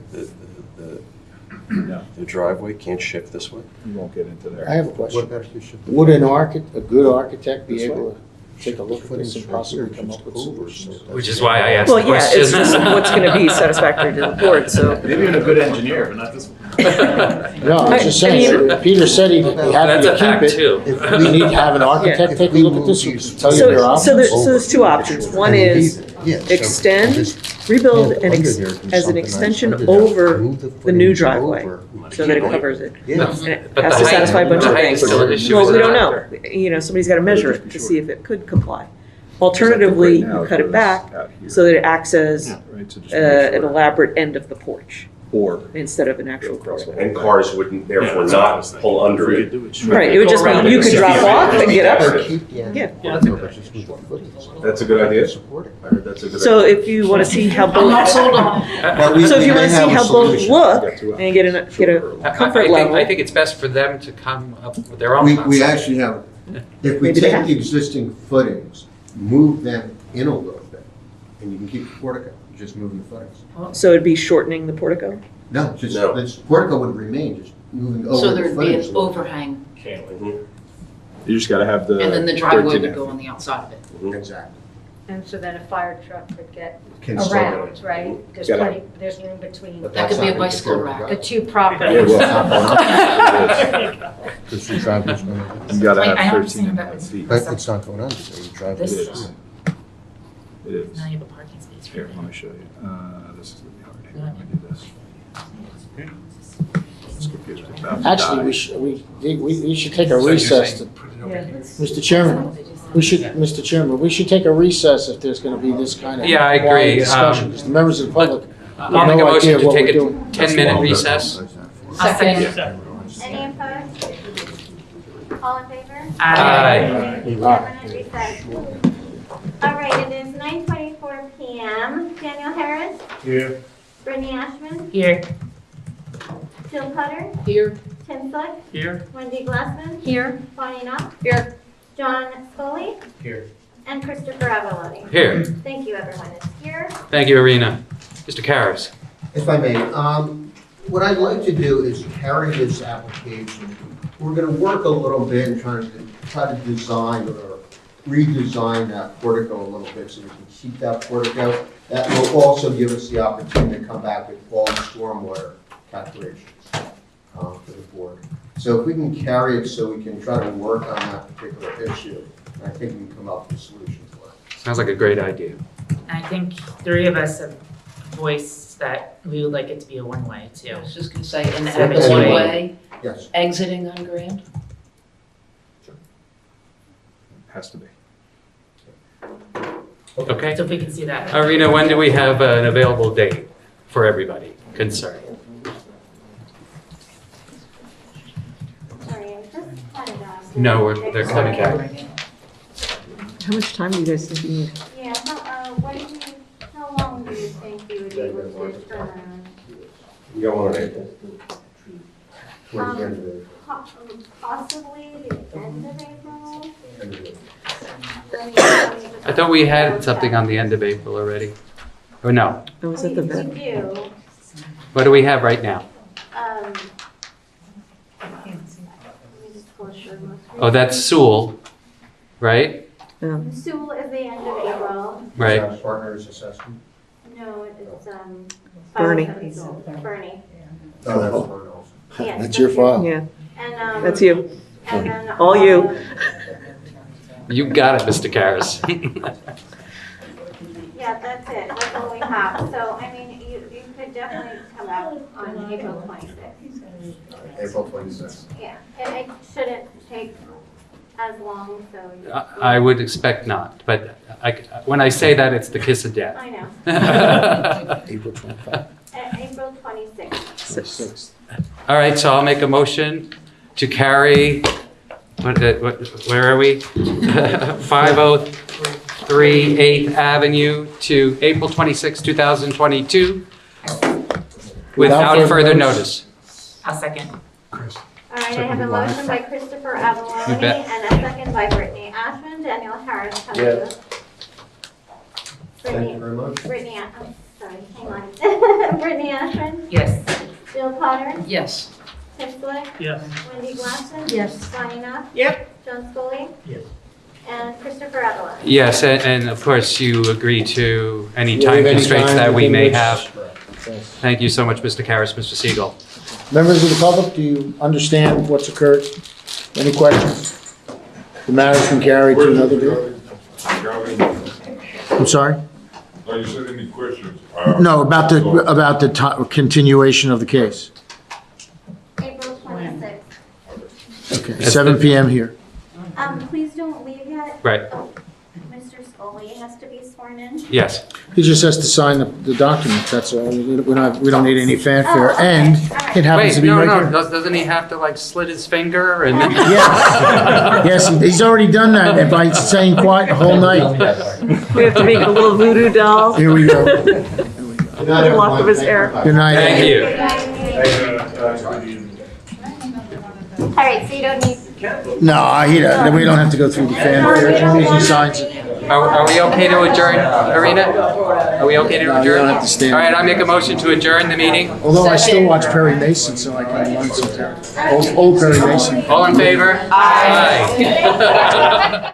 No, The driveway can't shift this way? you won't get into there. I have a What question. about if you shift the? Would an architect, a good architect be This way? able to take a look at this and possibly come up with over, solutions? Which is why I asked the Well, yeah, question. it's just what's gonna be satisfactory to the board, so. Maybe you're a good engineer, but not this one. No, I'm just I mean- saying, Peter said he'd be That's happy a to fact, keep it. too. We need to have an architect take a look at this, who can tell you their So options. there's two options. One is extend, rebuild and as an extension over the new driveway, so that it covers it. Yeah. And it But has the to height- satisfy a bunch the of height is things. still an issue, Well, is we it don't not? know. You know, somebody's gotta measure Just it be to sure. see if it could comply. Alternatively, Right now, you cut it goes back out here. so that it acts as Right, so just make an sure. elaborate end of the porch Or. instead of an actual crosswalk. And cars wouldn't therefore not pull under it. Right, it would just mean you could drop off and get Or up. keep the end. Yeah. No, but just move the footings. That's a good idea. Support it. I heard that's a good So idea. if you wanna see how I'm not both, sold on it. so if you wanna see how both look Yeah. and get a comfort level. I think it's best for them to come up with their own We concept. actually have, if we Maybe they take have. the existing footings, move them in a little bit, and you can keep the portico, just moving the footings. So it'd be shortening the portico? No, just, No. this portico would remain, just moving over So the there'd be footings. an overhang, Cantilever. You just gotta have the. and then the driveway 13 would go on the outside of it. Exactly. And so then a fire truck could get Can still get around, it. right? There's Gotta- plenty, there's room between But That that's could be not a gonna bicycle interfere with rack. the the two driveway. properties. Because your driveway's going You under. gotta Wait, I have don't 13 understand and a about half this. feet. But it's not going under, so your driveway This- is. It is. Now you have a parking space. Here, let me show you. This is gonna be hard. Here, let me do this. It's confusing. It's about to Actually, die. we should take a recess to, Mr. Chairman, Mr. Chairman, we should take a recess if there's gonna be this kind of. Yeah, I agree. quiet discussion, because the members of the public I'll have make a no motion idea to what take we're a doing. 10-minute recess. Second. Any opposed? All in favor? Aye. Recess. All right, it is 9:24 PM. Daniel Harris, Here. Brittany Ashman, Here. Jill Cutter, Here. Tim Foote, Here. Wendy Glassman, Here. Bonnie Knox, Here. John Scully, Here. and Christopher Avaloni. Here. Thank you, everyone is here. Thank you, Arena. Mr. Karas. If I may, what I'd like to do is carry this application. We're gonna work a little bit and try to design or redesign that portico a little bit so we can keep that portico. That will also give us the opportunity to come back with all the stormwater calculations for the board. So if we can carry it so we can try to work on that particular issue, I think we can come up with a solution for it. Sounds like a great idea. I think three of us have voiced that we would like it to be a one-way too. I was just gonna say, and So have it it's one one- way, Yes. exiting on Grand. Has to be. Okay. So if we can see that. Arena, when do we have an available date for everybody concerned? Sorry, I just had it on. No, they're coming back. How much time do you guys think you need? Yeah, how long do you think you would be able to turn around? You got one on April? Towards the end of the- Possibly the end of April? end of the- I thought we had something on the end of April already. Or no? Oh, was that the We vet? do. What do we have right now? Let me just pull it most Oh, that's Sewell, right? Um, Sewell is the end of April. Right. Is that Partners assessment? No, it's, Bernie. Bernie. Oh, that's Vern also. Yes, That's your file. Yeah, And, that's you. And then. All you. You got it, Mr. Karas. Yeah, that's it. That's all we have. So, I mean, you could definitely come out on April 26th. April 26th. Yeah, and it shouldn't take as long, so. I would expect not, but when I say that, it's the kiss of death. I know. April 25th. April 26th. All right, so I'll make a motion to carry, where are we? 503 8th Avenue to April 26, 2022, without further notice. I'll second. All right, I have a motion by Christopher Avalone You bet. and a second by Brittany Ashman. Daniel Harris, how do you? Yes. Thank you very much. Brittany, I'm sorry, hang on. Brittany Ashman, Yes. Bill Potter, Yes. Tim Slick, Yes. Wendy Glasson. Yes. Bonnie Knapp, Yep. John Scully, Yes. and Christopher Avalone. Yes, and of course, you agree to any Waive time any constraints time that we within may which- have. Yes. Thank you so much, Mr. Karas, Mr. Siegel. Members of the public, do you understand what's occurred? Any questions? The matter's been carried to another day? I'm sorry? No, you said any questions? No, about the continuation of the case. April 26th. Okay, 7 PM here. Please don't leave yet. Right. Oh, Mr. Scully has to be sworn in. Yes. He just has to sign the document, that's all. We don't need any fanfare, Oh, okay. and All right. it happens Wait, to be no, right no, here. doesn't he have to like slit his finger and then? Yes, yes, he's already done that by staying quiet the whole night. We have to make a little voodoo doll. Here we go. Good night, A lock of everyone. his Thank you hair. very much. Good night. Thank you. All right, so you don't need. No, we don't have to go through the fanfare, he signs it. Are we okay to adjourn, Arena? Are we okay to No, you adjourn? don't have to stand. All right, I make a motion to adjourn the meeting. Although I still watch Perry Mason, so I can learn some old Perry Mason. All in favor? Aye.